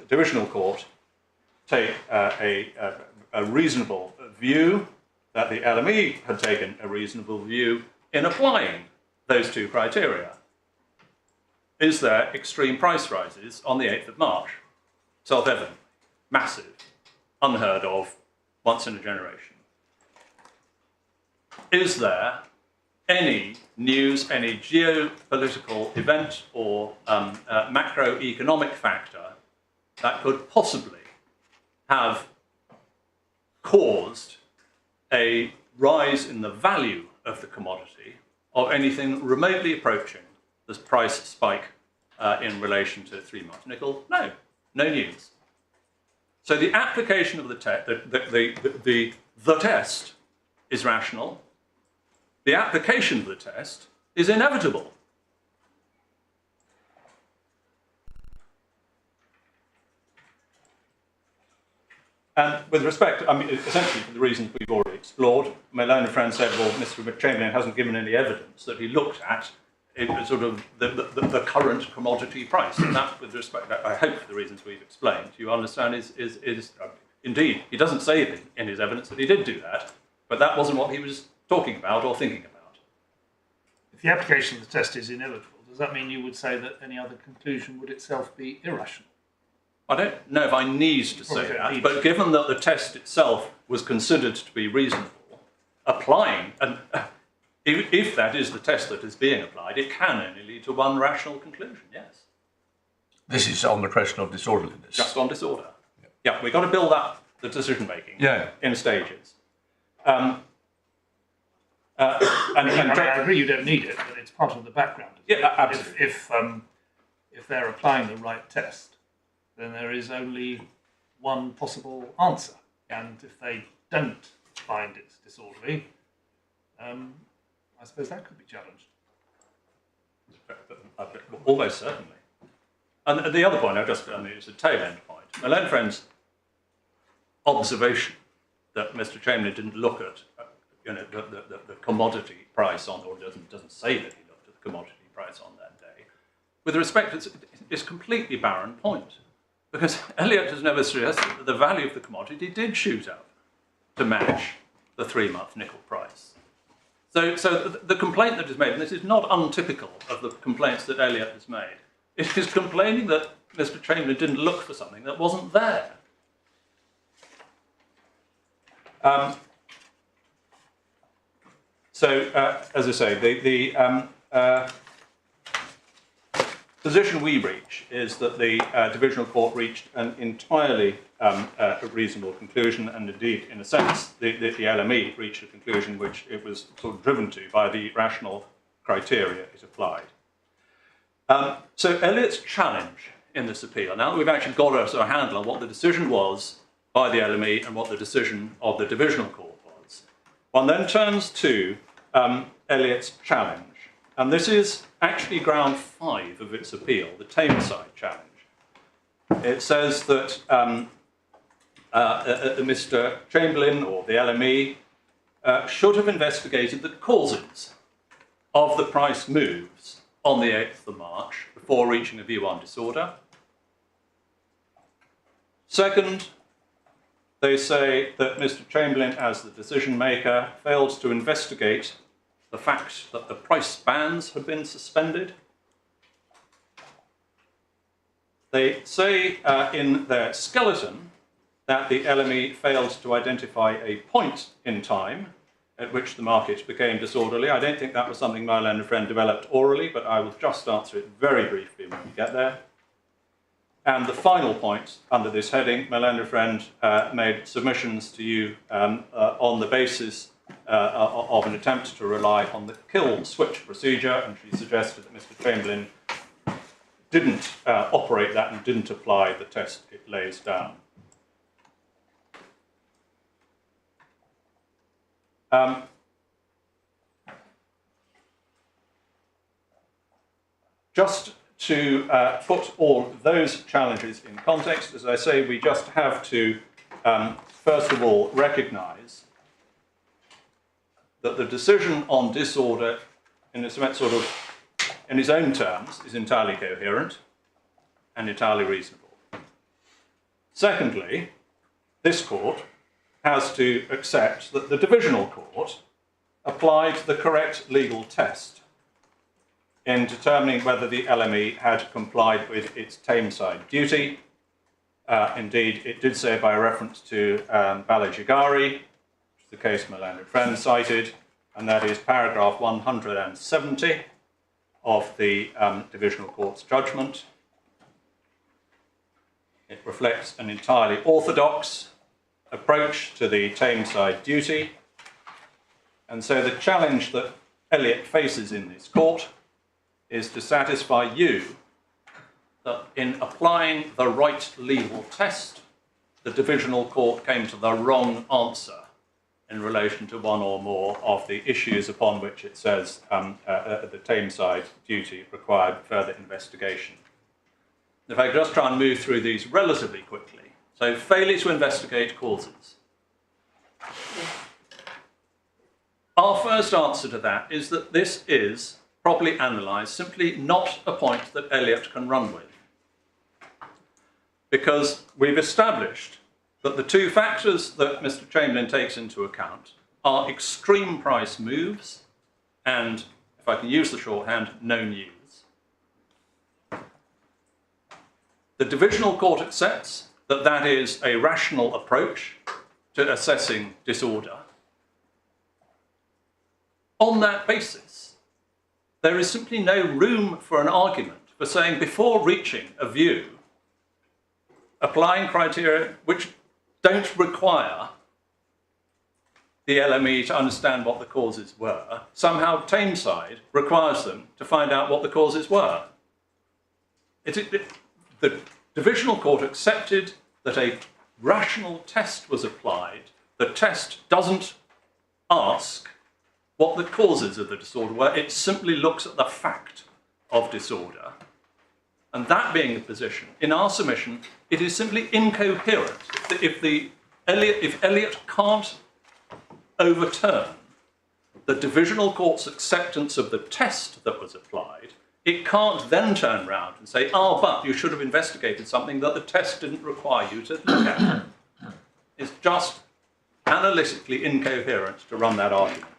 divisional court take a reasonable view, that the LME had taken a reasonable view in applying those two criteria? Is there extreme price rises on the 8th of March? Self-evident, massive, unheard of once in a generation. Is there any news, any geopolitical event or macroeconomic factor that could possibly have caused a rise in the value of the commodity of anything remotely approaching this price spike in relation to 3-month nickel? No, no news. So the application of the test is rational. The application of the test is inevitable. And with respect, I mean, essentially for the reasons we've already explored, my learned friend said, well, Mr. Chamberlain hasn't given any evidence that he looked at sort of the current commodity price. And that, with respect, I hope for the reasons we've explained, you understand is indeed, he doesn't say in his evidence that he did do that, but that wasn't what he was talking about or thinking about. If the application of the test is inevitable, does that mean you would say that any other conclusion would itself be irrational? I don't know if I need to say that, but given that the test itself was considered to be reasonable, applying, and if that is the test that is being applied, it can only lead to one rational conclusion, yes. This is on the question of disorderliness. Just on disorder. Yeah, we've got to build up the decision-making in stages. And I agree you don't need it, but it's part of the background. Yeah, absolutely. If they're applying the right test, then there is only one possible answer. And if they don't find it disorderly, I suppose that could be challenged. Almost certainly. And the other point, it's a tail-end point. My learned friend's observation that Mr. Chamberlain didn't look at the commodity price on, or doesn't say that he looked at the commodity price on that day, with respect, it's a completely barren point. Because Elliott has never suggested that the value of the commodity did shoot up to match the 3-month nickel price. So the complaint that is made, and this is not untypical of the complaints that Elliott has made, it is complaining that Mr. Chamberlain didn't look for something that wasn't there. As I say, the position we reach is that the divisional court reached an entirely reasonable conclusion, and indeed, in a sense, the LME reached a conclusion which it was sort of driven to by the rational criteria it applied. So Elliott's challenge in this appeal, now that we've actually got a sort of handle on what the decision was by the LME and what the decision of the divisional court was, one then turns to Elliott's challenge. And this is actually ground 5 of its appeal, the Tameside challenge. It says that Mr. Chamberlain, or the LME, should have investigated the causes of the price moves on the 8th of March before reaching a view on disorder. Second, they say that Mr. Chamberlain, as the decision maker, failed to investigate the fact that the price bands had been suspended. They say in their skeleton that the LME failed to identify a point in time at which the market became disorderly. I don't think that was something my learned friend developed orally, but I will just answer it very briefly when we get there. And the final point under this heading, my learned friend made submissions to you on the basis of an attempt to rely on the kill switch procedure, and she suggested that Mr. Chamberlain didn't operate that and didn't apply the test it lays down. Just to put all those challenges in context, as I say, we just have to first of all recognise that the decision on disorder, in its own terms, is entirely coherent and entirely reasonable. Secondly, this court has to accept that the divisional court applied the correct legal test in determining whether the LME had complied with its Tameside duty, Indeed, it did so by reference to Balajagari, which is the case my learned friend cited, and that is paragraph 170 of the Divisional Court's judgment. It reflects an entirely orthodox approach to the Tameside duty, and so the challenge that Elliott faces in this court is to satisfy you that in applying the right legal test, the Divisional Court came to the wrong answer in relation to one or more of the issues upon which it says the Tameside duty required further investigation. If I could just try and move through these relatively quickly. So, failure to investigate causes. Our first answer to that is that this is, properly analysed, simply not a point that Elliott can run with. Because we've established that the two factors that Mr. Chamberlain takes into account are extreme price moves and, if I can use the shorthand, no news. The Divisional Court accepts that that is a rational approach to assessing disorder. On that basis, there is simply no room for an argument for saying before reaching a view, applying criteria which don't require the LME to understand what the causes were, somehow Tameside requires them to find out what the causes were. The Divisional Court accepted that a rational test was applied. The test doesn't ask what the causes of the disorder were, it simply looks at the fact of disorder. And that being the position, in our submission, it is simply incoherent. If Elliott can't overturn the Divisional Court's acceptance of the test that was applied, it can't then turn round and say, oh, but you should have investigated something that the test didn't require you to look at. It's just analytically incoherent to run that argument.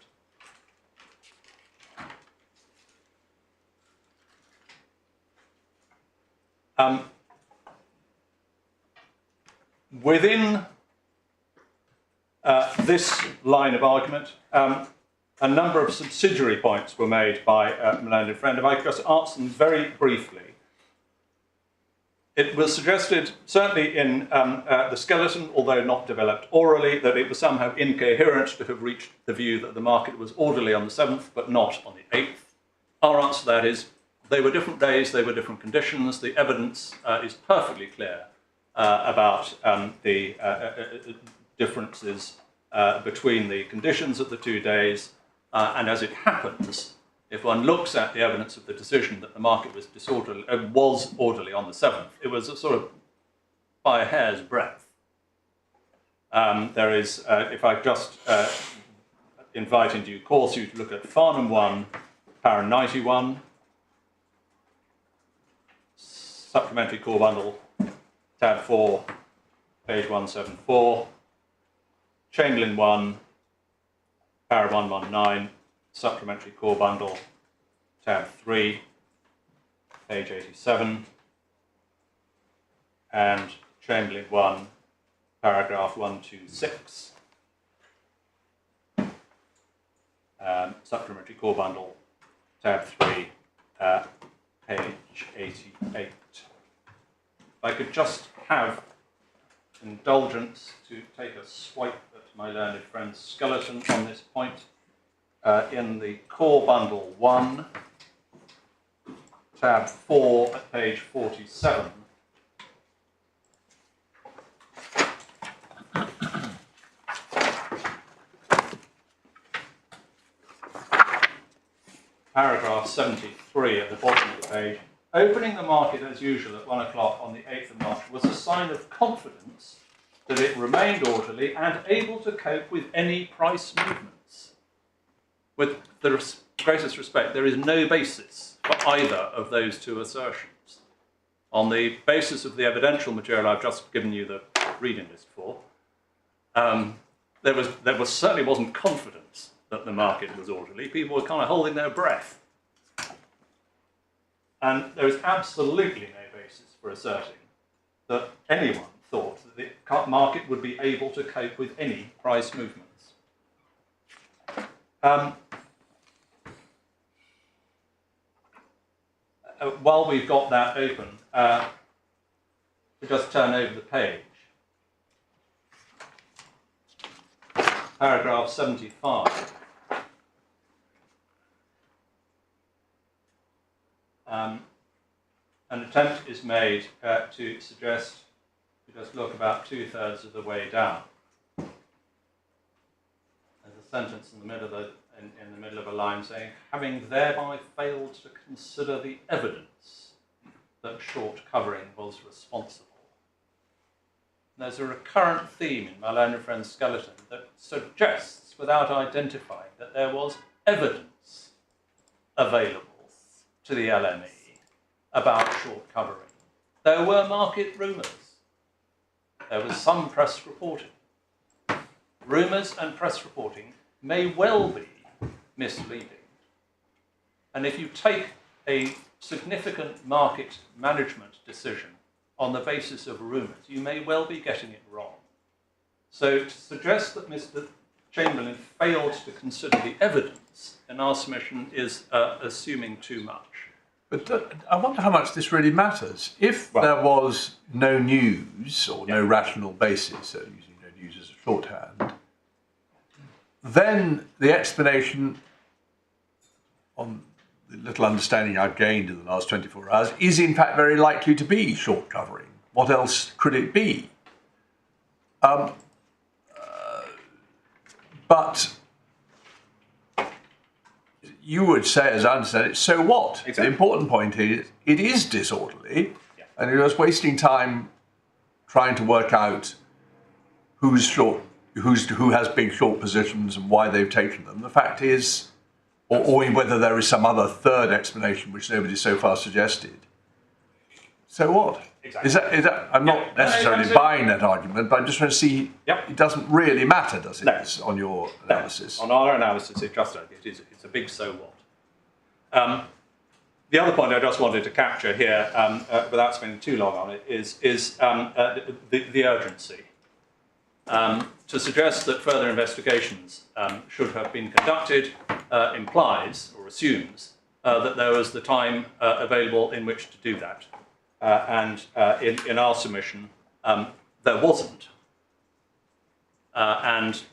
Within this line of argument, a number of subsidiary points were made by my learned friend. If I could just answer them very briefly. It was suggested, certainly in the skeleton, although not developed orally, that it was somehow incoherent to have reached the view that the market was orderly on the 7th, but not on the 8th. Our answer to that is, they were different days, they were different conditions. The evidence is perfectly clear about the differences between the conditions of the 2 days. And as it happens, if one looks at the evidence of the decision that the market was orderly on the 7th, it was a sort of by a hair's breadth. There is, if I just invite in due course you to look at Farnham 1, para 91, Supplementary Core Bundle, tab 4, page 174, Chamberlain 1, para 119, Supplementary Core Bundle, tab 3, page 87, and Chamberlain 1, paragraph 126, Supplementary Core Bundle, tab 3, page 88. If I could just have indulgence to take a swipe at my learned friend's skeleton on this point. In the Core Bundle 1, tab 4 at page 47, paragraph 73 at the bottom of the page, opening the market as usual at 1 o'clock on the 8th of March was a sign of confidence that it remained orderly and able to cope with any price movements. With the greatest respect, there is no basis for either of those two assertions. On the basis of the evidential material I've just given you the reading list for, there certainly wasn't confidence that the market was orderly. People were kind of holding their breath. And there is absolutely no basis for asserting that anyone thought that the market would be able to cope with any price movements. While we've got that open, we just turn over the page. Paragraph 75. An attempt is made to suggest, we just look about 2/3 of the way down. There's a sentence in the middle of in the middle of a line saying, having thereby failed to consider the evidence that short covering was responsible. And there's a recurrent theme in my learned friend's skeleton that suggests, without identifying, that there was evidence available to the LME about short covering. There were market rumours. There was some press reporting. Rumours and press reporting may well be misleading. And if you take a significant market management decision on the basis of rumours, you may well be getting it wrong. So to suggest that Mr. Chamberlain failed to consider the evidence in our submission is assuming too much. But I wonder how much this really matters. If there was no news or no rational basis, so using no news as a shorthand, then the explanation on the little understanding I've gained in the last 24 hours is in fact very likely to be short covering. What else could it be? But you would say, as I understand it, so what? Exactly. The important point is it is disorderly, and you're just wasting time trying to work out who has big short positions and why they've taken them. The fact is, or whether there is some other third explanation which nobody so far suggested. So what? Exactly. Is that I'm not necessarily buying that argument, but I'm just trying to see it doesn't really matter, does it, on your analysis? On our analysis, it's a big so what. The other point I just wanted to capture here, without spending too long on it, is the urgency. To suggest that further investigations should have been conducted implies or assumes that there was the time available in which to do that. And in our submission, there wasn't. And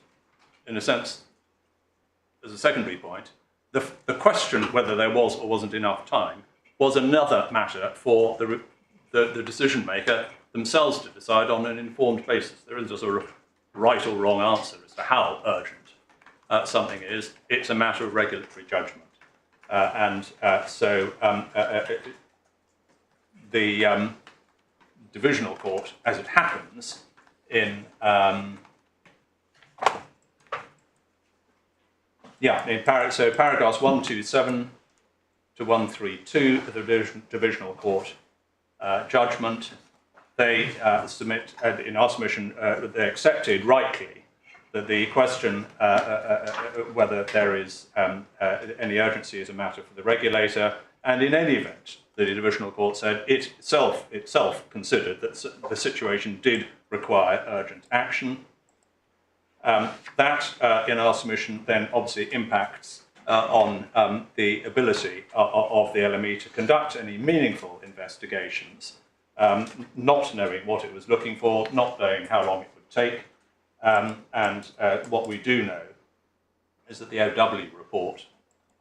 in a sense, as a secondary point, the question whether there was or wasn't enough time was another matter for the decision maker themselves to decide on an informed basis. There isn't a sort of right or wrong answer as to how urgent something is. It's a matter of regulatory judgment. The divisional court, as it happens, in paragraphs 127 to 132 of the divisional court judgment, they submit, in our submission, they accepted rightly that the question whether there is any urgency is a matter for the regulator, and in any event, the divisional court said it itself considered that the situation did require urgent action. That, in our submission, then obviously impacts on the ability of the LME to conduct any meaningful investigations, not knowing what it was looking for, not knowing how long it would take. And what we do know is that the OW report,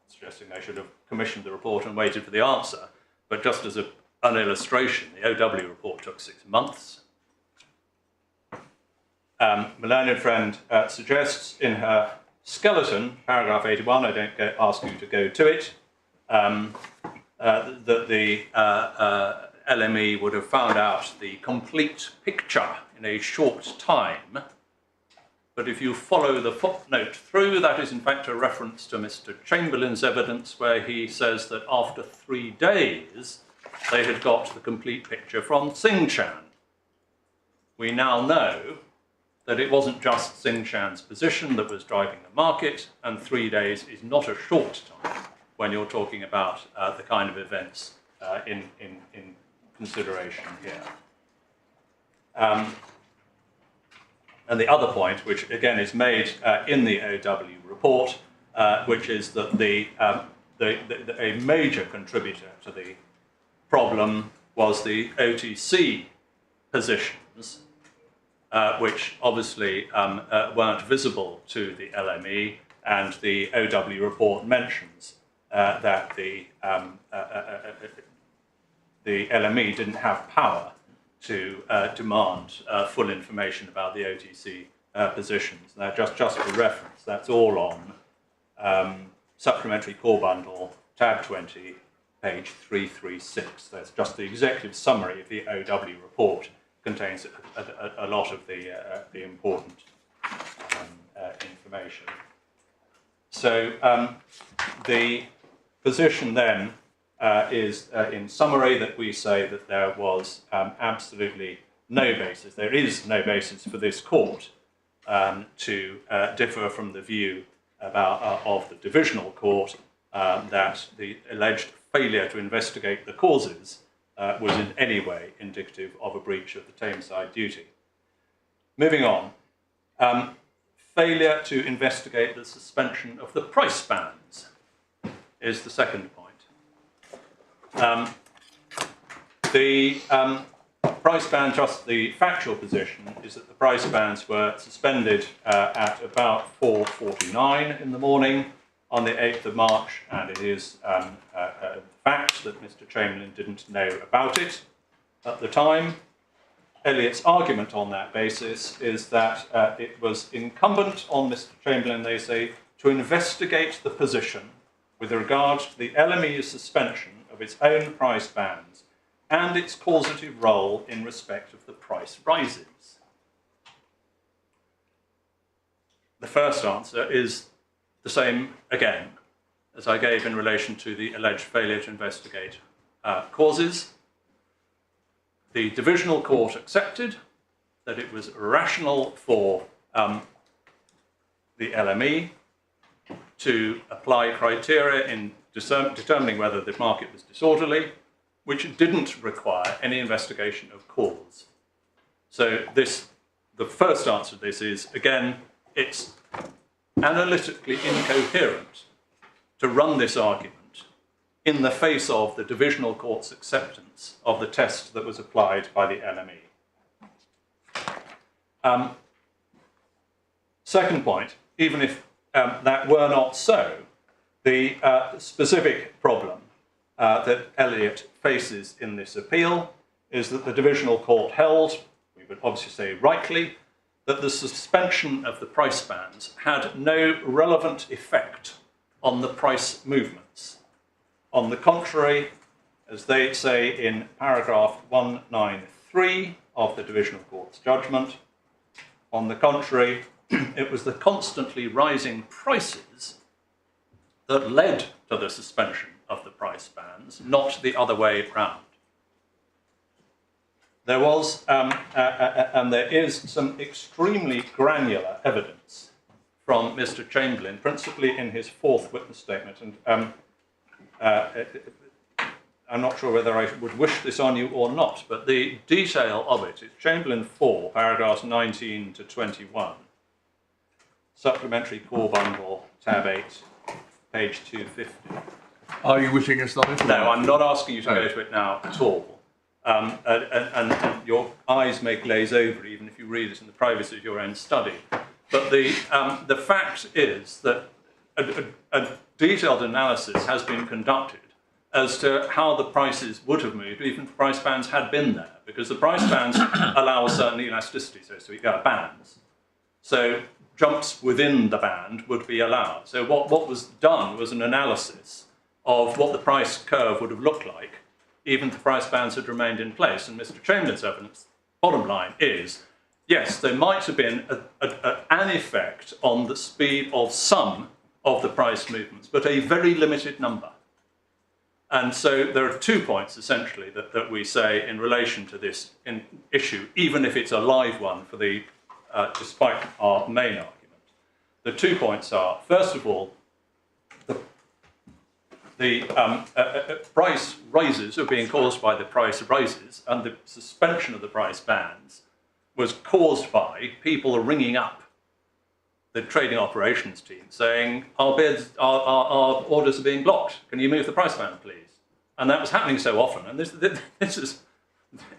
suggesting they should have commissioned the report and waited for the answer, but just as an illustration, the OW report took 6 months. My learned friend suggests in her skeleton, paragraph 81, I don't ask you to go to it, that the LME would have found out the complete picture in a short time. But if you follow the footnote through, that is in fact a reference to Mr. Chamberlain's evidence, where he says that after 3 days, they had got the complete picture from Singh. We now know that it wasn't just Singh's position that was driving the market, and 3 days is not a short time when you're talking about the kind of events in consideration here. And the other point, which again is made in the OW report, which is that a major contributor to the problem was the OTC positions, which obviously weren't visible to the LME, and the OW report mentions that the LME didn't have power to demand full information about the OTC positions. Now, just for reference, that's all on Supplementary Core Bundle, tab 20, page 336. That's just the executive summary of the OW report. Contains a lot of the important information. So the position then is, in summary, that we say that there was absolutely no basis. There is no basis for this court to differ from the view of the divisional court that the alleged failure to investigate the causes was in any way indicative of a breach of the Tameside duty. Moving on, failure to investigate the suspension of the price bands is the second point. The price band, just the factual position, is that the price bands were suspended at about 4:49 in the morning on the 8th of March, and it is a fact that Mr. Chamberlain didn't know about it at the time. Elliott's argument on that basis is that it was incumbent on Mr. Chamberlain, they say, to investigate the position with regard to the LME's suspension of its own price bands and its causative role in respect of the price rises. The first answer is the same again as I gave in relation to the alleged failure to investigate causes. The divisional court accepted that it was rational for the LME to apply criteria in determining whether the market was disorderly, which didn't require any investigation of cause. So the first answer to this is, again, it's analytically incoherent to run this argument in the face of the divisional court's acceptance of the test that was applied by the LME. Second point, even if that were not so, the specific problem that Elliott faces in this appeal is that the divisional court held, we would obviously say rightly, that the suspension of the price bands had no relevant effect on the price movements. On the contrary, as they say in paragraph 193 of the divisional court's judgment, on the contrary, it was the constantly rising prices that led to the suspension of the price bands, not the other way round. There was, and there is, some extremely granular evidence from Mr. Chamberlain, principally in his fourth witness statement, and I'm not sure whether I would wish this on you or not, but the detail of it is Chamberlain 4, paragraphs 19 to 21, Supplementary Core Bundle, tab 8, page 250. Are you wishing us on it? No, I'm not asking you to go to it now at all. And your eyes may glaze over even if you read it in the privacy of your own study. But the fact is that a detailed analysis has been conducted as to how the prices would have moved even if the price bands had been there, because the price bands allow a certain elasticity, so to speak, bands. So jumps within the band would be allowed. So what was done was an analysis of what the price curve would have looked like even if the price bands had remained in place. And Mr. Chamberlain's evidence, bottom line, is, yes, there might have been an effect on the speed of some of the price movements, but a very limited number. And so there are 2 points, essentially, that we say in relation to this issue, even if it's a live one for the, despite our main argument. The 2 points are, first of all, the price rises are being caused by the price rises, and the suspension of the price bands was caused by people ringing up the trading operations team saying, our orders are being blocked. Can you move the price band, please? And that was happening so often. And this is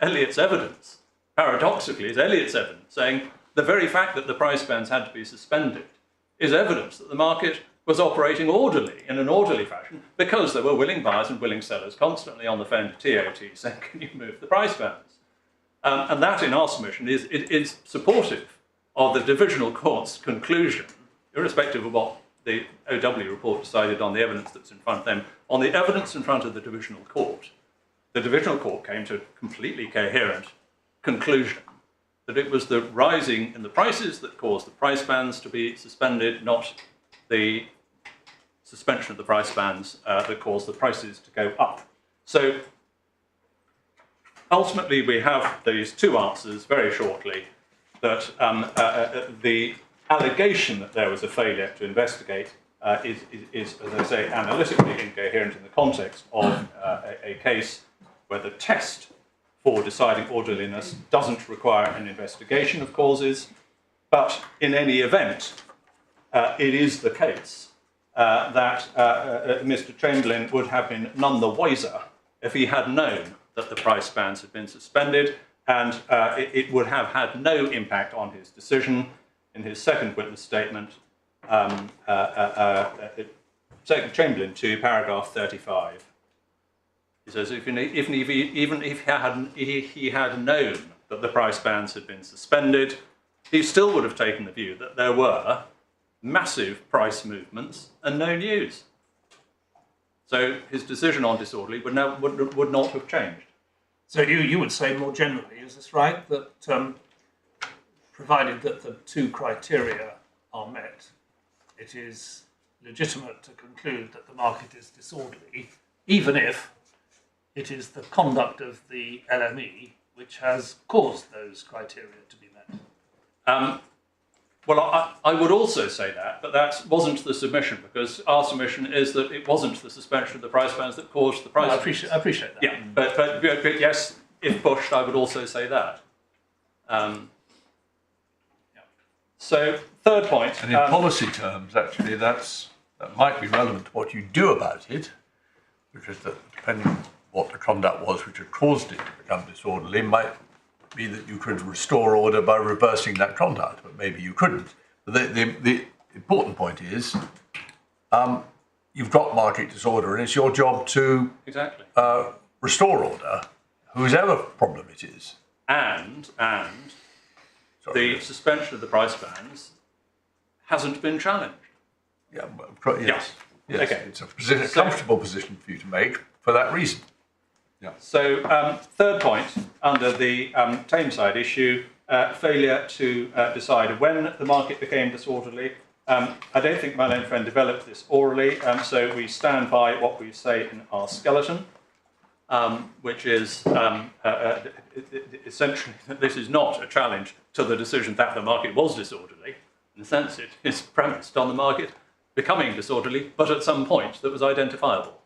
Elliott's evidence. Paradoxically, is Elliott's evidence saying the very fact that the price bands had to be suspended is evidence that the market was operating orderly, in an orderly fashion, because there were willing buyers and willing sellers constantly on the phone to TOT saying, can you move the price bands? And that, in our submission, is supportive of the divisional court's conclusion, irrespective of what the OW report decided on the evidence that's in front of them. On the evidence in front of the divisional court, the divisional court came to a completely coherent conclusion that it was the rising in the prices that caused the price bands to be suspended, not the suspension of the price bands that caused the prices to go up. So ultimately, we have these two answers very shortly, that the allegation that there was a failure to investigate is, as I say, analytically incoherent in the context of a case where the test for deciding orderliness doesn't require an investigation of causes, but in any event, it is the case that Mr. Chamberlain would have been none the wiser if he had known that the price bands had been suspended, and it would have had no impact on his decision. In his second witness statement, Second Chamberlain 2, paragraph 35, he says, even if he had known that the price bands had been suspended, he still would have taken the view that there were massive price movements and no news. So his decision on disorderly would not have changed. So you would say more generally, is this right, that provided that the two criteria are met, it is legitimate to conclude that the market is disorderly, even if it is the conduct of the LME which has caused those criteria to be met? Well, I would also say that, but that wasn't the submission, because our submission is that it wasn't the suspension of the price bands that caused the price. I appreciate that. Yeah, but yes, if pushed, I would also say that. So, third point. And in policy terms, actually, that might be relevant to what you do about it, which is that depending on what the conduct was which had caused it to become disorderly, might be that you could restore order by reversing that conduct, but maybe you couldn't. But the important point is, you've got market disorder, and it's your job to Exactly. Restore order, whosever problem it is. And the suspension of the price bands hasn't been challenged. Yeah, yes. Okay. It's a comfortable position for you to make for that reason. Yeah. So, third point, under the Tameside issue, failure to decide when the market became disorderly. I don't think my learned friend developed this orally, so we stand by what we say in our skeleton, which is essentially that this is not a challenge to the decision that the market was disorderly. In a sense, it is premised on the market becoming disorderly, but at some point that was identifiable.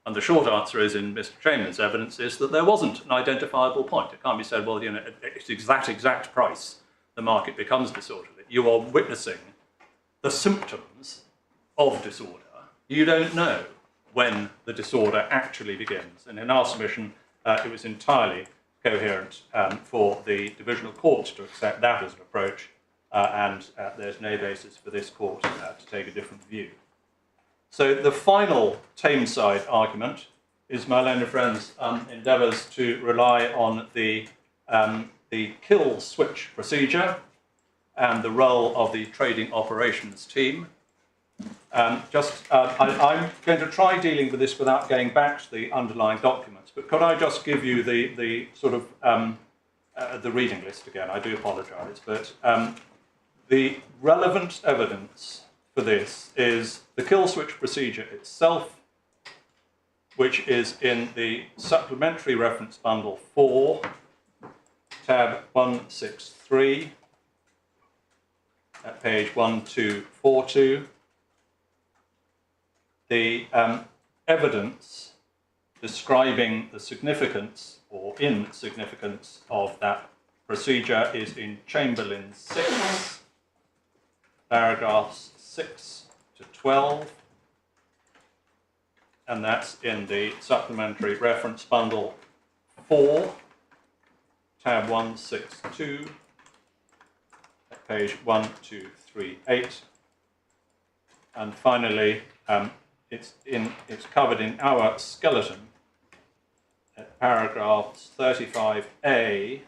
And the short answer is, in Mr. Chamberlain's evidence, is that there wasn't an identifiable point. It can't be said, well, it's that exact price the market becomes disorderly. You are witnessing the symptoms of disorder. You don't know when the disorder actually begins. And in our submission, it was entirely coherent for the divisional court to accept that as an approach, and there's no basis for this court to take a different view. So the final Tameside argument is my learned friend's endeavours to rely on the kill switch procedure and the role of the trading operations team. I'm going to try dealing with this without going back to the underlying documents, but could I just give you the sort of the reading list again? I do apologise, but the relevant evidence for this is the kill switch procedure itself, which is in the supplementary reference bundle 4, tab 163, at page 1242. The evidence describing the significance or insignificance of that procedure is in Chamberlain 6, paragraphs 6 to 12, and that's in the supplementary reference bundle 4, tab 162, at page 1238. And finally, it's covered in our skeleton at paragraphs 35A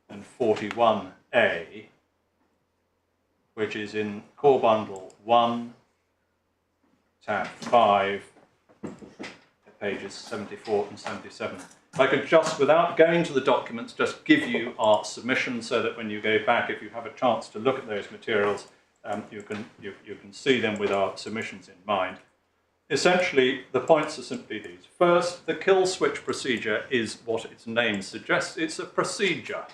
and 41A, which is in core bundle 1, tab 5, at pages 74 and 77. If I could just, without going to the documents, just give you our submission so that when you go back, if you have a chance to look at those materials, you can see them with our submissions in mind. Essentially, the points are simply these. First, the kill switch procedure is what its name suggests. It's a procedure.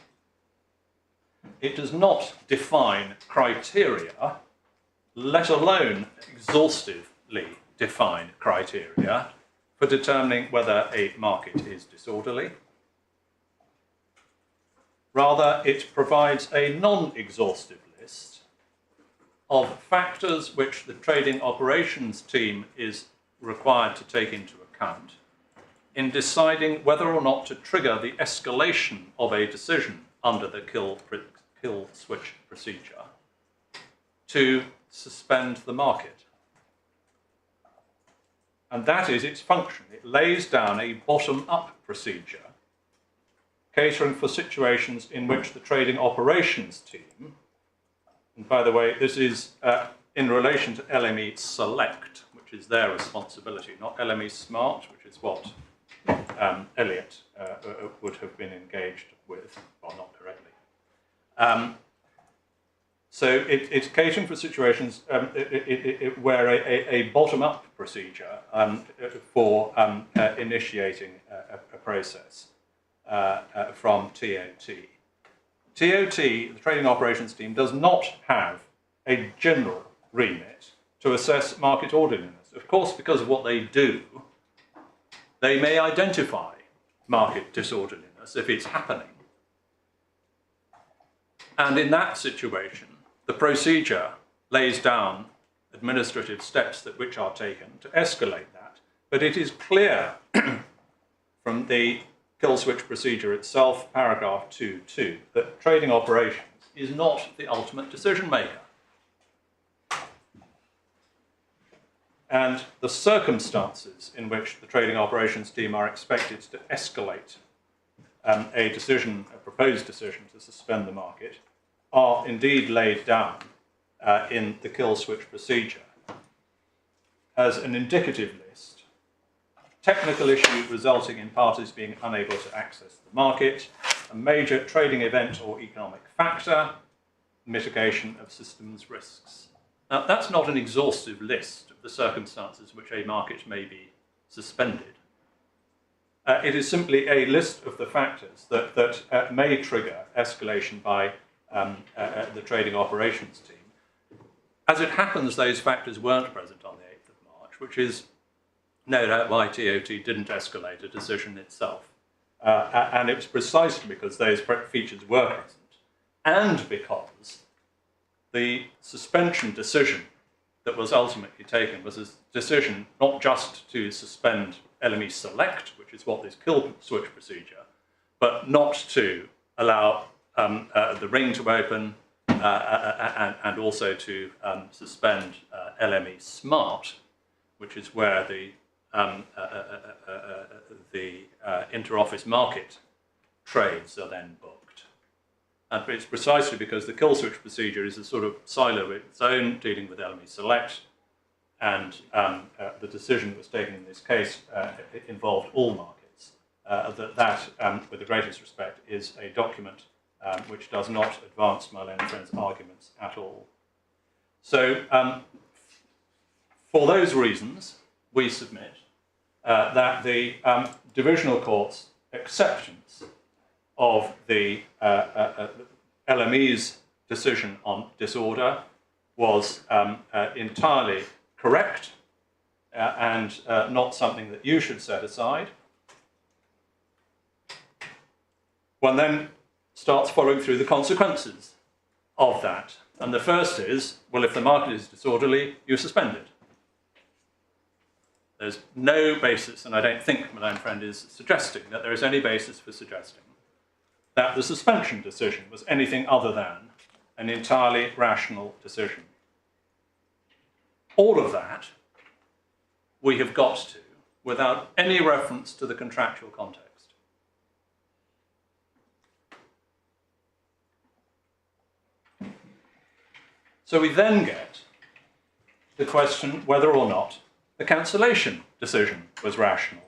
It does not define criteria, let alone exhaustively define criteria for determining whether a market is disorderly. Rather, it provides a non-exhaustive list of factors which the trading operations team is required to take into account in deciding whether or not to trigger the escalation of a decision under the kill switch procedure to suspend the market. And that is its function. It lays down a bottom-up procedure catering for situations in which the trading operations team, and by the way, this is in relation to LME Select, which is their responsibility, not LME Smart, which is what Elliott would have been engaged with, well, not directly. So it's catering for situations where a bottom-up procedure for initiating a process from TOT. TOT, the Trading Operations Team, does not have a general remit to assess market orderliness. Of course, because of what they do, they may identify market disorderliness if it's happening. And in that situation, the procedure lays down administrative steps which are taken to escalate that. But it is clear from the kill switch procedure itself, paragraph 2.2, that trading operations is not the ultimate decision maker. And the circumstances in which the trading operations team are expected to escalate a proposed decision to suspend the market, are indeed laid down in the kill switch procedure as an indicative list. Technical issue resulting in parties being unable to access the market, a major trading event or economic factor, mitigation of systems risks. Now, that's not an exhaustive list of the circumstances in which a market may be suspended. It is simply a list of the factors that may trigger escalation by the trading operations team. As it happens, those factors weren't present on the 8th of March, which is no doubt why TOT didn't escalate a decision itself. And it was precisely because those features were present, and because the suspension decision that was ultimately taken was a decision not just to suspend LME Select, which is what this kill switch procedure, but not to allow the ring to open and also to suspend LME Smart, which is where the inter-office market trades are then booked. And it's precisely because the kill switch procedure is a sort of silo of its own, dealing with LME Select, and the decision that was taken in this case involved all markets. That, with the greatest respect, is a document which does not advance my learned friend's arguments at all. So, for those reasons, we submit that the divisional court's acceptance of the LME's decision on disorder was entirely correct and not something that you should set aside. One then starts following through the consequences of that. And the first is, well, if the market is disorderly, you suspend it. There's no basis, and I don't think my own friend is suggesting that there is any basis for suggesting that the suspension decision was anything other than an entirely rational decision. All of that we have got to without any reference to the contractual context. So we then get the question whether or not the cancellation decision was rational.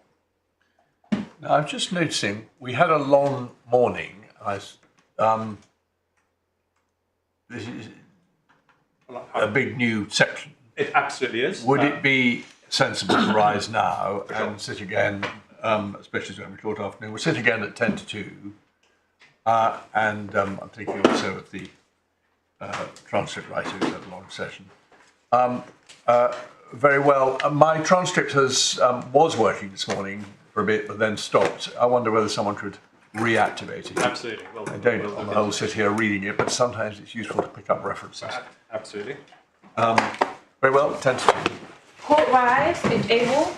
Now, I'm just noticing we had a long morning. This is a big new section. It absolutely is. Would it be sensible to rise now and sit again, especially as we have a short afternoon? We'll sit again at 10 to 2. And I'm thinking also of the transcript writer who's had a long session. Very well. My transcript was working this morning for a bit, but then stopped. I wonder whether someone could reactivate it. Absolutely. I don't, on the whole, sit here reading it, but sometimes it's useful to pick up references. Absolutely. Very well, 10 to 2. Court rise is able.